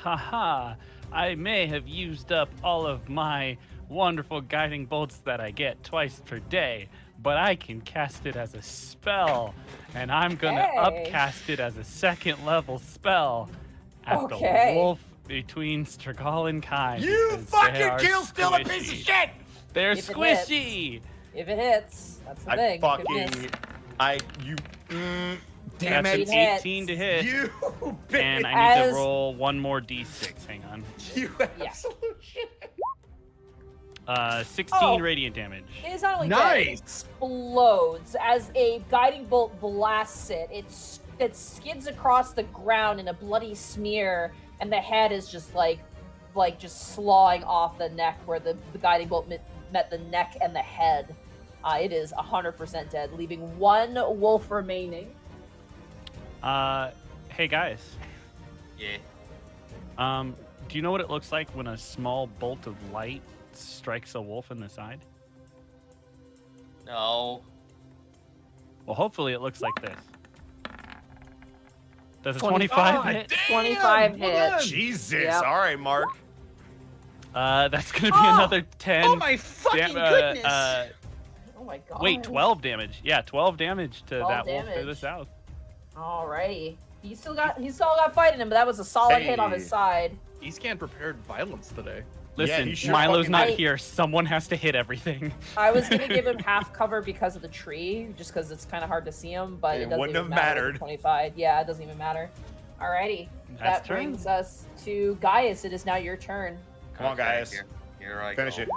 Haha. I may have used up all of my wonderful guiding bolts that I get twice per day, but I can cast it as a spell, and I'm gonna Hey. upcast it as a second level spell at Okay. the wolf between Stragal and Kai. You because they fucking are kill still a piece of squishy. shit! They're If it squishy. If it hits, that's the I thing. If it fucking... miss. Damn That's it! an Hits. 18 to hit, You bitch! and I need As- to roll one more d6. Hang on. You Yeah. absolute shit! 16 Oh. radiant damage. It is not only dead, it Nice. explodes as a guiding bolt blasts it. It skids across the ground in a bloody smear, and the head is just like just slawing off the neck where the guiding bolt met the neck and the head. It is 100% dead, leaving one wolf remaining. Hey guys. Yeah. Do you know what it looks like when a small bolt of light strikes a wolf in the side? No. Well, hopefully it looks like this. Does a 25 25 hit? 25 Well done. hits. Jesus! Yep. All right, Mark. That's gonna be Oh! another 10. Oh my fucking goodness! Oh my god. Wait, 12 damage. Yeah, 12 damage to 12 that wolf to the damage. south. Alrighty. He's still got fight in him, but that was a solid hit on his Hey. side. Escan prepared violence today. Listen, he sure Milo's fucking not did. here. Someone has to hit everything. I was gonna give him half cover because of the tree, just because it's kind of hard to see him, but It it doesn't wouldn't even have matter with mattered. 25. Yeah, it doesn't even matter. Alrighty. That's That turn. brings us to Gaius. It is now your turn. Come on, Okay, guys. Here I Finish go. it.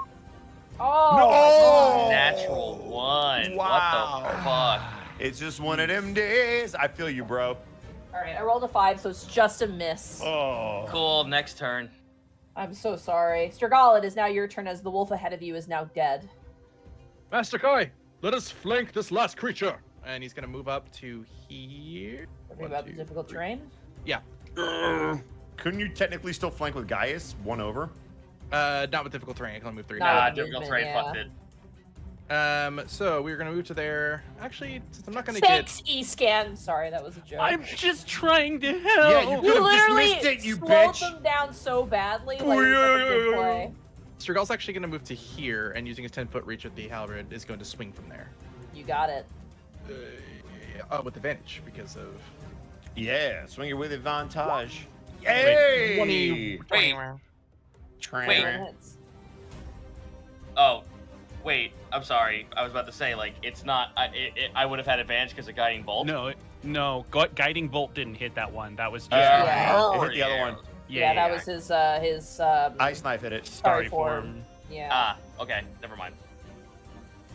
Oh, No! my God. Natural one. Wow. What the fuck? It's just one of them days. I feel you, bro. Alright, I rolled a 5, so it's just a miss. Oh. Cool. Next turn. I'm so sorry. Stragal, it is now your turn as the wolf ahead of you is now dead. Master Kai, let us flank this last creature. And he's gonna move up to here. Worry One, about the two, difficult three. terrain. Couldn't you technically still flank with Gaius? One over? Not with difficult terrain. I can only move 3 Nah, now. with Difficult movement, terrain. yeah. Fucked it. So we're gonna move to there. Actually, since I'm not gonna Thanks, E-Scan. Sorry, that was a joke. I'm just trying to help. Yeah, you You could've literally dismissed it, you slowed bitch. them down so badly. Like, it was such a good play. get, Stragal's actually gonna move to here, and using his 10-foot reach with the halberd is going to swing from there. You got it. With advantage because of Yeah, swing it with advantage. Wait, Hey! 20. Wait. Tran- Wait. Minutes. Oh, wait. I'm sorry. I was about to say, like, it's not. I would have had advantage because of guiding bolt. No, guiding bolt didn't hit that one. That was just Yeah. It hit the other one. Yeah, that was his Ice knife hit it. starry form. form. Yeah. Ah. Okay. Never mind.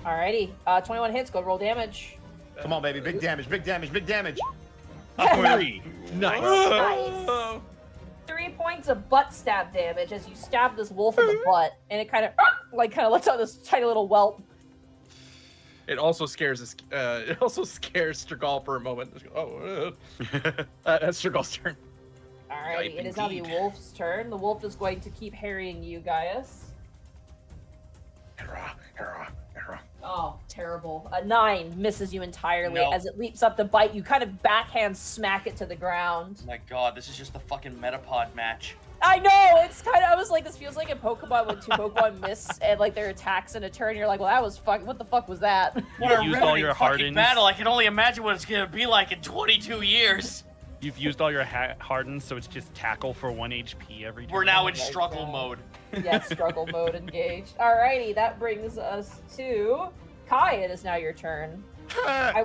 Alrighty. 21 hits. Go roll damage. Come on, baby. Big damage, big damage, big damage. Nice. Nice. 3 points of butt stab damage as you stab this wolf in the butt, and it kind of lets out this tiny little whelp. It also scares Stragal for a moment. Oh, that's Stragal's turn. Alrighty, Yipe it is now the indeed. wolf's turn. The wolf is going to keep harrying you, Gaius. Oh, terrible. A 9 misses you entirely. Nope. As it leaps up to bite you, kind of backhand smack it to the ground. My God, this is just the fucking Metapod match. I know, it's kind of, I was like, this feels like a Pokemon when 2 Pokemon miss and like their attacks in a turn. You're like, well, that was fucking, what the fuck was that? What a used all riveting your fucking hardens. battle. I can only imagine what it's gonna be like in 22 years. You've used all your hardens, so it's just tackle for 1 HP every turn. We're now in my struggle God. mode. Yeah, struggle mode engaged. Alrighty, that brings us to Kai. It is now your turn.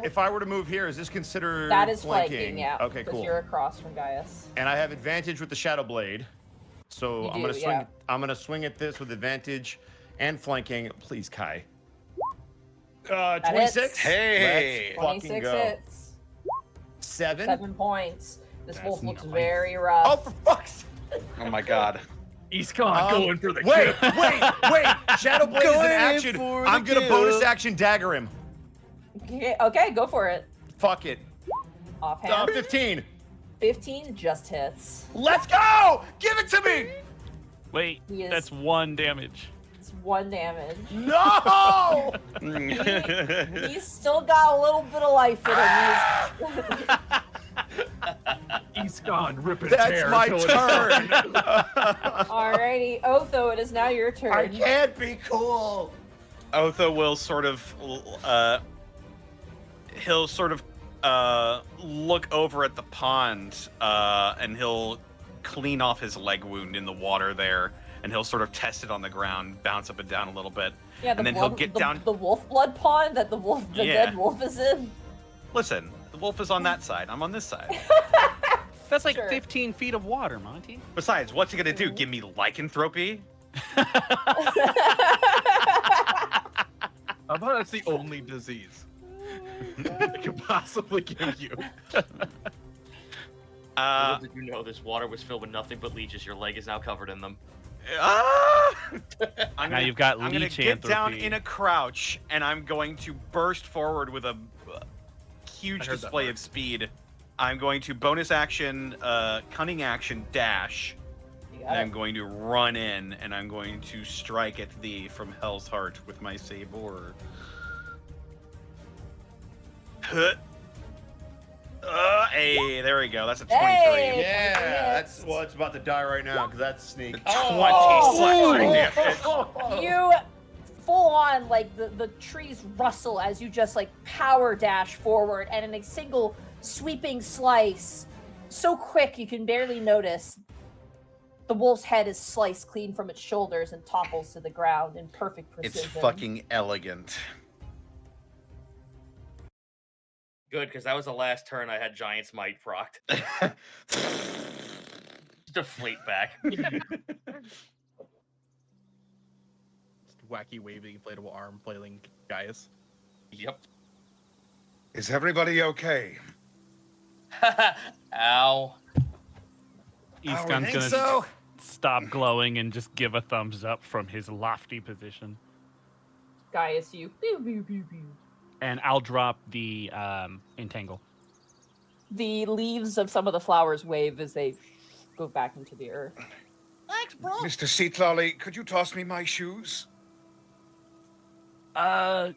If I were to move here, is this considered That is flanking, yeah. Okay, Because cool. you're across from Gaius. And I have advantage with the Shadow Blade. So You I'm gonna do, swing. yeah. I'm gonna swing at this with advantage and flanking. Please, Kai. That 26. hits. Hey! Let's fucking 26 go. hits. 7. 7 points. This That's wolf looks nice. very rough. Oh, for fuck's sake! Oh my God. He's going for the Wait, kill. wait! Shadow Blade is an Going in action. for the I'm gonna kill. bonus action dagger him. Okay, go for it. Fuck it. Offhand. 15. 15 just hits. Let's go! Give it to me! Wait, He is- that's 1 damage. It's 1 damage. No! He's still got a little bit of life in him. He's gone. Rip and That's my turn. Alrighty, Otho, it is now your turn. I can't be cool. Otho will sort of, he'll sort of look over at the pond, and he'll clean off his leg wound in the water there, and he'll sort of test it on the ground, bounce up and down a little bit, Yeah, and then he'll get the, down. the wolf blood pond that the Yeah. dead wolf is in. Listen, the wolf is on that side. I'm on this side. That's like Sure. 15 feet of water, Monty. Besides, what's he gonna do? Give me lycanthropy? How about that's the only disease I could possibly give you? Uh, Little did you know this water was filled with nothing but leeches. Your leg is now covered in them. I'm Now gonna- you've got I'm gonna get down leechanthropy. in a crouch, and I'm going to burst forward with a huge I heard that display word. of speed. I'm going to bonus action, cunning action, dash, You and got I'm it. going to run in, and I'm going to strike at thee from Hell's Heart with my saber. Huh. Hey, there we go. That's a 23. Hey! Yeah, that's well, it's about to die right now because that's sneak. 20 Oh! slashing damage. You full on, like, the trees rustle as you just, like, power dash forward, and in a single sweeping slice, so quick you can barely notice, the wolf's head is sliced clean from its shoulders and topples to the ground in perfect precision. It's fucking elegant. Good, because that was the last turn I had Giant's Might procced. Deflate back. Wacky waving inflatable arm flailing Gaius. Yep. Is everybody okay? Ow. Eastgun's gonna stop glowing and just give a thumbs up from his lofty position. Gaius, you. Pew, pew, pew, pew. And I'll drop the entangle. The leaves of some of the flowers wave as they go back into the earth. Thanks, bro. Mr. Seatlolly, could you toss me my shoes? I'll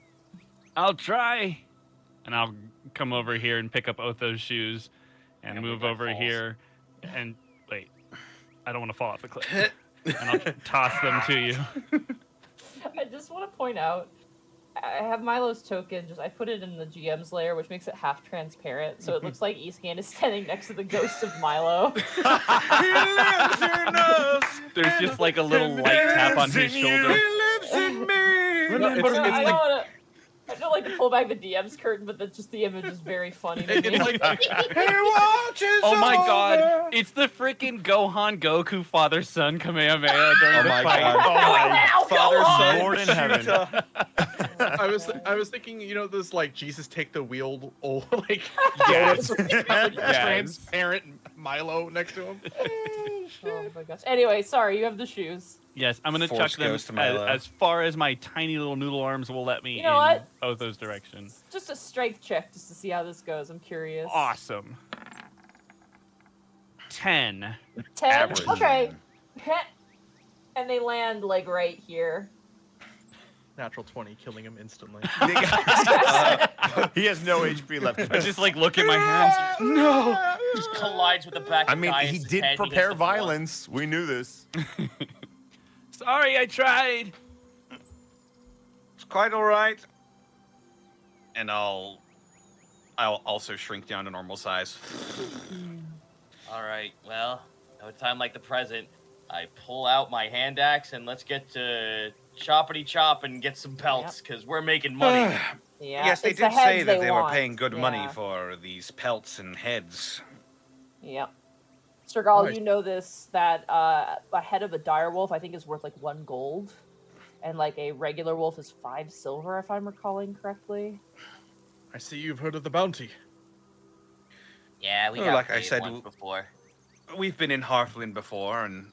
try. And I'll come over here and pick up Otho's shoes and And move that over falls. here and wait. I don't want to fall off the cliff. And I'll toss them to you. I just want to point out, I have Milo's token, I put it in the GM's layer, which makes it half transparent, so it looks like Eastgan is standing next to the ghost of Milo. There's just like a little light tap on his shoulder. lives in me! Remember, it's I like, don't want to. I don't like to pull back the DM's curtain, but the image is very funny to me. it's like Oh my god, it's the freaking Gohan Goku father son Kamehameha during Oh the my fight. god. Wow, Father, go son, Lord in heaven. I was thinking, you know, this like Jesus take the wheel, old like Yes. like, Yes. transparent Milo next to him. Oh my gosh. Anyway, sorry, you have the shoes. Yes, I'm gonna Force chuck them goes to Milo. as far as my tiny little noodle arms will let me You know in what? Otho's direction. Just a strength check, just to see how this goes. I'm curious. Awesome. 10. 10. Average. Okay. And they land like right here. natural 20, killing him instantly. He has no HP left. I just like look at my hands. No. Just collides with the back I of mean, he Gaius's did head, prepare hits the floor. violence. We knew this. Sorry, I tried. It's quite all right. And I'll also shrink down to normal size. All right, well, at a time like the present, I pull out my hand axe and let's get to choppity chop and get some pelts because we're making money. Yeah. Yes, they it's the did say heads that they were want. paying good money Yeah. for these pelts and heads. Yep. Sturgal, Nice. you know this, that a head of a dire wolf, I think, is worth like 1 gold. And like a regular wolf is 5 silver, if I'm recalling correctly. I see you've heard of the bounty. Yeah, we Oh, got like I paid said, once before. We've been in Hearthland before, and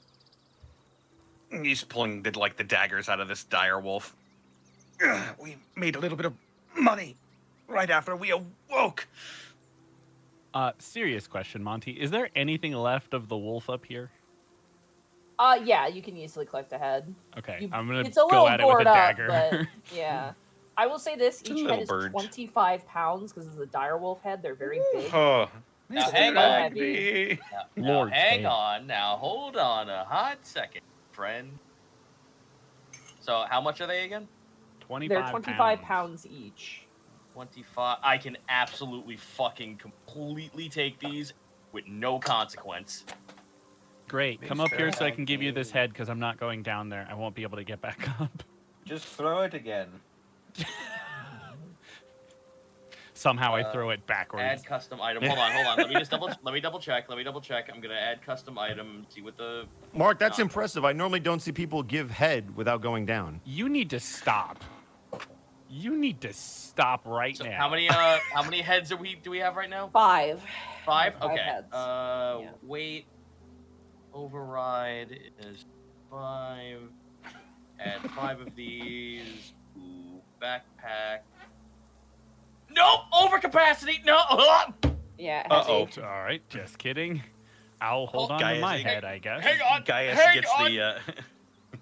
he's pulling the daggers out of this dire wolf. We made a little bit of money right after we awoke. Serious question, Monty. Is there anything left of the wolf up here? Yeah, you can easily collect a head. Okay, You- I'm gonna it's a go little at it with a bored up, dagger. but yeah. I will say this, a each head little is bird. 25 pounds because it's a dire wolf head. They're very big. Oh, Now Mr. hang Rugby. on. Heavy. Now Lord hang save. on. Now hold on a hot second, friend. So how much are they again? 25 They're 25 pounds each. 25. I can absolutely fucking completely take these with no consequence. Great. Come Mr. up here so I can give you Rugby. this head because I'm not going down there. I won't be able to get back up. Just throw it again. Somehow I throw it backwards. Add custom item. Hold on. Let me double check. I'm gonna add custom item. See what the. Mark, that's No. impressive. I normally don't see people give head without going down. You need to stop. You need to stop right So now. how many heads do we have right now? 5. 5. Five Okay. heads. Yeah. Wait. Override is 5. Add 5 of these. Ooh, backpack. Nope. Overcapacity. No. Yeah. Uh-oh. heavy. All right, just kidding. I'll hold Oh, on to Gaius, my hang- head, I guess. Hang on. Gaius hang gets on. the.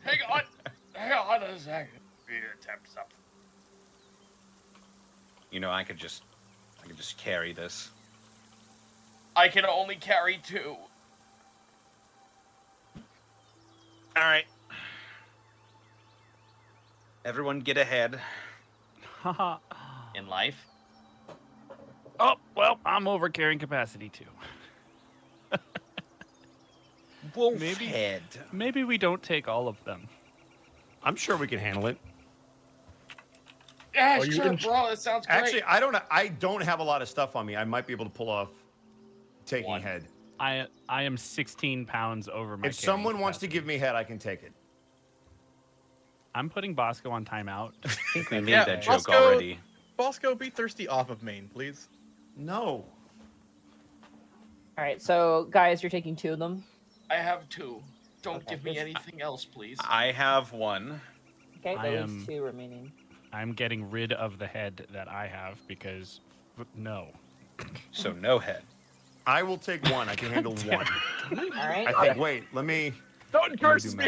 Hang on. Hang on a second. Attempt something. You know, I could just carry this. I can only carry 2. All right. Everyone get ahead. Haha. In life. Oh, well, I'm over carrying capacity too. Wolf Maybe- head. Maybe we don't take all of them. I'm sure we can handle it. Yeah, Oh, you sure, can- bro. That sounds great. Actually, I don't have a lot of stuff on me. I might be able to pull off taking One. head. I am 16 pounds over my. If someone wants to give me head, I can take it. I'm putting Bosco on timeout. I think we made Yeah, that joke Bosco- already. Bosco, be thirsty off of Maine, please. No. All right, so guys, you're taking 2 of them. I have 2. Don't Okay, give me this- anything else, please. I have one. Okay, I there am- leaves 2 remaining. I'm getting rid of the head that I have because no. So no head. I will take one. I can handle one. All right. I think. Wait, let me. Don't curse me.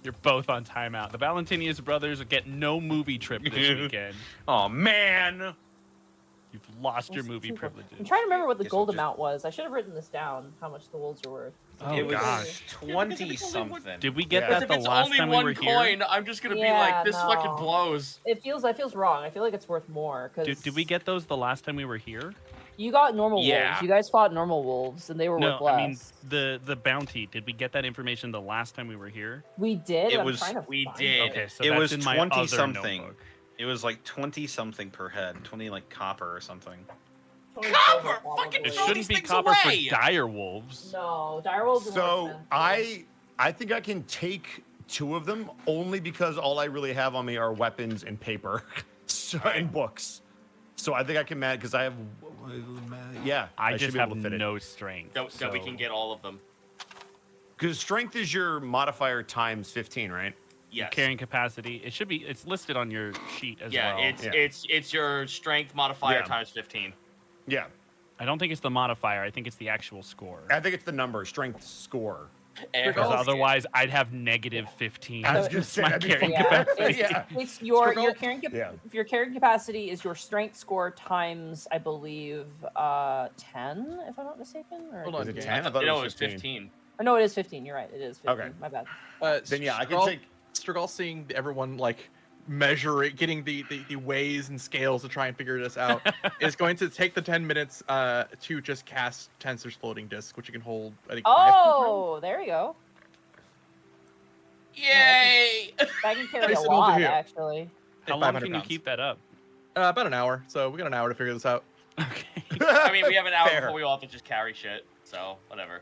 You're both on timeout. The Valentinius brothers get no movie trip this weekend. Oh man. You've lost your What's movie the- privileges. I'm trying to remember what the Guess gold I'll just- amount was. I should have written this down. How much the wolves are worth. Oh, it was gosh. 20 something. Did we get Yeah. that If the it's last only time one we were here? coin, I'm just gonna be Yeah, like, this fucking no. blows. It feels wrong. I feel like it's worth more because Did we get those the last time we were here? you got normal Yeah. wolves. You guys fought normal wolves, and they were No, worth less. I mean the bounty. Did we get that information the last time we were here? we did. It I'm was- trying to we find did. it. Okay, so It that's was in my 20 other something. notebook. It was like 20 something per head. 20 like copper or something. Totally Copper! silver, Fucking probably. It throw shouldn't these be things copper away! for dire wolves. No, dire wolves are more So expensive. I think I can take 2 of them only because all I really have on me are weapons and paper, and books. So I think I can manage because I have. Yeah, I should just be have able to fit it. no strength. So we can get all of them. Because strength is your modifier times 15, right? Yes. Carrying capacity. It should be. It's listed on your sheet as Yeah, well. it's your strength modifier Yeah. times 15. Yeah. I don't think it's the modifier. I think it's the actual score. I think it's the number, strength score. Air Because hose. otherwise, I'd have negative 15. I was So- gonna say my that'd be carrying Yeah, capacity. it's your Struggle? carrying Yeah. if your carrying capacity is your strength score times, I believe, 10, if I'm not mistaken. Or Hold Was on, it gang. 10? I thought You know, it was 15. Or no, it is 15. You're right. It is 15. Okay. My bad. Then yeah, I can Struggle- take. Struggle seeing everyone like measure it, getting the weighs and scales to try and figure this out, is going to take the 10 minutes to just cast Tensor's floating disc, which you can hold, I think, 5 Oh, there you go. Yay! I can carry a Nice and over lot, here. actually. How long 500 can you pounds. keep that up? About an hour, so we got an hour to figure this out. Okay. I mean, we have an hour Fair. before we all have to just carry shit, so whatever.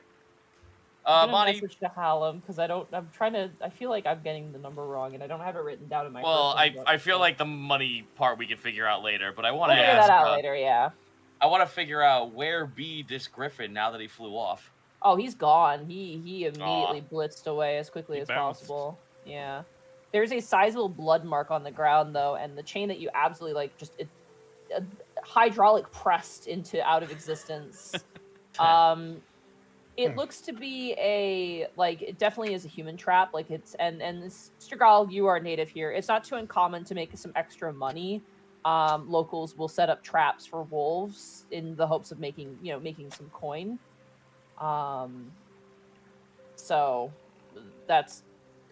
I'm gonna Monty. message to Hallam because I'm trying to. I feel like I'm getting the number wrong, and I don't have it written down in my. Well, person book, I feel so- like the money part we can figure out later, but I want We'll to figure ask. that out later. Yeah. I want to figure out where be this Griffin now that he flew off. Oh, he's gone. He immediately blitzed away as quickly He as bounced. possible. Yeah. There's a sizable blood mark on the ground though, and the chain that you absolutely like just hydraulic pressed into out of existence. It looks to be it definitely is a human trap. Like it's and this, Strgal, you are native here. It's not too uncommon to make some extra money. Locals will set up traps for wolves in the hopes of making some coin. So that's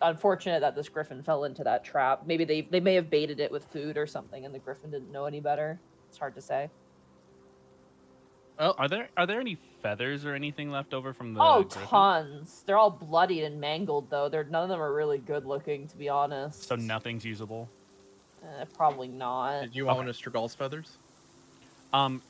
unfortunate that this griffin fell into that trap. Maybe they may have baited it with food or something, and the griffin didn't know any better. It's hard to say. Are there any feathers or anything left over from the Oh, griffin? tons. They're all bloodied and mangled, though. None of them are really good looking, to be honest. So nothing's usable. Probably not. Did you want one of Strgal's feathers?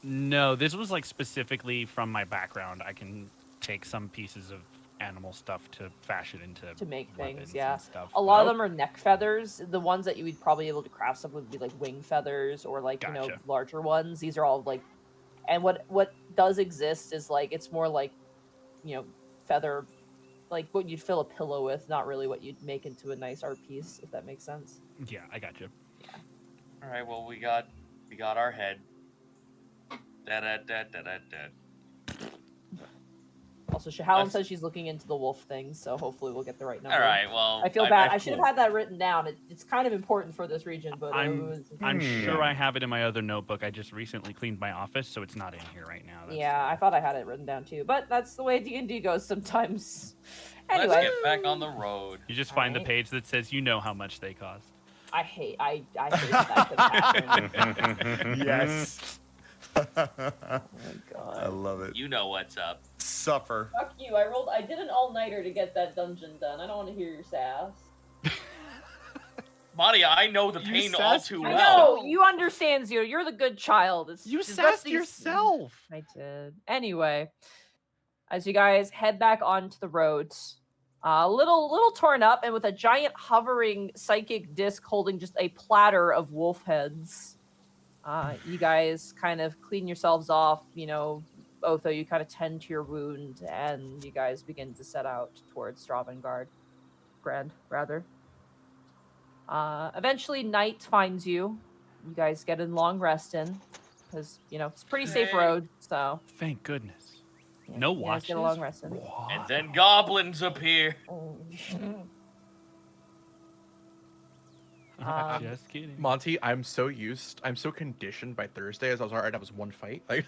No, this was like specifically from my background. I can take some pieces of animal stuff to fashion into To make weapons things, yeah. and stuff. A lot of them are neck feathers. The ones that you would probably be able to craft some would be like wing feathers or like Gotcha. larger ones. These are all like, and what does exist is like it's more like feather, like what you'd fill a pillow with, not really what you'd make into a nice art piece, if that makes sense. Yeah, I got you. All right, well we got our head. Da. Also, Shahalam That's- says she's looking into the wolf thing, so hopefully we'll get the right number. All right, well I feel bad. I should have had that written down. It's kind of important for this region, but I'm sure I have it in my other notebook. I just recently cleaned my office, so it's not in here right now. That's yeah, I thought I had it written down too, but that's the way D&D goes sometimes. Let's Anyway, get back on the road. You just find the Alright. page that says you know how much they cost. I hate that could happen. Yes. Oh my I god. love it. You know what's up. Suffer. Fuck you. I did an all-nighter to get that dungeon done. I don't want to hear your sass. Monty, I know the You pain all sassed too me. I well. know, you understand, Zero. You're the good child. It's You it's best sassed that you- yourself. I did. Anyway, as you guys head back onto the roads, a little torn up, and with a giant hovering psychic disc holding just a platter of wolf heads. You guys kind of clean yourselves off, Otho, you kind of tend to your wound, and you guys begin to set out towards Stravengrand. Eventually, night finds you. You guys get a long rest in, because, it's a pretty safe Hey. road, so... Thank goodness. yeah, No you guys get a watches? long rest in. And then goblins appear. Just kidding. Monty, I'm so conditioned by Thursday as I was alright. That was one fight. Like,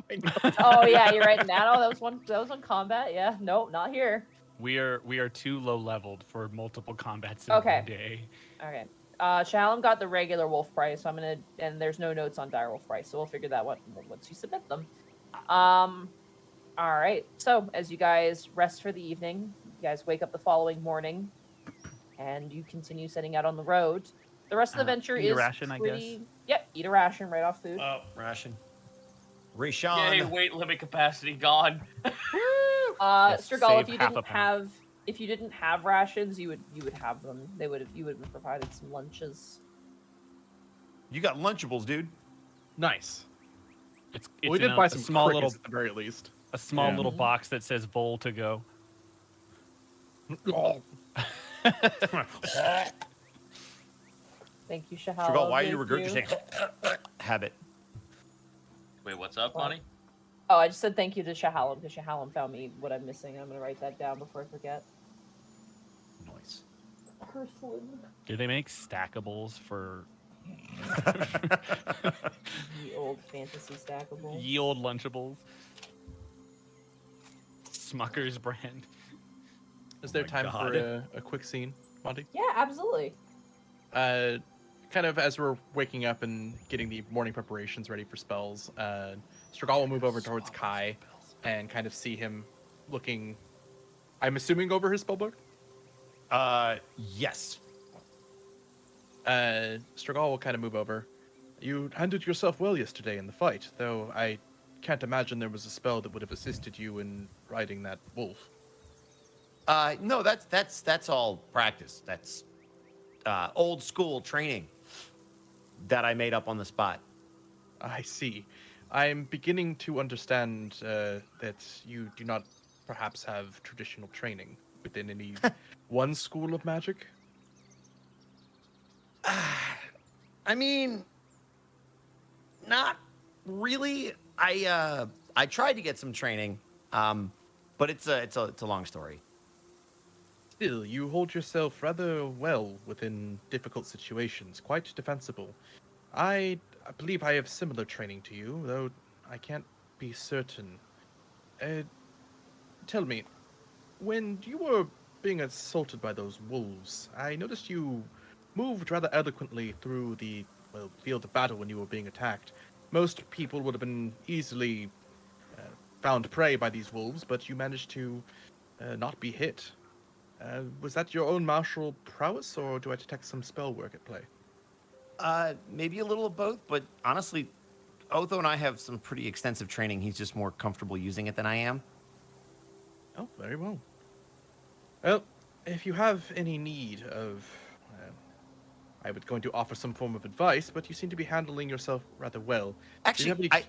I know. Oh yeah, you're right. Nano, that was one combat. Yeah, nope, not here. We are too low leveled for multiple combats in Okay. one day. Okay. Shalom got the regular wolf price, so and there's no notes on dire wolf price, so we'll figure that one once you submit them. All right. So as you guys rest for the evening, you guys wake up the following morning, and you continue setting out on the road. The rest of the venture eat a is ration, I pretty. guess. Yep, eat a ration right off food. Oh, ration. Yay, Rashawn. weight limit capacity gone. Yes, Strgal, save half a pound. if you didn't have rations, you would have them. You would have provided some lunches. You got Lunchables, dude. Nice. It's Well, we in did buy a some small crickets little at the very least. little box that says "Vol to go." Thank you, Shahal. Forgot why you regurgitating. Habit. Wait, what's up, Monty? Oh, I just said thank you to Shahalem because Shahalem found me what I'm missing. I'm gonna write that down before I forget. Nice. Herflin. Do they make stackables for The old fantasy stackable. ye old Lunchables? Smucker's brand. Is there my time God. for a quick scene, Monty? Yeah, absolutely. Kind of as we're waking up and getting the morning preparations ready for spells, Stragal will move over towards Kai and kind of see him looking, I'm assuming, over his spellbook. Yes. Stragal will kind of move over. You handled yourself well yesterday in the fight, though I can't imagine there was a spell that would have assisted you in riding that wolf. No, that's all practice. That's old school training that I made up on the spot. I see. I'm beginning to understand that you do not perhaps have traditional training within any one school of magic. I mean, not really. I tried to get some training, but it's a long story. Still, you hold yourself rather well within difficult situations, quite defensible. I believe I have similar training to you, though I can't be certain. Tell me, when you were being assaulted by those wolves, I noticed you moved rather eloquently through the field of battle when you were being attacked. Most people would have been easily found prey by these wolves, but you managed to not be hit. Was that your own martial prowess, or do I detect some spell work at play? Maybe a little of both, but honestly, Otho and I have some pretty extensive training. He's just more comfortable using it than I am. Oh, very well. Well, if you have any need of... I was going to offer some form of advice, but you seem to be handling yourself rather well. Do you Actually, have any... I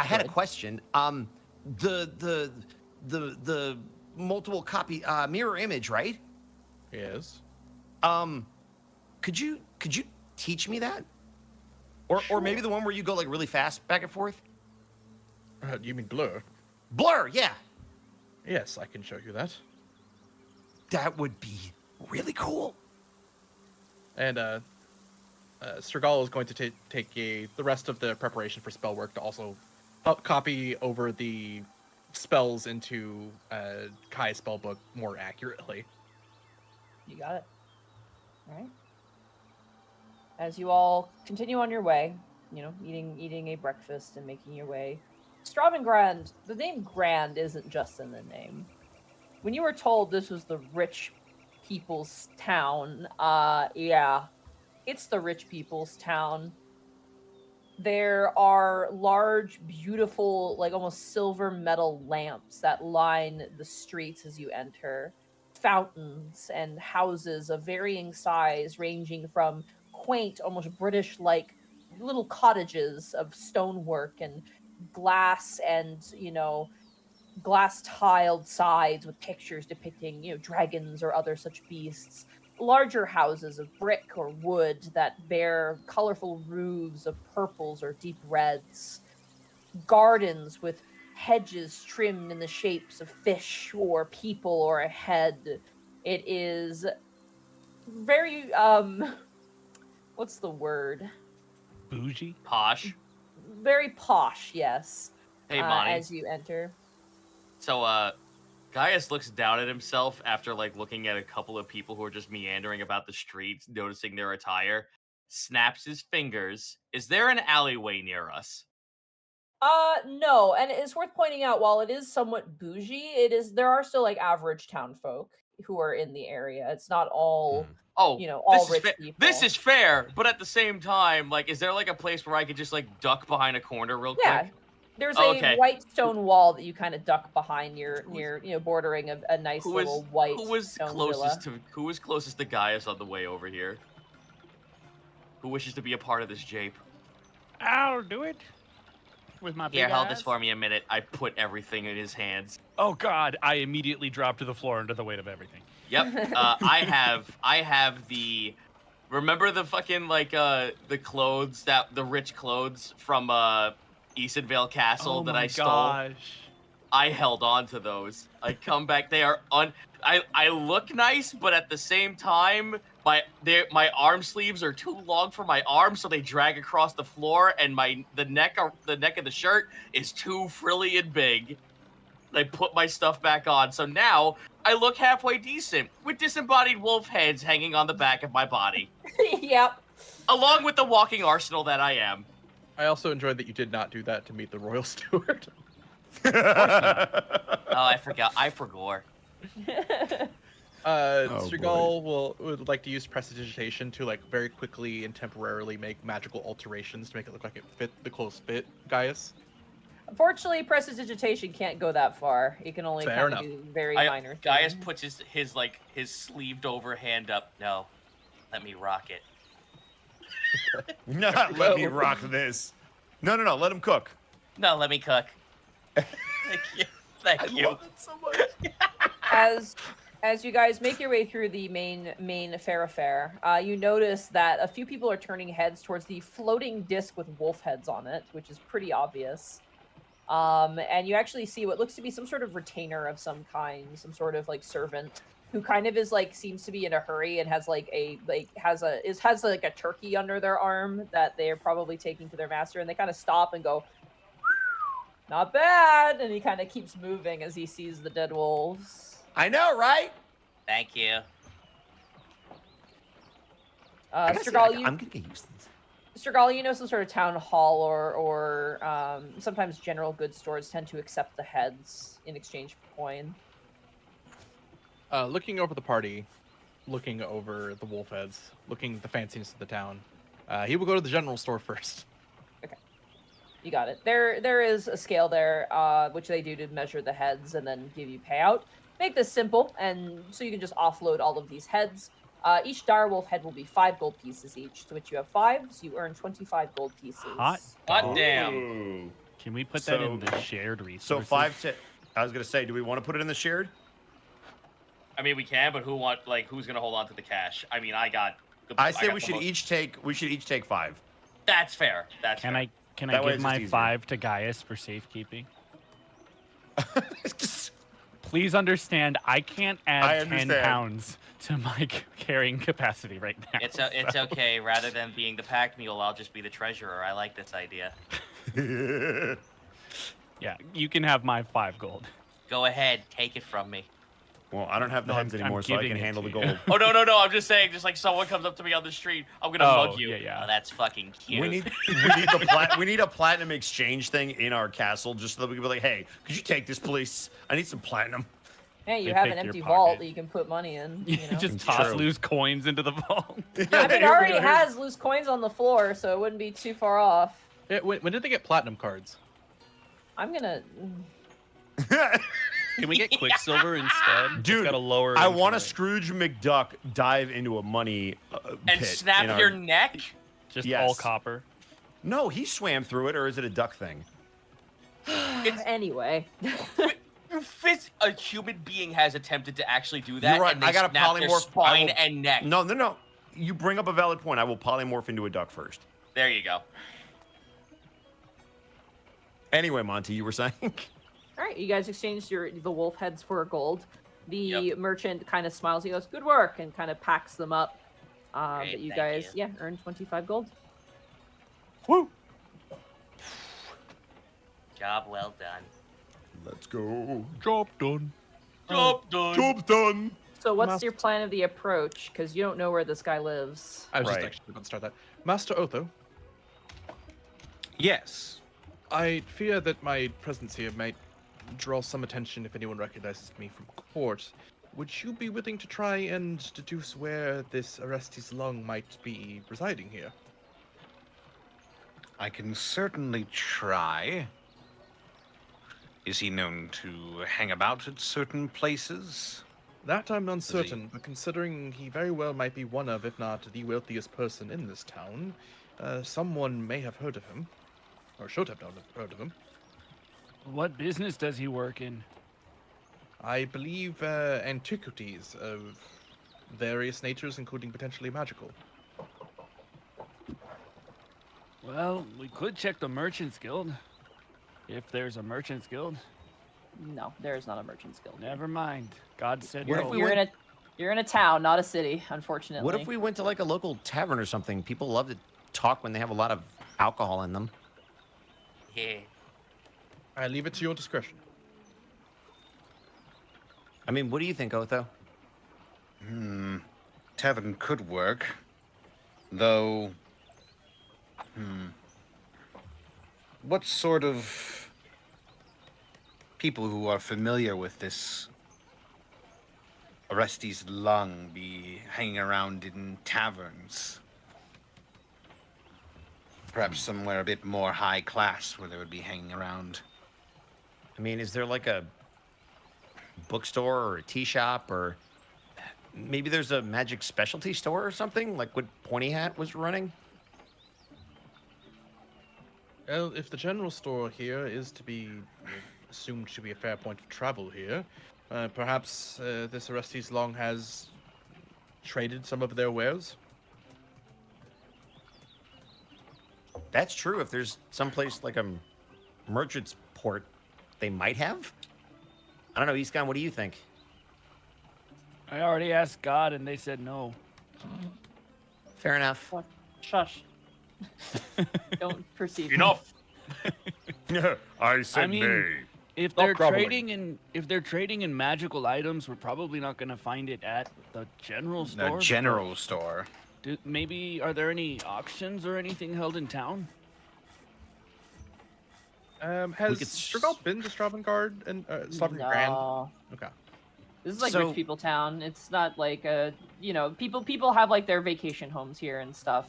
had a ahead. question. The multiple copy mirror image, right? Yes? Could you teach me that? Or maybe the one where you go like really fast back and forth? You mean Blur? Blur, yeah. Yes, I can show you that. That would be really cool. And Stragal is going to take the rest of the preparation for spell work to also help copy over the spells into Kai's spellbook more accurately. You got it. All right. As you all continue on your way, eating a breakfast and making your way. Stravengrand, the name Grand isn't just in the name. When you were told this was the rich people's town, yeah, it's the rich people's town. There are large, beautiful, like almost silver metal lamps that line the streets as you enter. Fountains and houses of varying size, ranging from quaint, almost British-like little cottages of stonework and glass and, glass tiled sides with pictures depicting, dragons or other such beasts. Larger houses of brick or wood that bear colorful roofs of purples or deep reds. Gardens with hedges trimmed in the shapes of fish or people or a head. It is very, what's the word? Bougie? Posh. Very posh, yes. Hey, Monty. As you enter. So, Gaius looks down at himself after, looking at a couple of people who are just meandering about the streets, noticing their attire, snaps his fingers. Is there an alleyway near us? No, and it's worth pointing out, while it is somewhat bougie, there are still, average town folk who are in the area. It's not all, all rich people. This is fair, but at the same time, is there, a place where I could just, duck behind a corner real quick? There's a white stone wall that you kind of duck behind near bordering a nice little white stone villa. Who was closest to Gaius on the way over here? Who wishes to be a part of this jape? I'll do it. With my big Here, hold ass. this for me a minute. I put everything in his hands. Oh God! I immediately dropped to the floor under the weight of everything. Yep. I have the. Remember the fucking the clothes the rich clothes from Easonvale Castle Oh that my I stole. gosh. I held on to those. I come back. They are I look nice, but at the same time, my arm sleeves are too long for my arms, so they drag across the floor, and the neck of the shirt is too frilly and big. I put my stuff back on, so now I look halfway decent with disembodied wolf heads hanging on the back of my body, Yep. along with the walking arsenal that I am. I also enjoyed that you did not do that to meet the royal steward. Oh, I forgot. I forgot. Strigal would like to use prestidigitation to like very quickly and temporarily make magical alterations to make it look like it fit the close fit Gaius. Unfortunately, prestidigitation can't go that far. It can only Fair kind of enough. do very minor things. Gaius puts his sleeved over hand up. No, let me rock it. Not let me rock this. No, let him cook. No, let me cook. Thank you. Thank you. Love it so much. As you guys make your way through the main affair, you notice that a few people are turning heads towards the floating disc with wolf heads on it, which is pretty obvious. And you actually see what looks to be some sort of retainer of some kind, some sort of like servant who kind of is like seems to be in a hurry and has has a turkey under their arm that they are probably taking to their master, and they kind of stop and go, "Not bad," and he kind of keeps moving as he sees the dead wolves. I know, right? Thank you. Strigal, I'm gonna get used to this. Strigal, you know, some sort of town hall or sometimes general goods stores tend to accept the heads in exchange for coin. Looking over the party, looking over the wolf heads, looking at the fanciness of the town, he will go to the general store first. Okay, you got it. There is a scale there, which they do to measure the heads and then give you payout. Make this simple, and so you can just offload all of these heads. Each direwolf head will be 5 gold pieces each, to which you have 5, so you earn 25 gold pieces. Hot Damn. Ooh. Can we put that in the shared resources? So 5 to. I was gonna say, do we want to put it in the shared? I mean, we can, but who's gonna hold on to the cash? I mean, I say we should each take 5. That's fair. That's Can fair. I That way give it's my just easier. 5 to Gaius for safekeeping? Please understand, I can't add 10 understand. pounds to my carrying capacity right now. It's okay. Rather than being the pack mule, I'll just be the treasurer. I like this idea. Yeah, you can have my 5 gold. Go ahead, take it from me. Well, I don't have the No, heads I'm anymore, so I giving can it handle the to you. gold. Oh no! I'm just saying, just like someone comes up to me on the street, I'm gonna mug you. Yeah. Oh, that's fucking cute. We need a platinum exchange thing in our castle, just so that we can be like, hey, could you take this, please? I need some platinum. Hey, you They have pick an your empty pocket. vault that you can put money in. You You know? just It's toss true. loose coins into the vault. I mean, it already has loose coins on the floor, so it wouldn't be too far off. Yeah, when did they get platinum cards? I'm gonna. Can we get Quicksilver instead? Dude, It's got a lower I want a entry rate. Scrooge McDuck dive into a money and pit snap in our- your neck. Just Yes. all copper. No, he swam through it, or is it a duck thing? Anyway. A human being has attempted to actually do that. You're right, And they I got a snap their polymorph. spine and neck. No. You bring up a valid point. I will polymorph into a duck first. There you go. Anyway, Monty, you were saying? All right, you guys exchanged the wolf heads for gold. The Yep. merchant kind of smiles. He goes, "Good work," and kind of packs them up. Great, But you thank guys, you. earn 25 gold. Woo! Job well done. Let's go. Job done. Job done. Job's done. So, what's your plan of the approach? Because you don't know where this guy lives. I was Right. just actually about to start that. Master Otho, Yes. I fear that my presence here might draw some attention if anyone recognizes me from court. Would you be willing to try and deduce where this Orestes Lung might be residing here? I can certainly try. Is he known to hang about at certain places? That I'm uncertain, but considering he very well might be one of, if not the wealthiest person in this town, someone may have heard of him, or should have heard of him. What business does he work in? I believe antiquities of various natures, including potentially magical. Well, we could check the Merchants Guild. If there's a merchant's guild, No, there is not a merchant's guild. never mind. God said What if no. we You're in a town, not a city, unfortunately. What if we went to like a local tavern or something? People love to talk when they have a lot of alcohol in them. Yeah. I leave it to your discretion. I mean, what do you think, Otho? Tavern could work, though. What sort of people who are familiar with this Orestes lung be hanging around in taverns? Perhaps somewhere a bit more high class where they would be hanging around. I mean, is there like a bookstore or a tea shop, or maybe there's a magic specialty store or something like what Pointy Hat was running? Well, if the general store here is to be assumed to be a fair point of travel here, perhaps this Orestes Long has traded some of their wares. That's true. If there's someplace like a merchant's port, they might have. I don't know, Eastcon, what do you think? I already asked God, and they said no. Fair enough. Fuck. Shush. Don't perceive. Enough. I I mean, if Stop they're groveling. trading in magical items, we're probably not gonna find it at the general store. A general store. Maybe are there any auctions or anything held in town? Has could Strigal been to Stravengrand and Stravengrand? No. Okay. This is like So- rich people town. It's not like a people have like their vacation homes here and stuff.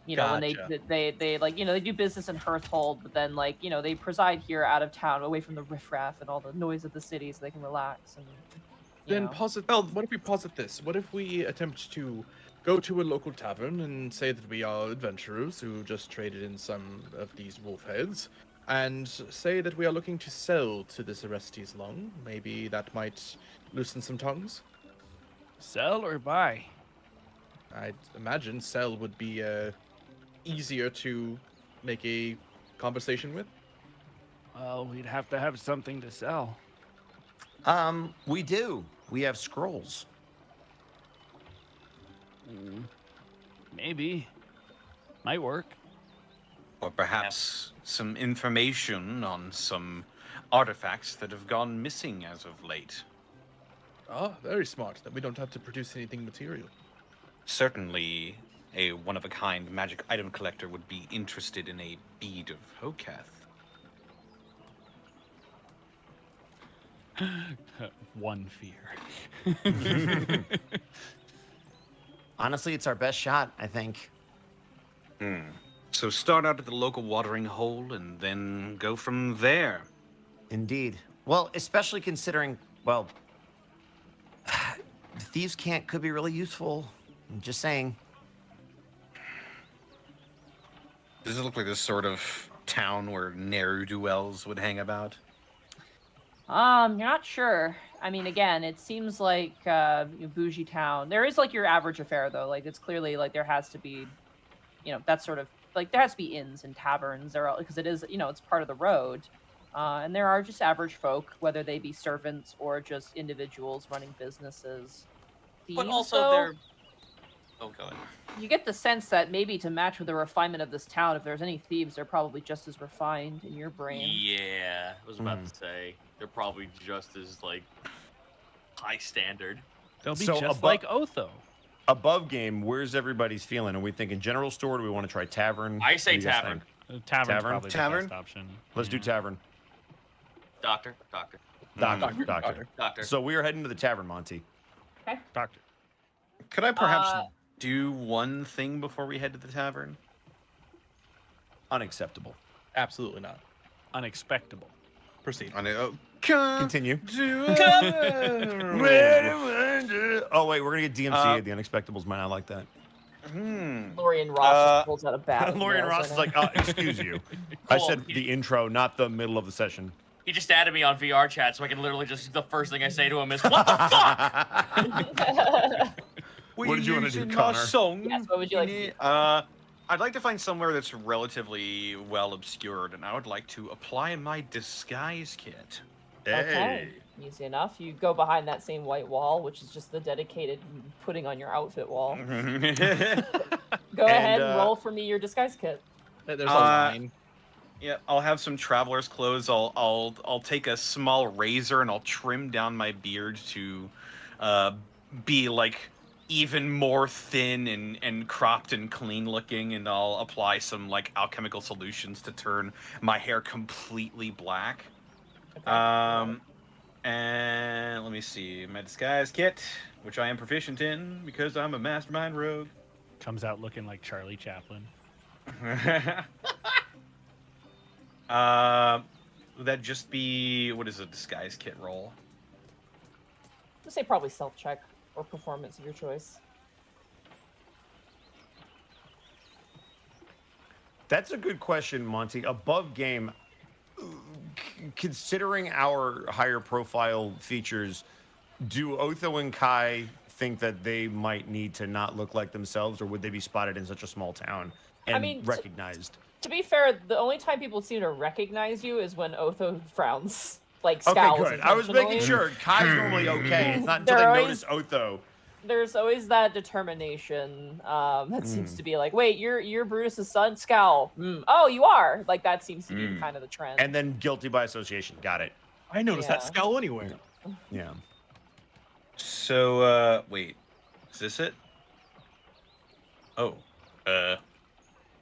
When Gotcha. they like they do business in Hearthhold, but then like they preside here out of town, away from the riffraff and all the noise of the city, so they can relax and. Then posit. Well, what if we posit this? What if we attempt to go to a local tavern and say that we are adventurers who just traded in some of these wolf heads, and say that we are looking to sell to this Orestes Long? Maybe that might loosen some tongues. Sell or buy? I'd imagine sell would be easier to make a conversation with. Well, we'd have to have something to sell. We do. We have scrolls. Maybe. Might work. Or perhaps some information on some artifacts that have gone missing as of late. Ah, very smart, that we don't have to produce anything material. Certainly, a one-of-a-kind magic item collector would be interested in a bead of Hoketh. One fear. Honestly, it's our best shot, I think. So start out at the local watering hole and then go from there. Indeed. Well, especially considering, well, thieves' cant could be really useful. I'm just saying. Does it look like this sort of town where ne'er-do-wells would hang about? You're not sure. I mean, again, it seems like bougie town. There is like your average affair though. Like it's clearly like there has to be, that sort of like there has to be inns and taverns there because it is it's part of the road. And there are just average folk, whether they be servants or just individuals running businesses. But Thieves, also though, they're. Oh, go ahead. you get the sense that maybe to match with the refinement of this town, if there's any thieves, they're probably just as refined in your brain. Yeah, I was about to say they're probably just as like high standard. They'll be So just abo- like Otho. Above game, where's everybody's feeling? Are we thinking general store? Do we want to try tavern? I What say do you guys tavern. think? Tavern's Tavern? probably Tavern? the best option. Let's do tavern. Doctor. Doctor. So we are heading to the tavern, Monty. Doctor. Could I perhaps do one thing before we head to the tavern? Unacceptable. Absolutely not. Unexpectable. Proceed. Continue. Oh wait, we're gonna get DMC at the Unexpectables, man. I like that. Lorian Ross just pulls out a bat. Lorian Ross is like, excuse you. I said the intro, not the middle of the session. He just added me on VR chat, so I can literally just the first thing I say to him is, "What the fuck?" What did you want to do, Using my Connor? song Yes, what would you like to in do? it? I I'd like to find somewhere that's relatively well obscured, and I would like to apply my disguise kit. Okay, easy enough. You go behind that same white wall, which is just the dedicated putting on your outfit wall. Go ahead and roll for me your disguise kit. There's a line. Yeah, I'll have some traveler's clothes. I'll take a small razor and I'll trim down my beard to be like even more thin and cropped and clean looking, and I'll apply some like alchemical solutions to turn my hair completely black. Okay. And let me see, my disguise kit, which I am proficient in because I'm a mastermind rogue. Comes out looking like Charlie Chaplin. Would that just be, what is a disguise kit roll? Let's say probably self-check or performance of your choice. That's a good question, Monty. Above game, considering our higher profile features, do Otho and Kai think that they might need to not look like themselves, or would they be spotted in such a small town and recognized? To be fair, the only time people seem to recognize you is when Otho frowns, like scowls. Okay, good. I was making sure. Kai's normally okay. It's not until they notice Otho. There's always that determination that seems to be like, wait, you're Brutus's son? Scowl. Oh, you are. Like, that seems to be kind of the trend. And then guilty by association. Got it. I noticed that scowl anywhere. Yeah. So, wait. Is this it? Oh.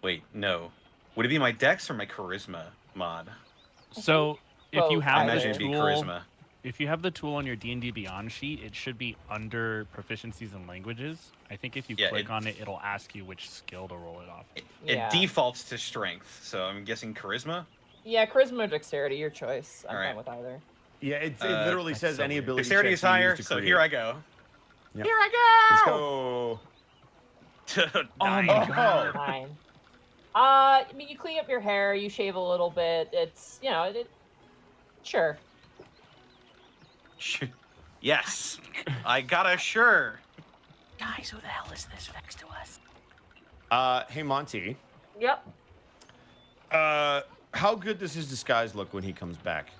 Wait, no. Would it be my dex or my charisma mod? So if you have imagine the it'd be tool, charisma. if you have the tool on your D&D Beyond sheet, it should be under proficiencies and languages. I think if you click on it, it'll ask you which skill to roll it off. It defaults to strength, so I'm guessing charisma. Yeah, charisma or dexterity, your choice. I'm All right. fine with either. Yeah, it literally says any ability. Dexterity is higher, so here I go. Yep. Here I Let's go. go. Oh my god. Fine. I mean, you clean up your hair, you shave a little bit. It's, you know, sure. Yes, I got a sure. Guys, who the hell is this next to us? Hey Monty. Yep. How good does his disguise look when he comes back?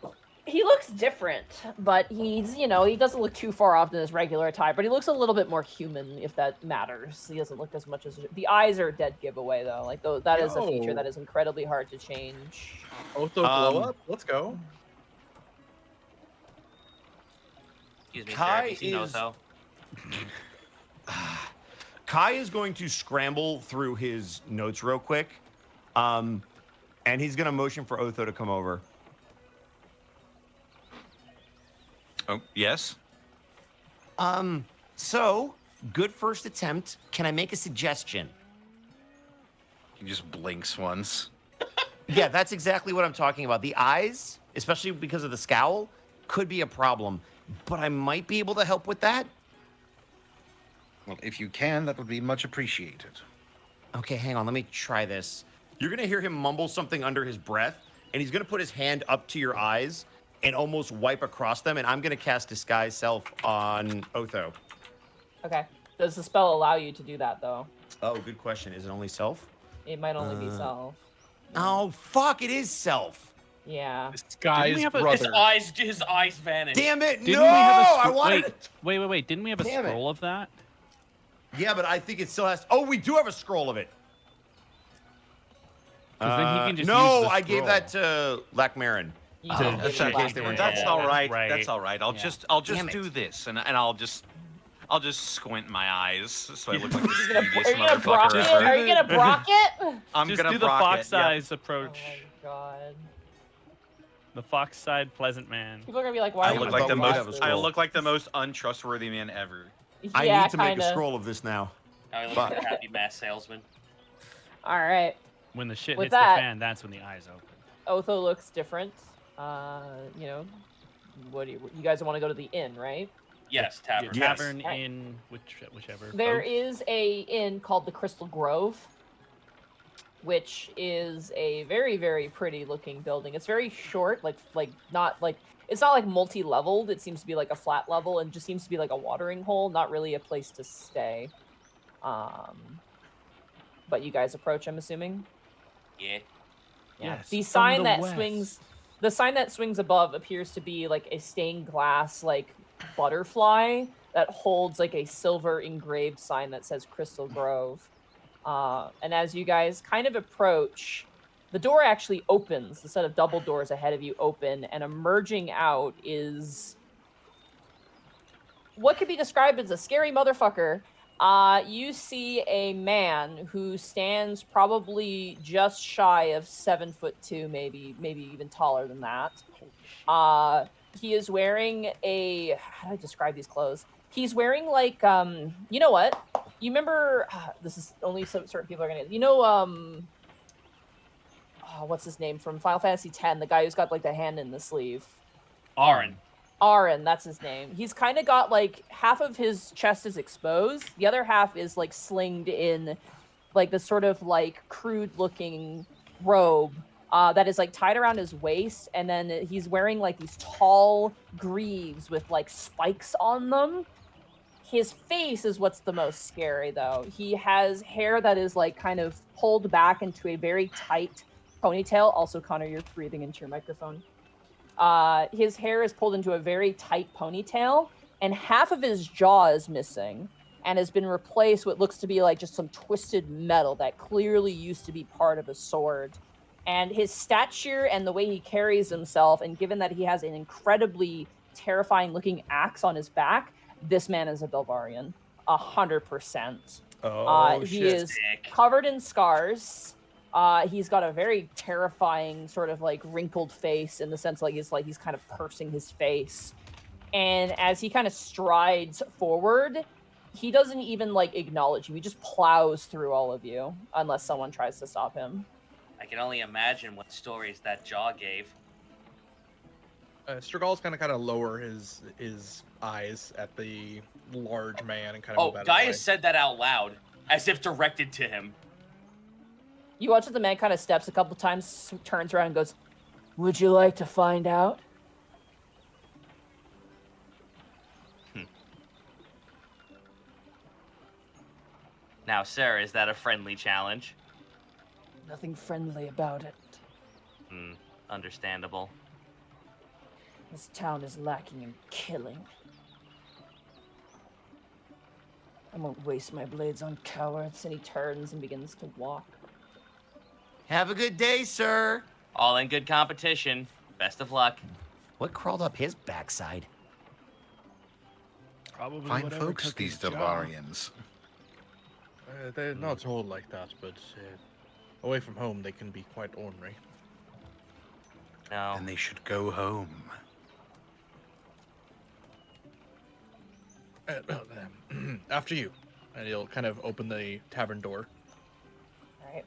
He looks different, but he's, you know, he doesn't look too far off in his regular attire, but he looks a little bit more human, if that matters. He doesn't look as much as... The eyes are a dead giveaway, though. Like, that is a feature that is incredibly hard to change. Otho glow up? Let's go. Excuse me, Kai sir. Have you seen is- Otho? Kai is going to scramble through his notes real quick, and he's going to motion for Otho to come over. Oh, yes? So, good first attempt. Can I make a suggestion? He just blinks once. Yeah, that's exactly what I'm talking about. The eyes, especially because of the scowl, could be a problem, but I might be able to help with that. Well, if you can, that would be much appreciated. Okay, hang on. Let me try this. You're going to hear him mumble something under his breath, and he's going to put his hand up to your eyes and almost wipe across them, and I'm going to cast Disguise Self on Otho. Okay. Does the spell allow you to do that, though? Oh, good question. Is it only Self? It might only be self. Oh, fuck, it is Self. Yeah. Disguise brother. His eyes vanished. Damn it, Didn't no! we have a I wanted it. Wait. Didn't we have a Damn it. scroll of that? Yeah, but I think it still has... Oh, we do have a scroll of it. 'Cause then he can just no, use the I gave scroll. that to Lackmarin. You To- don't that's get in it case back. they weren't That's Yeah, all that's right. right. That's all right. I'll Yeah. just Damn it. do this, and I'll just squint my eyes so I look like the Are you stupidest gonna brock motherfucker it? ever. Are you gonna brock it? I'm Just gonna do the brock fox it, yep. eyes Oh approach. my god. The fox side pleasant man. People are gonna be like, why I are you look like the we might have a most. scroll. I look like the most untrustworthy man ever. I Yeah, need to make a kinda. scroll of this now. I look like a happy mass salesman. All right. When the shit With hits that- the fan, that's when the eyes open. Otho looks different. You know, what do you guys want to go to the inn, right? Yes, tavern. Yes. Tavern, Right. inn, whichever. There both. is a inn called the Crystal Grove, which is a very, very pretty looking building. It's very short, it's not like multi-leveled. It seems to be like a flat level and just seems to be like a watering hole, not really a place to stay. but you guys approach, I'm assuming. Yeah. Yeah. Yes, The from sign the that west. swings above appears to be like a stained glass like butterfly that holds like a silver engraved sign that says Crystal Grove. And as you guys kind of approach, the door actually opens. The set of double doors ahead of you open, and emerging out is what could be described as a scary motherfucker. You see a man who stands probably just shy of 7'2", maybe even taller than that. He is wearing a, how do I describe these clothes? He's wearing like you know what? You remember this is only some certain people are gonna, what's his name from Final Fantasy X, the guy who's got like the hand in the sleeve. Aaron. Aaron, that's his name. He's kind of got like half of his chest is exposed, the other half is like slinged in like this sort of like crude looking robe that is like tied around his waist, and then he's wearing like these tall greaves with like spikes on them. His face is what's the most scary though. He has hair that is like kind of pulled back into a very tight ponytail. Also, Connor, you're breathing into your microphone. His hair is pulled into a very tight ponytail, and half of his jaw is missing and has been replaced with what looks to be like just some twisted metal that clearly used to be part of a sword. And his stature and the way he carries himself, and given that he has an incredibly terrifying looking axe on his back, this man is a Delvarian, 100%. Oh, he shit. is covered in scars. He's got a very terrifying sort of like wrinkled face, in the sense like he's kind of pursing his face. And as he kind of strides forward, he doesn't even like acknowledge you. He just plows through all of you unless someone tries to stop him. I can only imagine what stories that jaw gave. Strigal's kind of lower his eyes at the large man and kind of Oh, move out of the way. Gaius said that out loud, as if directed to him. You watch as the man kind of steps a couple times, turns around and goes, "Would you like to find out?" Now, sir, is that a friendly challenge? Nothing friendly about it. Understandable. This town is lacking in killing. I won't waste my blades on cowards. And he turns and begins to walk. Have a good day, sir. All in good competition. Best of luck. What crawled up his backside? Probably Fine whatever folks, took these his jaw. Delvarians. They're not all like that, but away from home they can be quite ornery. No. And they should go home. After you. And he'll kind of open the tavern door. All right.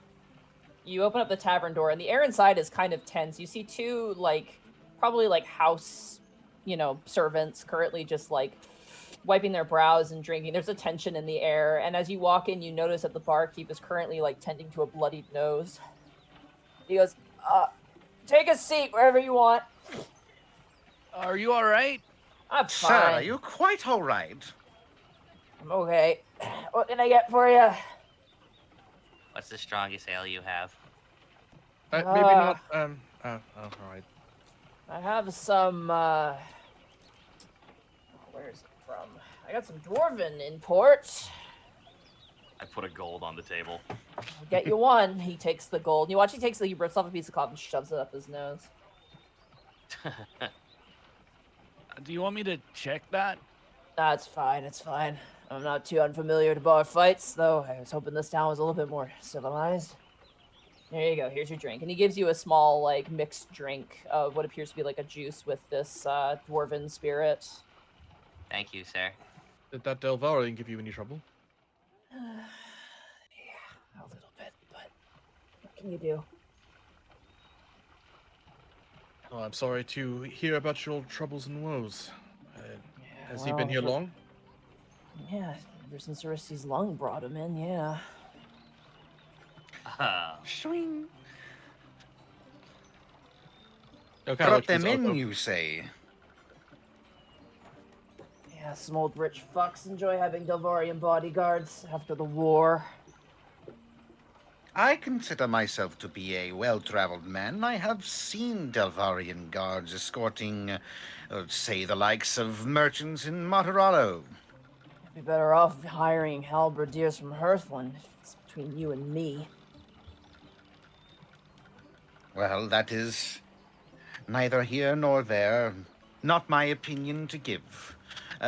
You open up the tavern door, and the air inside is kind of tense. You see two, probably house, servants currently just wiping their brows and drinking. There's a tension in the air, and as you walk in, you notice that the barkeep is currently tending to a bloodied nose. He goes, "Take a seat wherever you want." Are you all right? I'm Sir, fine. are you quite all right? I'm okay. What can I get for you? What's the strongest ale you have? Maybe not. All right. I have some. Where is it from? I got some dwarven in port. I put a gold on the table. I'll get you one. He takes the gold. You watch. He rips off a piece of cloth and shoves it up his nose. Do you want me to check that? That's fine. It's fine. I'm not too unfamiliar to bar fights, though. I was hoping this town was a little bit more civilized. There you go. Here's your drink. And he gives you a small, mixed drink of what appears to be a juice with this dwarven spirit. Thank you, sir. Did that Delvarian give you any trouble? Yeah, a little bit, but what can you do? Oh, I'm sorry to hear about your troubles and woes. Has he been well, here long? Yeah, ever since Aristides' lung brought him in, yeah. Swing. Okay, Brought them in, you say? Yeah, some old rich fucks enjoy having Delvarian bodyguards after the war. I consider myself to be a well-traveled man. I have seen Delvarian guards escorting, say, the likes of merchants in Monterallo. You'd be better off hiring halberdiers from Hearthland if it's between you and me. Well, that is neither here nor there. Not my opinion to give.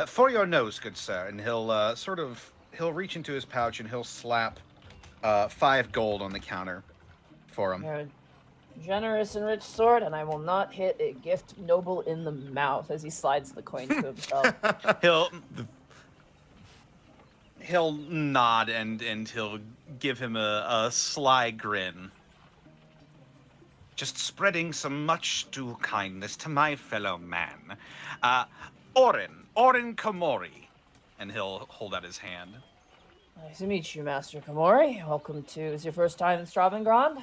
For your nose, good sir, and he'll reach into his pouch and he'll slap 5 gold on the counter for him. You're a generous and rich sword, and I will not hit a gift noble in the mouth as he slides the coin to himself. He'll nod and he'll give him a sly grin. Just spreading some much due kindness to my fellow man. Orin Komori. And he'll hold out his hand. Nice to meet you, Master Komori. Welcome to... Is your first time in Stravengrand?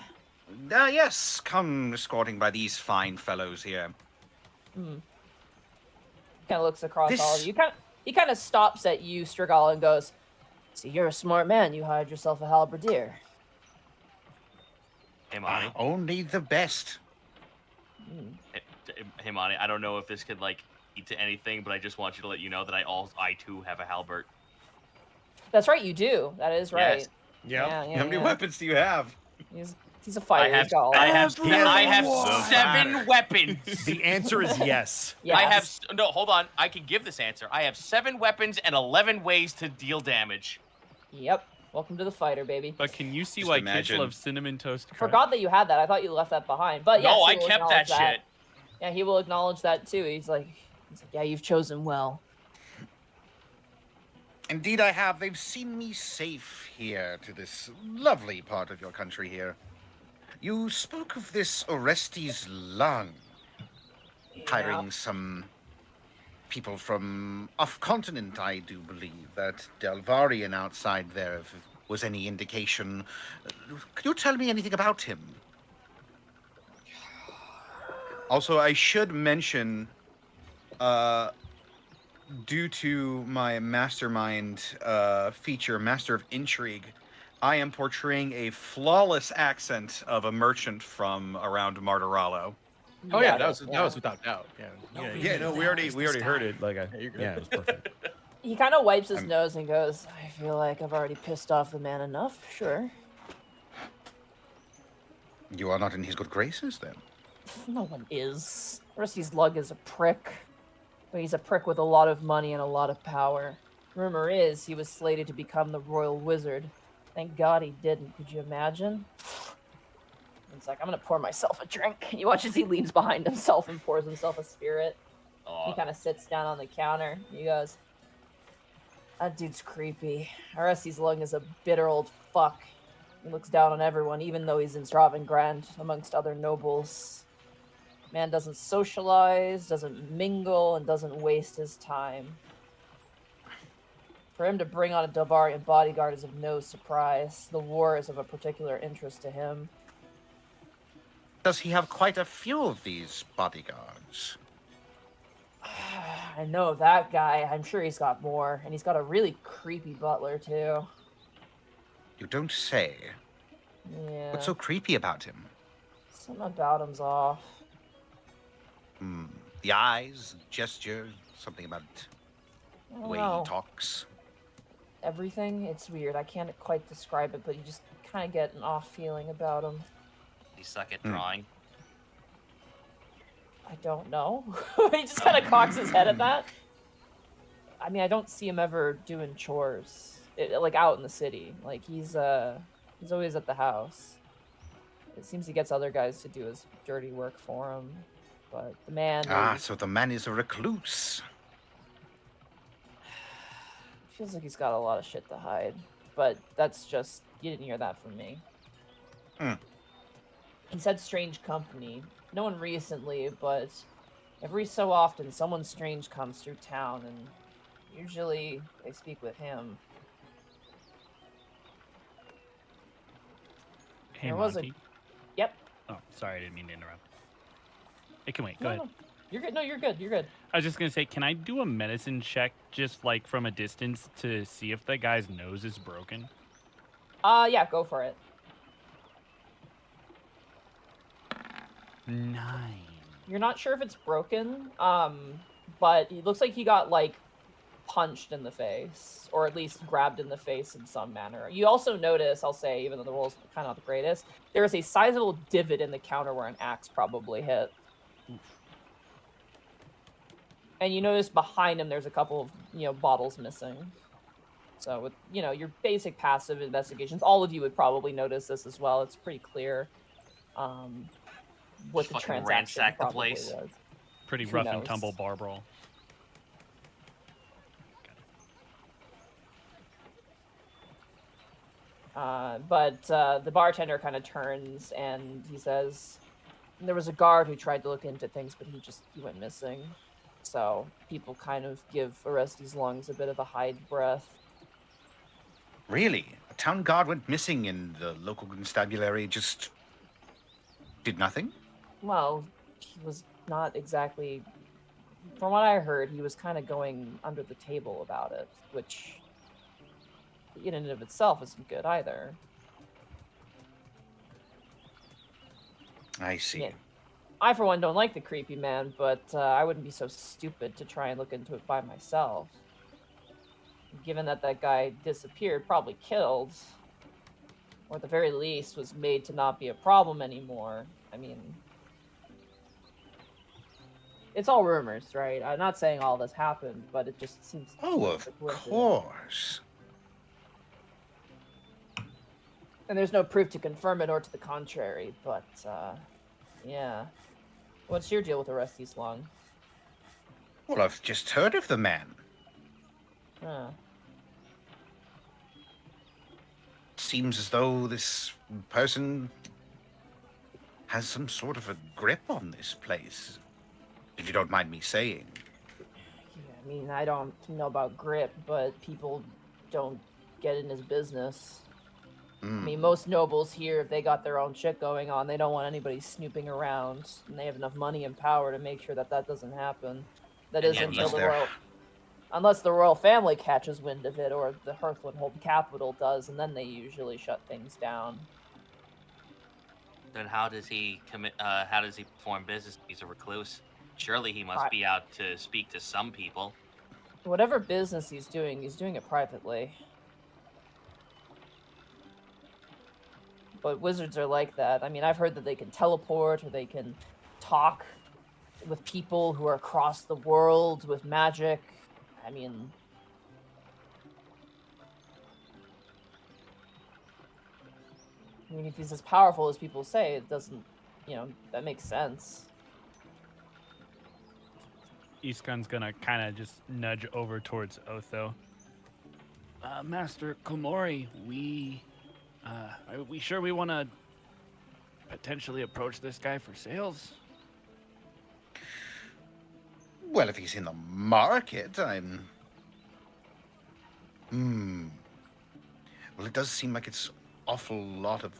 Yes, come escorting by these fine fellows here. Kind of looks across all of you. He kind of stops at you, Strigal, and goes, "See, you're a smart man. You hired yourself a halberdier." Hey, Monty. Only the best. Hey, Monty. I don't know if this could like lead to anything, but I just want you to let you know that I too have a halberd. That's right, you do. That is right. Yes. Yeah. How many weapons do you have? He's a fighter. He's got all I that. have 7 weapons. The answer is yes. Yes. Hold on. I can give this answer. I have 7 weapons and 11 ways to deal damage. Yep. Welcome to the fighter, baby. But can you see Just why imagine. kids love cinnamon toast crunch? Forgot that you had that. I thought you left that behind. But yes, No, he I will kept acknowledge that shit. Yeah, he will acknowledge that too. He's like, yeah, you've chosen well. Indeed I have. They've seen me safe here to this lovely part of your country here. You spoke of this Orestes Lung. Hiring some people from off-continent, I do believe. That Delvarian outside there, if it was any indication. Could you tell me anything about him? Also, I should mention, due to my mastermind feature, Master of Intrigue, I am portraying a flawless accent of a merchant from around Martirallo. Oh yeah, that was without doubt. Yeah. No, we already heard it. Like, you're good. yeah, it was perfect. He kind of wipes his nose and goes, I feel like I've already pissed off the man enough. Sure. You are not in his good graces, then? No one is. Orestes Lug is a prick. But he's a prick with a lot of money and a lot of power. Rumor is he was slated to become the royal wizard. Thank God he didn't. Could you imagine? He's like, I'm gonna pour myself a drink. You watch as he leans behind himself and pours himself a spirit. He kind of sits down on the counter. He goes, that dude's creepy. Orestes Lung is a bitter old fuck. He looks down on everyone, even though he's in Stravengrand, amongst other nobles. Man doesn't socialize, doesn't mingle, and doesn't waste his time. For him to bring on a Delvarian bodyguard is of no surprise. The war is of a particular interest to him. Does he have quite a few of these bodyguards? I know that guy. I'm sure he's got more. And he's got a really creepy butler, too. You don't say. Yeah. What's so creepy about him? Something about him's off. The eyes, gesture, something about the way he talks. Everything. It's weird. I can't quite describe it, but you just kind of get an off feeling about him. You suck at drawing. I don't know. He just kind of cocks his head at that. I mean, I don't see him ever doing chores, like out in the city. Like he's always at the house. It seems he gets other guys to do his dirty work for him. But the man... So the man is a recluse. Feels like he's got a lot of shit to hide. But that's just... You didn't hear that from me. He said strange company. No one recently, but every so often someone strange comes through town, and usually they speak with him. Hey, There was a- Monty. Yep. Oh, sorry, I didn't mean to interrupt. It can wait. Go ahead. No. You're good. No, you're good. You're good. I was just gonna say, can I do a medicine check just like from a distance to see if the guy's nose is broken? Yeah, go for it. 9. You're not sure if it's broken, but it looks like he got like punched in the face, or at least grabbed in the face in some manner. You also notice, I'll say, even though the roll's kind of not the greatest, there is a sizable divot in the counter where an axe probably hit. And you notice behind him there's a couple of, bottles missing. So with, your basic passive investigations, all of you would probably notice this as well. It's pretty clear what the Fucking transaction ransack the probably place. was. Pretty Who rough and knows? tumble bar brawl. But the bartender kind of turns and he says, there was a guard who tried to look into things, but he went missing. So people kind of give Orestes' lungs a bit of a hide breath. Really? A town guard went missing and the local constabulary just did nothing? Well, he was not exactly... From what I heard, he was kind of going under the table about it, which in and of itself isn't good either. I see. Yeah. I, for one, don't like the creepy man, but I wouldn't be so stupid to try and look into it by myself. Given that that guy disappeared, probably killed, or at the very least was made to not be a problem anymore. I mean, it's all rumors, right? I'm not saying all this happened, but it just seems... Oh, of course. And there's no proof to confirm it or to the contrary, but, yeah. What's your deal with Orestes Long? Well, I've just heard of the man. Huh. Seems as though this person has some sort of a grip on this place, if you don't mind me saying. Yeah, I mean, I don't know about grip, but people don't get in his business. I mean, most nobles here, if they got their own shit going on, they don't want anybody snooping around, and they have enough money and power to make sure that that doesn't happen. That is until the royal... Unless the royal family catches wind of it, or the Hearthlandhold capital does, and then they usually shut things down. Then how does he how does he perform business? He's a recluse. Surely he must be out to speak to some people. Whatever business he's doing it privately. But wizards are like that. I mean, I've heard that they can teleport, or they can talk with people who are across the world with magic. I mean... if he's as powerful as people say, it doesn't, that makes sense. Iskan's gonna kind of just nudge over towards Otho. Master Komori, are we sure we want to potentially approach this guy for sales? Well, if he's in the market, I'm... Well, it does seem like it's awful lot of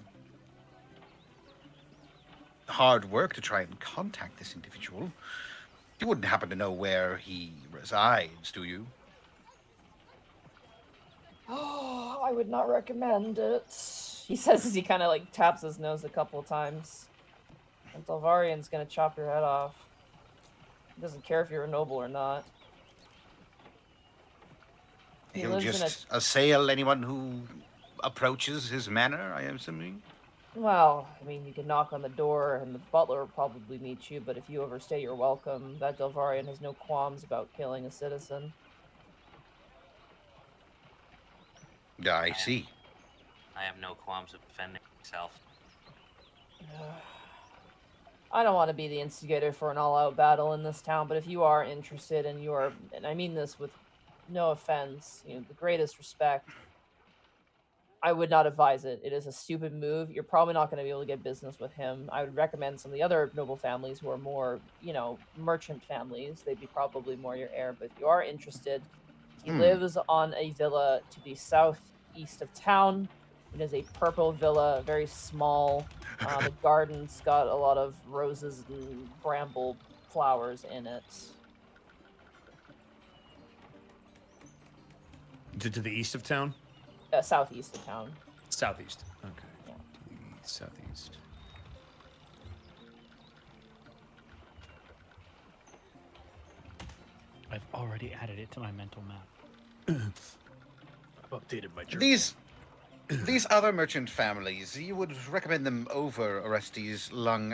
hard work to try and contact this individual. You wouldn't happen to know where he resides, do you? Oh, I would not recommend it. He says as he kind of taps his nose a couple of times. And Delvarian's gonna chop your head off. He doesn't care if you're a noble or not. He'll just assail anyone who approaches his manor, I am assuming? Well, I mean, you can knock on the door and the butler will probably meet you, but if you overstay your welcome, that Delvarian has no qualms about killing a citizen. I see. I have no qualms of defending myself. I don't want to be the instigator for an all-out battle in this town, but if you are interested and you are, and I mean this with no offense, the greatest respect, I would not advise it. It is a stupid move. You're probably not going to be able to get business with him. I would recommend some of the other noble families who are more, merchant families. They'd be probably more your heir, but if you are interested, he lives on a villa to the southeast of town. It is a purple villa, very small. The garden's got a lot of roses and bramble flowers in it. To the east of town? Southeast of town. Southeast. Okay. Yeah. To the southeast. I've already added it to my mental map. I've updated my journal. These other merchant families, you would recommend them over Orestes Lung.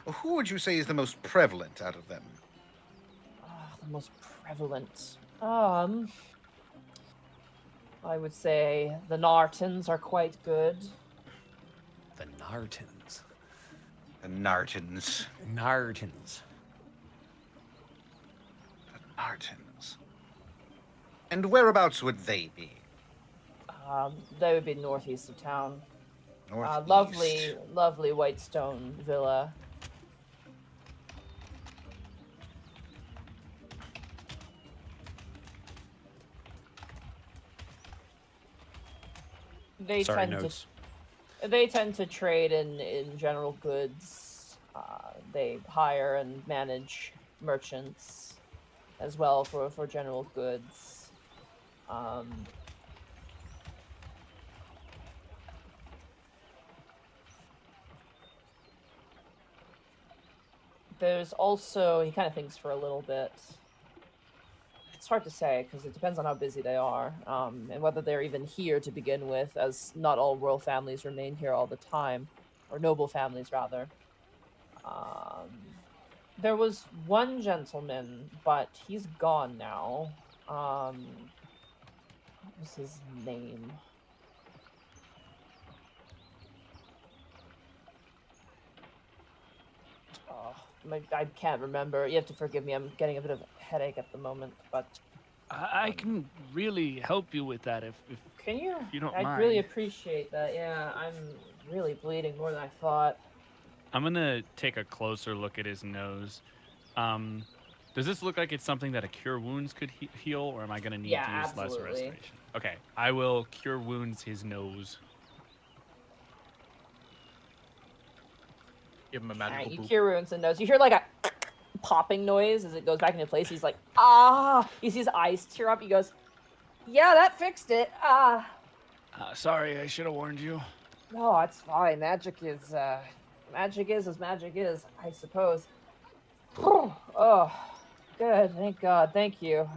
Who would you say is the most prevalent out of them? The most prevalent. I would say the Nartons are quite good. The Nartons. The Nartons. Nartons. The Nartons. And whereabouts would they be? They would be northeast of town. Northeast. Lovely white stone villa. They Sorry, tend notes. They tend to trade in general goods. They hire and manage merchants as well for general goods. There's also, he kind of thinks for a little bit. It's hard to say because it depends on how busy they are, and whether they're even here to begin with, as not all royal families remain here all the time, or noble families rather. There was one gentleman, but he's gone now. What was his name? Oh, I can't remember. You have to forgive me. I'm getting a bit of a headache at the moment, but I can really help you with that if can you? you don't I'd mind. really appreciate that. Yeah, I'm really bleeding more than I thought. I'm gonna take a closer look at his nose. Does this look like it's something that a cure wounds could heal, or am I gonna need to use lesser absolutely. restoration? Okay, I will cure wounds his nose. Give him a Alright, magical you boop. cure wounds and nose. You hear like a popping noise as it goes back into place. He's like, ah! You see his eyes tear up. He goes, yeah, that fixed it. Ah. Sorry, I should have warned you. No, it's fine. Magic is as magic is, I suppose. Oh, good. Thank God. Thank you.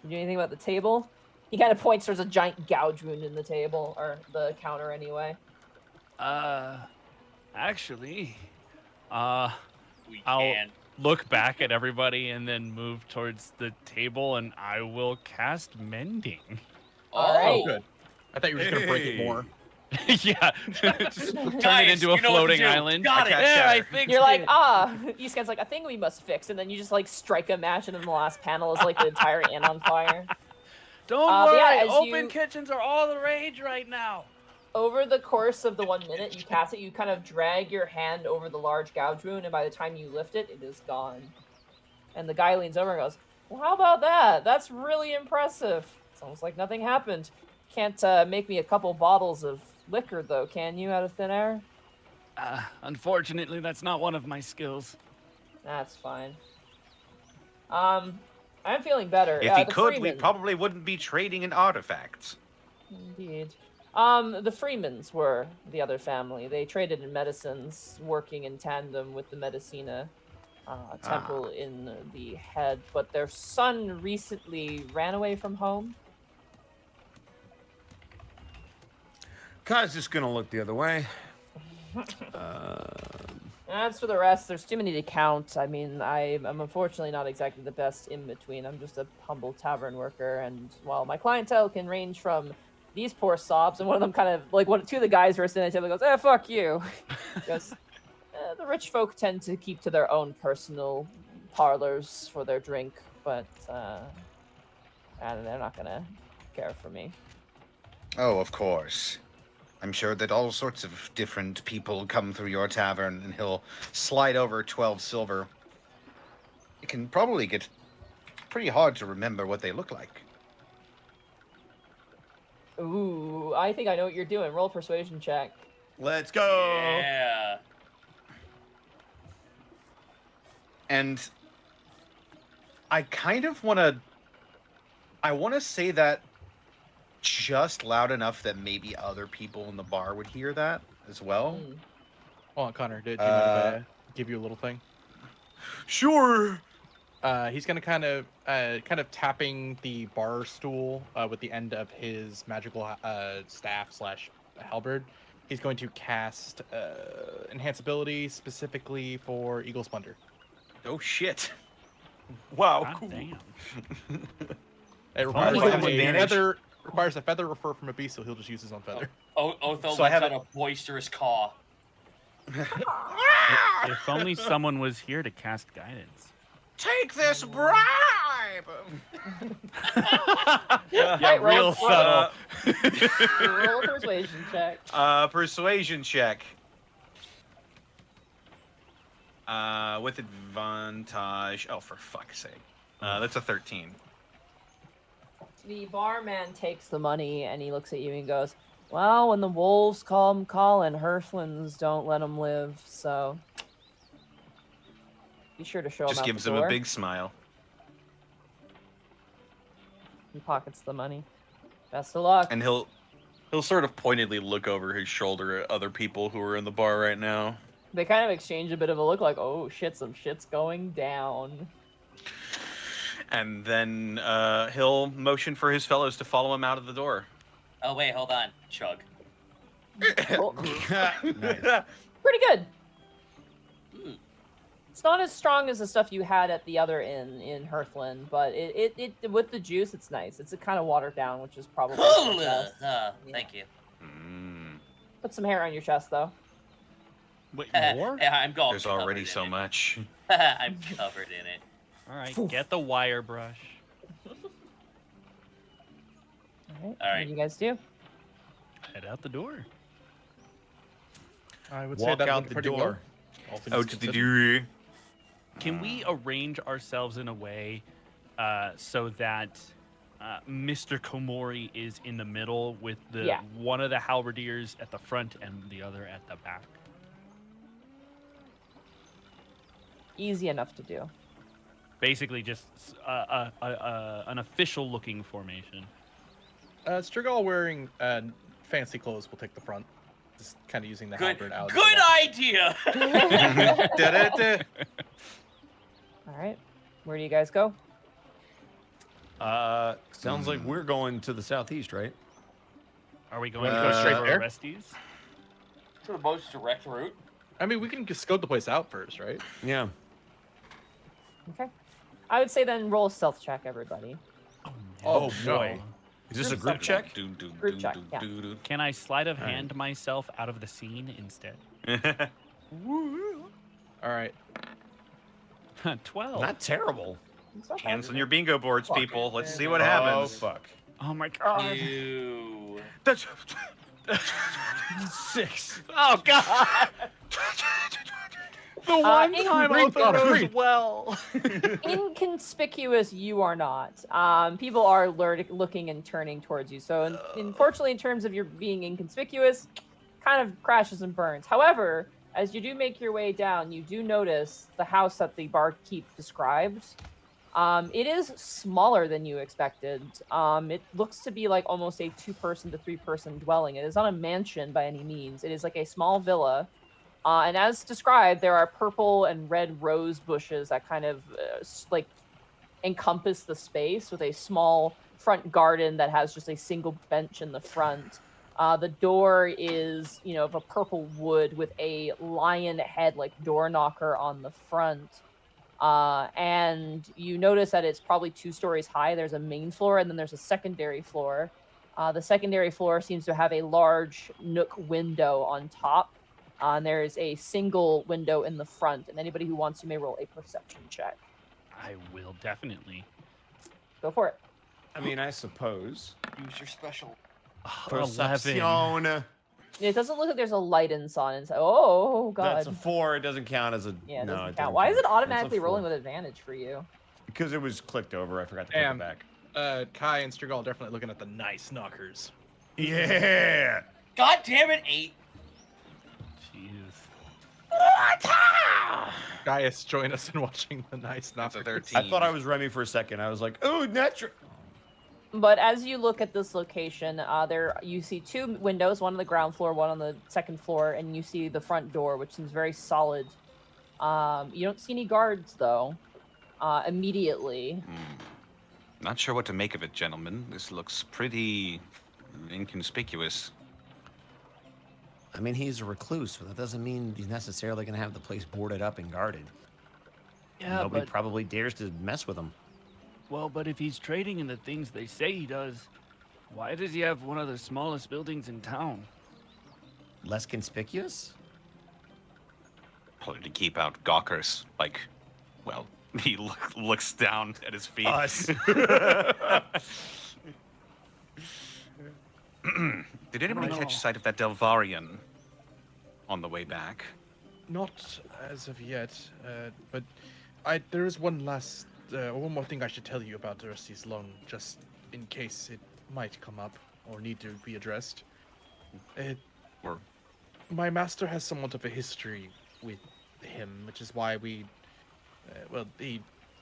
You do anything about the table? He kind of points towards a giant gouge wound in the table, or the counter anyway. Actually, We I'll can. look back at everybody and then move towards the table, and I will cast mending. Alright. Good. I thought you were just gonna break it more. Yeah, just turn it Nice, into a you know what to floating do. island. Got it. Yeah, I Shatter. fixed You're like, it. Escan's like, a thing we must fix, and then you just like strike a match, and then the last panel is like the entire inn on fire. Don't but worry, yeah, as open you- kitchens are all the rage right now. Over the course of the 1 minute you cast it, you kind of drag your hand over the large gouge wound, and by the time you lift it, it is gone. And the guy leans over and goes, well, how about that? That's really impressive. It's almost like nothing happened. Can't make me a couple bottles of liquor, though, can you, out of thin air? Unfortunately, that's not one of my skills. That's fine. I'm feeling better. If he The could, we Freeman- probably wouldn't be trading in artifacts. Indeed. The Freemans were the other family. They traded in medicines, working in tandem with the Medicina temple in the head. But their son recently ran away from home. Kai's just gonna look the other way. As for the rest, there's too many to count. I mean, I'm unfortunately not exactly the best in between. I'm just a humble tavern worker, and while my clientele can range from these poor sobs, and one of them kind of like two of the guys who are sitting at the table goes, fuck you. Goes, the rich folk tend to keep to their own personal parlors for their drink, but and they're not gonna care for me. Oh, of course. I'm sure that all sorts of different people come through your tavern, and he'll slide over 12 silver. It can probably get pretty hard to remember what they look like. Ooh, I think I know what you're doing. Roll a persuasion check. Let's go. Yeah. And I kind of want to say that just loud enough that maybe other people in the bar would hear that as well. Mm. Hold on, Connor. Did you mind if I give you a little thing? Sure. He's gonna kind of tapping the bar stool with the end of his magical staff slash halberd. He's going to cast enhance ability specifically for Eagle Splendor. Oh shit! Wow, God cool. damn. It I requires have a advantage. feather. Requires a feather refer from a beast, so he'll just use his own feather. Otho So I lets have out a boisterous caw. If only someone was here to cast guidance. Take this bribe! Yeah, roll real for subtle. Roll a persuasion check. Persuasion check. With advantage. Oh, for fuck's sake. That's a 13. The barman takes the money and he looks at you and goes, "Well, when the wolves come calling, Hearthlings don't let them live. So be sure to show him Just out gives the him door." a big smile. He pockets the money. Best of luck. And he'll sort of pointedly look over his shoulder at other people who are in the bar right now. They kind of exchange a bit of a look like, "Oh shit, some shit's going down." And then he'll motion for his fellows to follow him out of the door. Oh wait, hold on. Chug. Oh, Nice. pretty good. It's not as strong as the stuff you had at the other inn in Hearthland, but it with the juice, it's nice. It's a kind of watered down, which is probably for the best. Thank you. Put some hair on your chest, though. Wait, more? Yeah, I'm going. There's already so much. I'm covered in it. All right, get the wire brush. All right. All right. What do you guys do? Head out the door. I would say Walk that out went the pretty well. door. All things Out to the considered. door. Can we arrange ourselves in a way so that Mr. Komori is in the middle with the one of the halberdiers at the front and the other at the back? Easy enough to do. Basically, just an official-looking formation. Strigal wearing fancy clothes will take the front. Just kind of using the halberd out. Good idea. Da-da-da. All right. Where do you guys go? Sounds like we're going to the southeast, right? Are we going go to straight go there? Orestes? To the most direct route. I mean, we can just scope the place out first, right? Yeah. Okay. I would say then roll a stealth check, everybody. Oh, no. boy. Is this a group check? Group check, yeah. Can I sleight of hand myself out of the scene instead? All right. 12. Not terrible. It's not bad. Hands on your bingo boards, people. Let's see what Oh, happens. fuck. Oh my god. Ew. That's 6. Oh god. The one time green Otho dot, goes green. well. Inconspicuous, you are not. People are looking and turning towards you. So, unfortunately, in terms of your being inconspicuous, kind of crashes and burns. However, as you do make your way down, you do notice the house that the barkeep described. It is smaller than you expected. It looks to be like almost a 2-person to 3-person dwelling. It is not a mansion by any means. It is like a small villa. And as described, there are purple and red rose bushes that kind of like encompass the space with a small front garden that has just a single bench in the front. The door is, of a purple wood with a lion head like door knocker on the front. And you notice that it's probably 2 stories high. There's a main floor and then there's a secondary floor. The secondary floor seems to have a large nook window on top. And there is a single window in the front, and anybody who wants to may roll a perception check. I will definitely. Go for it. I mean, I suppose. Use your special. 11. It doesn't look like there's a light inside. Oh, God. That's a 4. It doesn't count as a. Yeah, it no, doesn't it count. Why is it It's a automatically 4. rolling with advantage for you? Because it was clicked over. I forgot to click Damn. it back. Kai and Strigal definitely looking at the nice knockers. Yeah. God damn it, 8. Jeez. Gaius, join us in watching the nice That's a knockers. 13. I thought I was Remy for a second. I was like, oh, natural. But as you look at this location, you see 2 windows, one on the ground floor, one on the second floor, and you see the front door, which seems very solid. You don't see any guards, though. immediately. Not sure what to make of it, gentlemen. This looks pretty inconspicuous. I mean, he's a recluse, but that doesn't mean he's necessarily going to have the place boarded up and guarded. Yeah, Nobody but probably dares to mess with him. well, but if he's trading in the things they say he does, why does he have one of the smallest buildings in town? Less conspicuous? Probably to keep out gawkers. Like, well, he looks down at his feet. Us. Did anybody No. catch sight of that Delvarian on the way back? Not as of yet, but there is one more thing I should tell you about Aristides loan, just in case it might come up or need to be addressed. Or My master has somewhat of a history with him, which is why he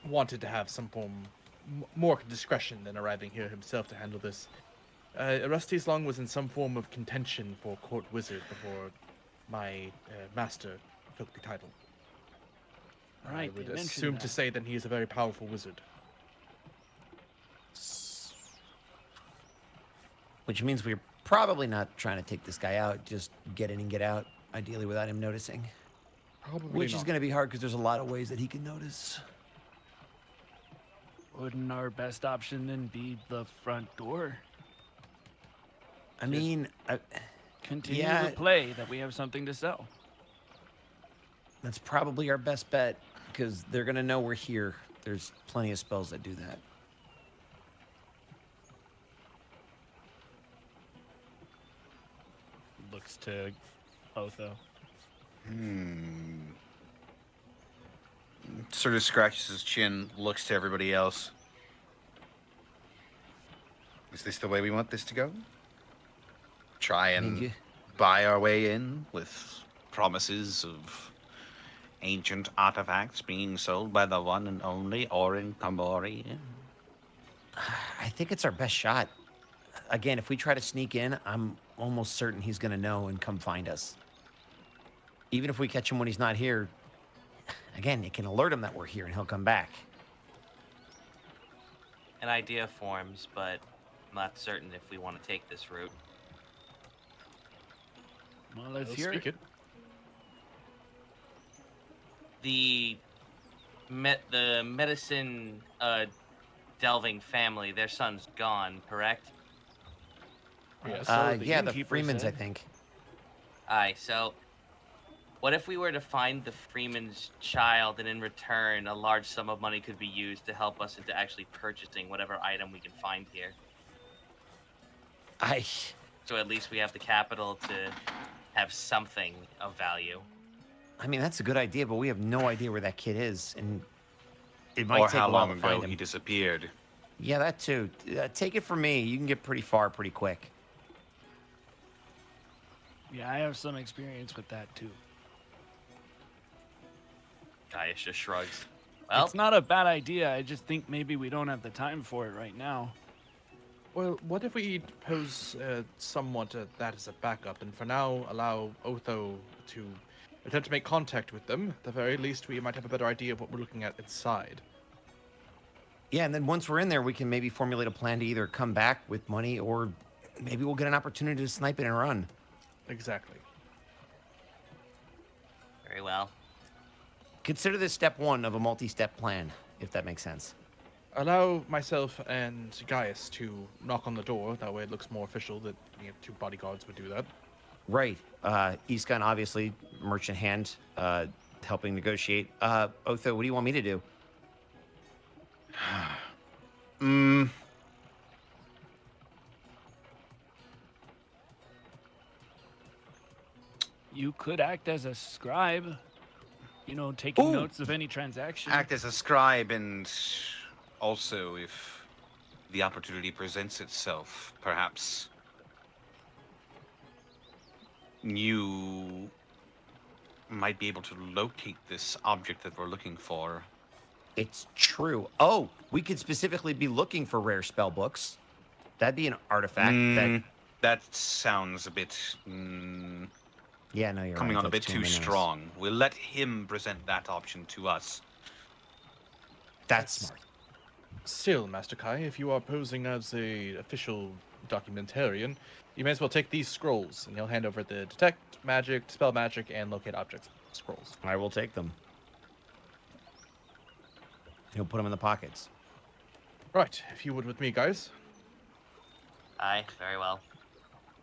wanted to have some form more discretion than arriving here himself to handle this. Aristides Long was in some form of contention for court wizard before my master took the title. Right, I would they mentioned assume to that. say that he is a very powerful wizard. Which means we're probably not trying to take this guy out, just get in and get out, ideally without him noticing. Probably Which is not. going to be hard because there's a lot of ways that he can notice. Wouldn't our best option then be the front door? I mean, Continue Yeah. to play that we have something to sell. that's probably our best bet because they're going to know we're here. There's plenty of spells that do that. Looks to Otho. Sort of scratches his chin, looks to everybody else. Is this the way we want this to go? Try and you- buy our way in With promises of ancient artifacts being sold by the one and only Orin Kambori. I think it's our best shot. Again, if we try to sneak in, I'm almost certain he's going to know and come find us. Even if we catch him when he's not here, again, it can alert him that we're here and he'll come back. An idea forms, but I'm not certain if we want to take this route. Well, let's Let's hear speak it. it. The medicine delving family, their son's gone, correct? Yes. So the Yeah, the innkeeper Freemans, I said. think. Aye, so what if we were to find the Freeman's child and in return a large sum of money could be used to help us into actually purchasing whatever item we can find here? So at least we have the capital to have something of value. I mean, that's a good idea, but we have no idea where that kid is, and it might Or take how a while long to find ago him. he disappeared. Yeah, that too. Take it from me. You can get pretty far pretty quick. Yeah, I have some experience with that too. Gaius just shrugs. Well, It's not a bad idea. I just think maybe we don't have the time for it right now. Well, what if we pose somewhat that as a backup, and for now allow Otho to attempt to make contact with them? At the very least, we might have a better idea of what we're looking at inside. Yeah, and then once we're in there, we can maybe formulate a plan to either come back with money or maybe we'll get an opportunity to snipe it and run. Exactly. very well. Consider this step one of a multi-step plan, if that makes sense. Allow myself and Gaius to knock on the door. That way it looks more official that two bodyguards would do that. Right. Iskan, obviously, merchant hand, helping negotiate. Otho, what do you want me to do? You could act as a scribe, taking Ooh. notes of any transaction. Act as a scribe, and also, if the opportunity presents itself, perhaps you might be able to locate this object that we're looking for. It's true. Oh, we could specifically be looking for rare spell books. That'd be an artifact that... That sounds a bit Yeah, no, you're coming right. on a bit that's too ominous. strong. We'll let him present that option to us. That's smart. Still, Master Kai, if you are posing as a official documentarian, you may as well take these scrolls, and he'll hand over the detect magic, dispel magic, and locate objects scrolls. I will take them. He'll put them in the pockets. Right, if you would with me, guys. Aye, very well.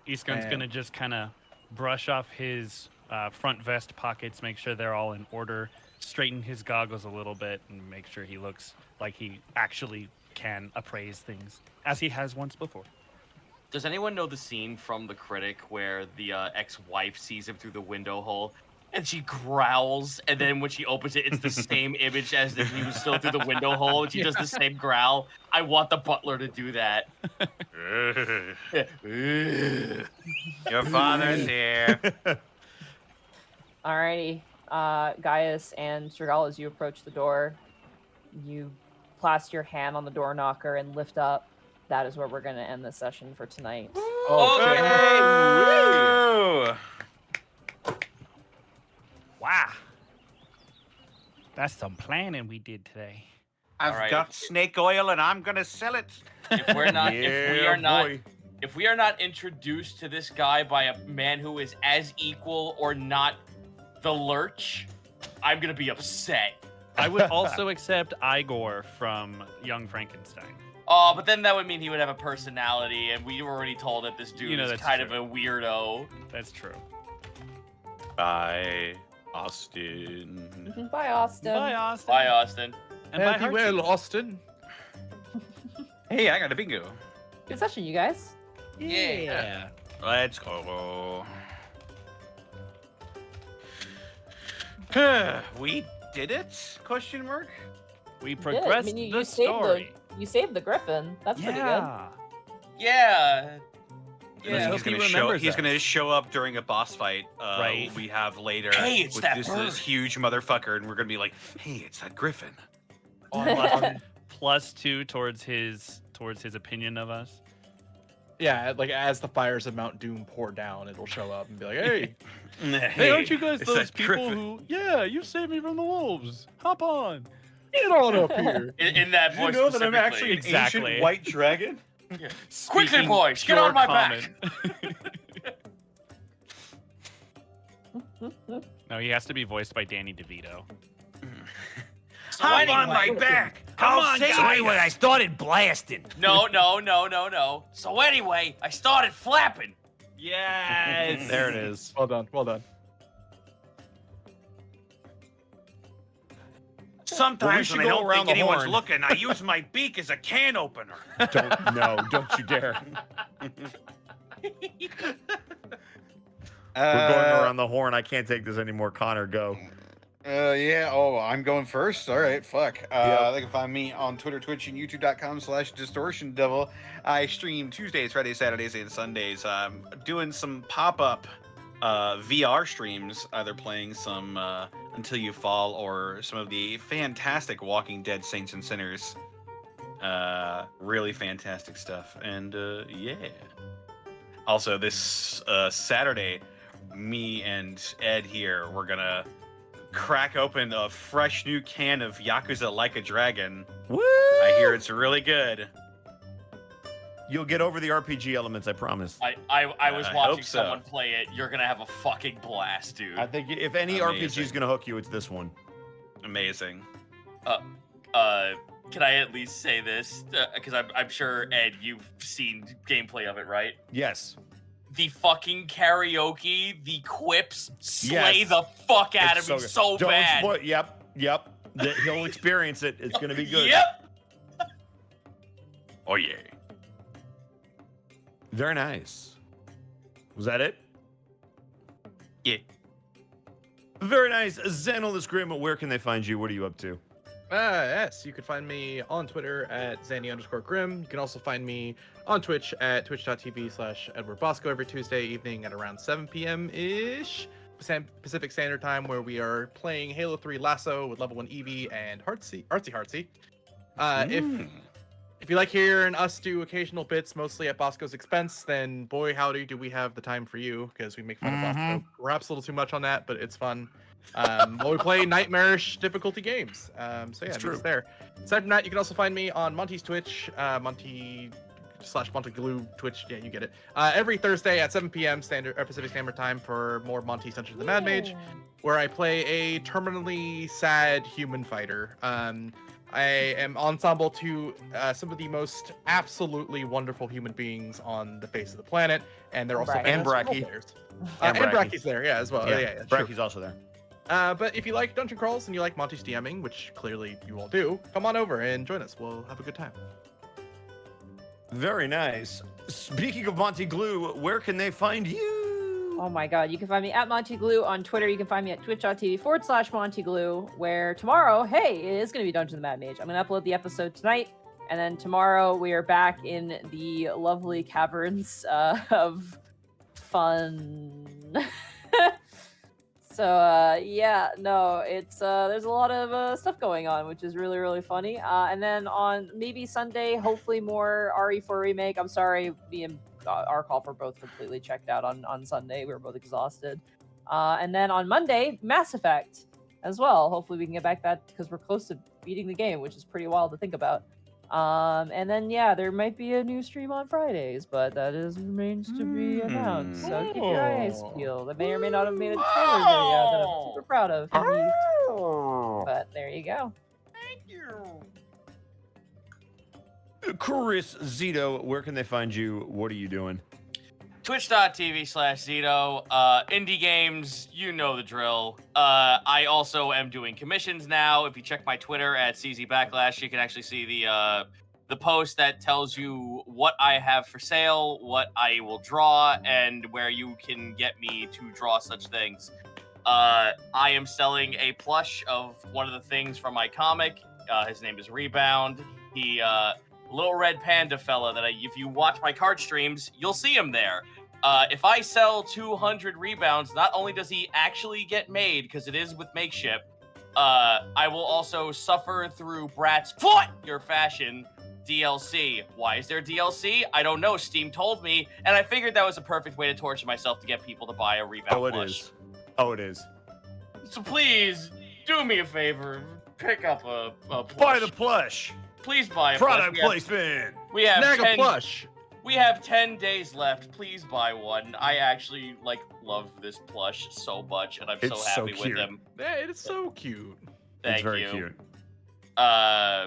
Eastgun's gonna just kind of brush off his front vest pockets, make sure they're all in order, straighten his goggles a little bit, and make sure he looks like he actually can appraise things, as he has once before. Does anyone know the scene from The Critic where the ex-wife sees him through the window hole and she growls, and then when she opens it, it's the same image as if he was still through the window hole, and she does the same growl? I want the butler to do that. Your father's here. Alrighty. Gaius and Strigal, as you approach the door, you plaster your hand on the door knocker and lift up. That is where we're going to end the session for tonight. Okay. Wow. That's some planning we did today. I've got snake oil and I'm gonna sell it. If we're not, if we are not introduced to this guy by a man who is as equal or not the Lurch, I'm gonna be upset. I would also accept Igor from Young Frankenstein. Oh, but then that would mean he would have a personality, and we were already told that this dude is that's kind true. of a weirdo. That's true. Bye, Austin. Bye, Austin. Bye, Austin. Bye, Austin. And bye, Happy well, Austin. Hey, I got a bingo. Good session, you guys. Yeah. Let's go. We did it? Question mark. We You did. progressed I mean, the you saved story. you saved the Griffin. That's pretty good. Yeah. Yeah. Yeah, hope he's gonna he show. remembers He's us. gonna show up during a boss fight. Right. We have later. Hey, it's with that this bird. huge motherfucker, and we're gonna be like, "Hey, it's that Griffin." +2 towards his opinion of us. Yeah, like as the fires of Mount Doom pour down, it'll show up and be like, "Hey, Hey, aren't you guys it's those that people Griffin. who? Yeah, you saved me from the wolves. Hop on. get on up here!" In that voice specifically. Exactly. white dragon? Quickly, Speaking boys, get pure on my back. No, he has to be voiced by Danny DeVito. So Hop anyway- on my back! Come on, So anyway, I started blasting. No. So anyway, I started flapping. Yes. There it is. Well done, well done. Sometimes should when I go don't around think the anyone's horn. looking, I use my beak as a can opener. Don't you dare. We're Uh, going around the horn. I can't take this anymore. Connor, go. Yeah. Oh, I'm going first. All right. Fuck. Yep. They can find me on Twitter, Twitch, and YouTube.com/Distortion Devil. I stream Tuesdays, Fridays, Saturdays, and Sundays. I'm doing some pop-up VR streams, either playing some Until You Fall or some of the fantastic Walking Dead Saints and Sinners. Really fantastic stuff. And yeah. Also, this Saturday, me and Ed here, we're gonna crack open a fresh new can of Yakuza Like a Dragon. Woo! I hear it's really good. You'll get over the RPG elements, I promise. I was I watching hope so. someone play it. You're gonna have a fucking blast, dude. I think if any RPG Amazing. is going to hook you, it's this one. Amazing. Can I at least say this? Because I'm sure, Ed, you've seen gameplay of it, right? Yes. The fucking karaoke, the quips slay Yes. the fuck out It's of me good. so Don't bad. spoil- Yep. He'll experience it. It's going to be good. Yep. Oh yeah. Very nice. Was that it? Yeah. Very nice. Zandalous Grim, where can they find you? What are you up to? Yes, you can find me on Twitter at Zanny_Grim. You can also find me on Twitch at twitch.tv/Edward Bosco every Tuesday evening at around 7 p.m.-ish Pacific Standard Time, where we are playing Halo 3 Lasso with level 1 Eevee and Artsy Heartsy. If you like hearing us do occasional bits, mostly at Bosco's expense, then boy howdy do we have the time for you, because we make fun of Bosco perhaps a little too much on that, but it's fun. while we play nightmarish difficulty games. So yeah, It's true. it's there. Aside from that, you can also find me on Monty's Twitch, Monty/Montaglue Twitch. Yeah, you get it. Every Thursday at 7 p.m. Pacific Standard Time for more Monty Century of the Mad Mage, where I play a terminally sad human fighter. I am ensemble to some of the most absolutely wonderful human beings on the face of the planet, and they're also And fantastic Bracky. role players. And And Bracky. Bracky's there, yeah, as well. Yeah, sure. Bracky's also there. But if you like dungeon crawls and you like Monty's DMing, which clearly you all do, come on over and join us. We'll have a good time. Very nice. Speaking of Monty Glue, where can they find you? Oh my god, you can find me at Monty Glue on Twitter. You can find me at twitch.tv/Monty Glue, where tomorrow, hey, it is going to be Dungeon of the Mad Mage. I'm going to upload the episode tonight, and then tomorrow we are back in the lovely caverns of fun. So, yeah, no, it's, there's a lot of stuff going on, which is really, really funny. And then on maybe Sunday, hopefully more RE4 Remake. I'm sorry, me and our call for both completely checked out on Sunday. We were both exhausted. And then on Monday, Mass Effect as well. Hopefully we can get back that because we're close to beating the game, which is pretty wild to think about. And then, yeah, there might be a new stream on Fridays, but that remains to be announced. So keep your eyes peeled. I may or may not have made a trailer video that I'm super proud of. But there you go. Chris Zito, where can they find you? What are you doing? Twitch.tv/Zito. Indie games, you know the drill. I also am doing commissions now. If you check my Twitter at CZ Backlash, you can actually see the post that tells you what I have for sale, what I will draw, and where you can get me to draw such things. I am selling a plush of one of the things from my comic. His name is Rebound. He little red panda fella that if you watch my card streams, you'll see him there. If I sell 200 rebounds, not only does he actually get made, because it is with makeshift, I will also suffer through Brat's foot your fashion DLC. Why is there DLC? I don't know. Steam told me, and I figured that was a perfect way to torture myself to get people to buy a rebound Oh, it plush. is. Oh, it is. So please, do me a favor. Pick up a plush. Buy the plush. Please buy a Product plush. placement. We have Snag a 10 plush. We have 10 days left. Please buy one. I actually love this plush so much, and I'm so It's so happy with cute. him. Yeah, it is so cute. Thank It's very you. cute.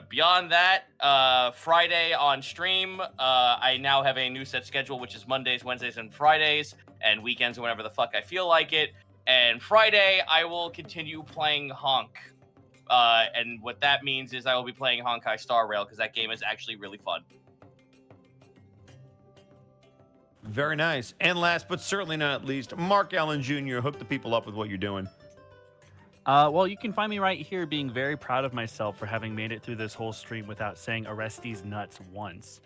Beyond that, Friday on stream, I now have a new set schedule, which is Mondays, Wednesdays, and Fridays, and weekends whenever the fuck I feel like it. And Friday, I will continue playing Honk. And what that means is I will be playing Honkai Star Rail, because that game is actually really fun. Very nice. And last but certainly not least, Mark Allen Jr. Hook the people up with what you're doing. Well, you can find me right here being very proud of myself for having made it through this whole stream without saying Orestes nuts once.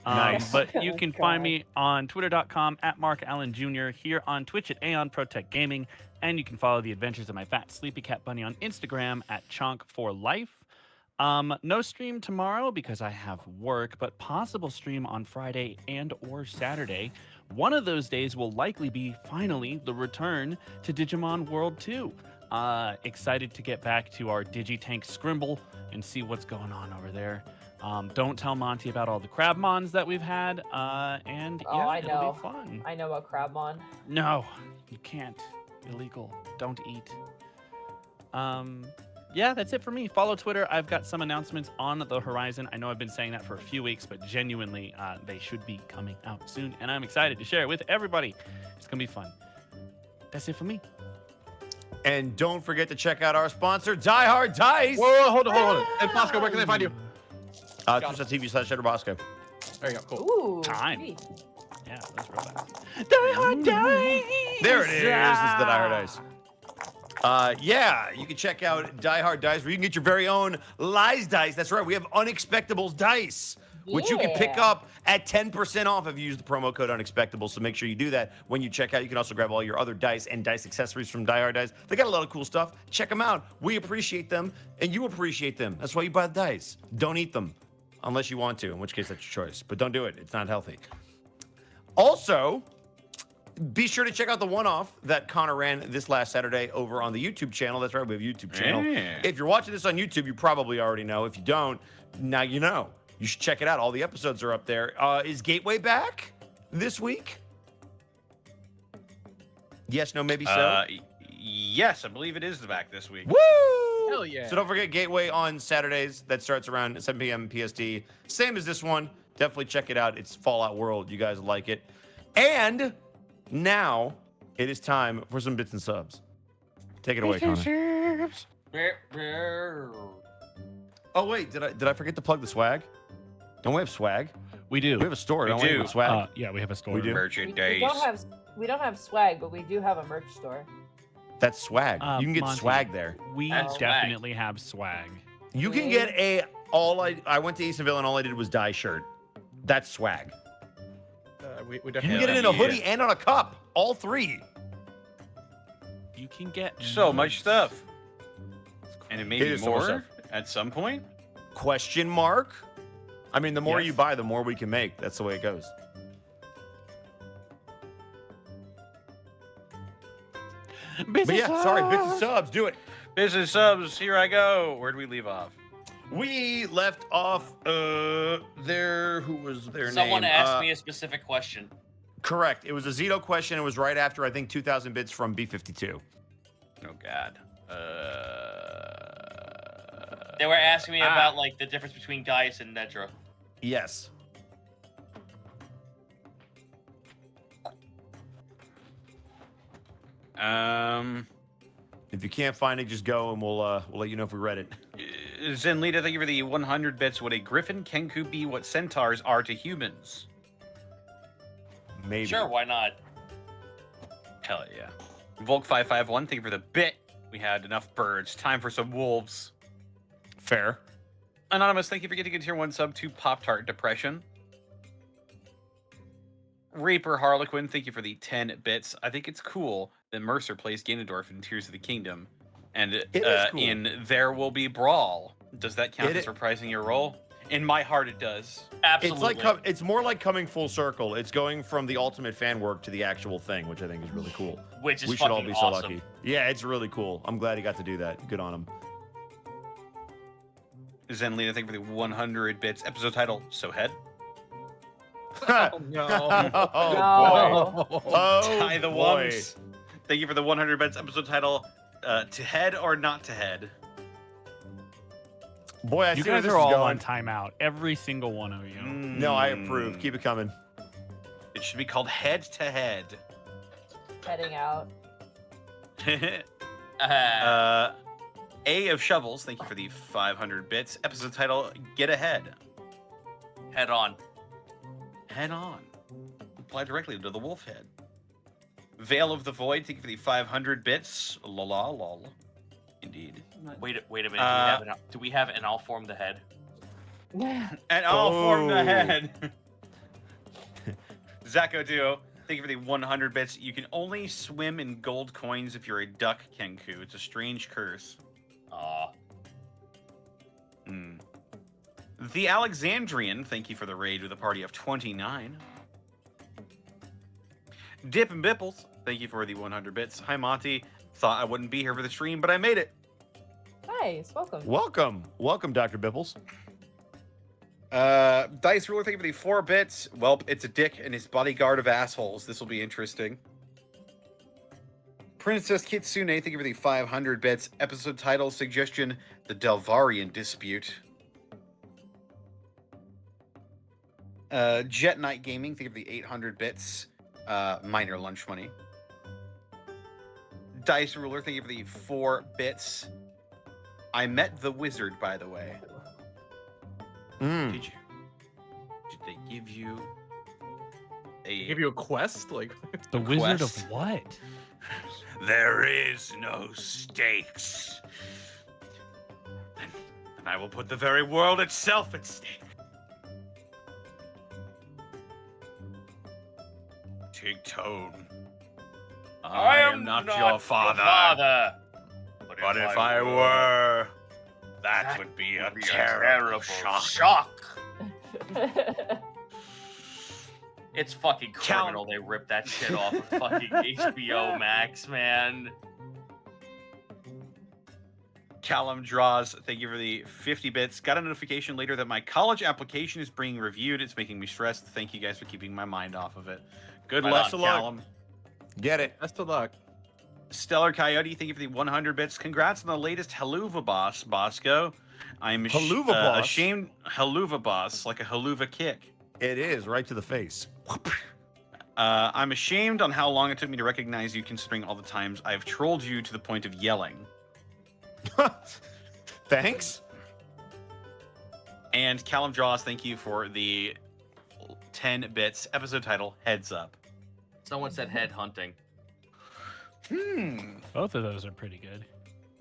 Nice. But you Oh, can God. find me on twitter.com at Mark Allen Jr., here on Twitch at Aeon Protect Gaming, and you can follow the adventures of my fat sleepy cat bunny on Instagram at Chonk4Life. No stream tomorrow because I have work, but possible stream on Friday and or Saturday. One of those days will likely be finally the return to Digimon World 2. Excited to get back to our Digitank Scrimble and see what's going on over there. Don't tell Monty about all the Crabmons that we've had, and Oh, yeah, I it'll know. be fun. I know about Crabmon. No, you can't. Illegal. Don't eat. Yeah, that's it for me. Follow Twitter. I've got some announcements on the horizon. I know I've been saying that for a few weeks, but genuinely, they should be coming out soon, and I'm excited to share it with everybody. It's gonna be fun. That's it for me. And don't forget to check out our sponsor, Die Hard Dice. Whoa, hold on. And Bosco, where can they find you? Twitch.tv/ShutterBosco. There you go. Cool. Ooh. Time. sweet. Yeah, that's real fast. Die Hard Dice! There it is. This is the Die Hard Dice. Yeah, you can check out Die Hard Dice, where you can get your very own Lies Dice. That's right, we have Unexpectables Dice, which you can pick Yeah. up at 10% off if you use the promo code Unexpectables. So make sure you do that when you check out. You can also grab all your other dice and dice accessories from Die Hard Dice. They got a lot of cool stuff. Check them out. We appreciate them, and you appreciate them. That's why you buy the dice. Don't eat them, unless you want to, in which case that's your choice. But don't do it. It's not healthy. Also, Be sure to check out the one-off that Connor ran this last Saturday over on the YouTube channel. That's right, we have a YouTube channel. Yeah. If you're watching this on YouTube, you probably already know. If you don't, now you know. You should check it out. All the episodes are up there. Is Gateway back this week? Yes, no, maybe so. Yes, I believe it is back this week. Woo! Hell yeah. So don't forget Gateway on Saturdays. That starts around 7 p.m. PST. Same as this one. Definitely check it out. It's Fallout World. You guys like it. And now it is time for some bits and subs. Take it away, Connor. Oh wait, did I forget to plug the swag? Don't we have swag? We do. We have a store. We don't we? do. With swag. Yeah, we have a store. We do. Merchandise. We don't have swag, but we do have a merch store. That's swag. You can get Monty. swag there. We That's definitely have swag. You can get I went to Eastonville and all I did was dye shirt. That's swag. We You definitely can get it in a hoodie and on a cup. All three. You can get So much stuff. And it may It be is so much more stuff. at some point. Question mark? I mean, the more Yes. you buy, the more we can make. That's the way it goes. But yeah, sorry, bits and subs, do it. Business subs, here I go. Where did we leave off? We left off there. Who was their name? Someone asked me a specific question. Correct. It was a Zito question. It was right after I think 2,000 bits from B52. Oh God. They were asking me about like the difference between Gaius and Nedra. Yes. If you can't find it, just go and we'll let you know if we read it. Zenlita, thank you for the 100 bits. Would a Griffin Kenku be what centaurs are to humans? Maybe. Sure, why not? Hell yeah. Volk551, thank you for the bit. We had enough birds. Time for some wolves. Fair. Anonymous, thank you for getting a tier 1 sub to Pop-Tart Depression. Reaper Harlequin, thank you for the 10 bits. I think it's cool that Mercer plays Ganondorf in Tears of the Kingdom. And It is cool. in There Will Be Brawl. Does that count as reprising your role? In my heart, it does. Absolutely. It's like it's more like coming full circle. It's going from the ultimate fan work to the actual thing, which I think is really cool. Which is We should all fucking be so awesome. lucky. Yeah, it's really cool. I'm glad he got to do that. Good on him. Zenlita, thank you for the 100 bits. Episode title, So Head. Oh, no. Oh, boy. Oh, Tie the boy. ones. Thank you for the 100 bits. Episode title, To Head or Not to Head. Boy, I You see where guys this are is all going. on timeout. Every single one of you. No, I approve. Keep it coming. It should be called Head to Head. Heading out. A of Shovels, thank you for the 500 bits. Episode title, Get Ahead. Head on. Head on. Apply directly to the wolf head. Veil of the Void, thank you for the 500 bits. Lol. Indeed. Wait a minute. Do we have an I'll form the head? And I'll form the Oh. head. Zako Duo, thank you for the 100 bits. You can only swim in gold coins if you're a duck Kenku. It's a strange curse. Aw. The Alexandrian, thank you for the raid with a party of 29. Dip and Bipples, thank you for the 100 bits. Hi, Monty. Thought I wouldn't be here for the stream, but I made it. Nice, welcome. Welcome, Dr. Bipples. Dice Ruler, thank you for the 4 bits. Welp, it's a dick and his bodyguard of assholes. This will be interesting. Princess Kitsune, thank you for the 500 bits. Episode title suggestion, The Delvarian Dispute. Jet Knight Gaming, thank you for the 800 bits. Minor lunch money. Dice Ruler, thank you for the 4 bits. I met the wizard, by the way. Did they give you Give you a quest? Like The Wizard of quest? what? There is no stakes. And I will put the very world itself at stake. Take tone. I am not your father. But if I were, that would be a terrible shock. It's fucking criminal they ripped that shit off of fucking HBO Max, man. Callum Draws, thank you for the 50 bits. Got a notification later that my college application is being reviewed. It's making me stressed. Thank you guys for keeping my mind off of it. Good Right luck, on. Callum. Get it. Best of luck. Stellar Coyote, thank you for the 100 bits. Congrats on the latest Haluva boss, Bosco. I'm Haluva boss? ashamed. Haluva boss, like a haluva kick. It is right to the face. I'm ashamed on how long it took me to recognize you, considering all the times I've trolled you to the point of yelling. Thanks. And Callum Draws, thank you for the 10 bits. Episode title, Heads Up. Someone said head hunting. Both of those are pretty good.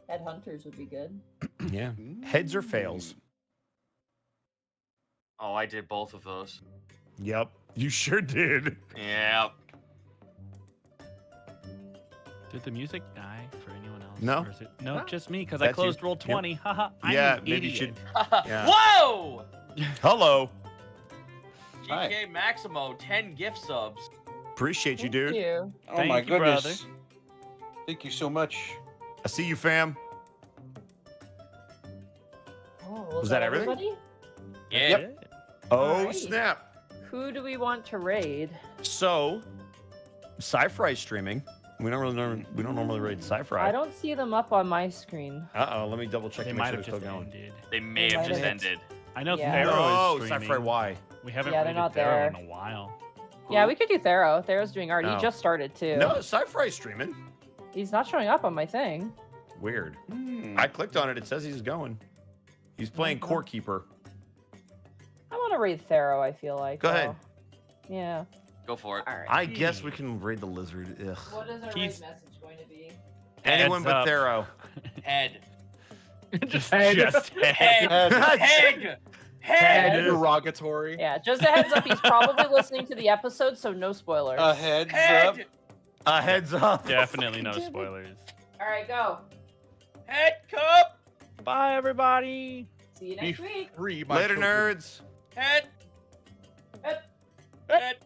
Headhunters would be good. Yeah. Heads or fails. Oh, I did both of those. Yep. You sure did. Yeah. Did the music die for anyone else? No. Or is it... No, No. just me, because I That's you. closed roll 20. Haha. I'm Yeah, an maybe you idiot. should. Yeah. Whoa! Hello. Hi. GK Maximo, 10 gift subs. Appreciate you, Thank dude. you. Oh Thank my you, goodness. brother. Thank you so much. I see you, fam. Oh, Was that everything? everybody? Yeah. Yep. Oh, Alrighty. snap. Who do we want to raid? So, Sci-Fi streaming. We don't normally raid Sci-Fi. I don't see them up on my screen. Uh-oh, let me double check They to make might sure have they're just still going. ended. They may They have might just have. ended. I know Yeah. Theros No, is Sci-Fi streaming. Y. We haven't Yeah, they're rated not Thero there. in a while. Yeah, we could do Thero. Thero's doing art. Oh. He just started too. No, Sci-Fi streaming. He's not showing up on my thing. Weird. I clicked on it. It says he's going. He's playing Okay. Core Keeper. I want to raid Thero, I feel like. Go ahead. though. Yeah. Go for it. All right. I guess we can raid the lizard. Ugh. What is our He's- raid message going to be? Anyone Heads but up. Thero. Head. just Head. Head. Head. Derogatory. Yeah, just a heads up. He's probably listening to the episode, so no spoilers. Heads Head. Heads up. Definitely no spoilers. All right, go. Head cup. Bye, everybody. See you Be next week. free, my Later, children. nerds. Head. Head. Head.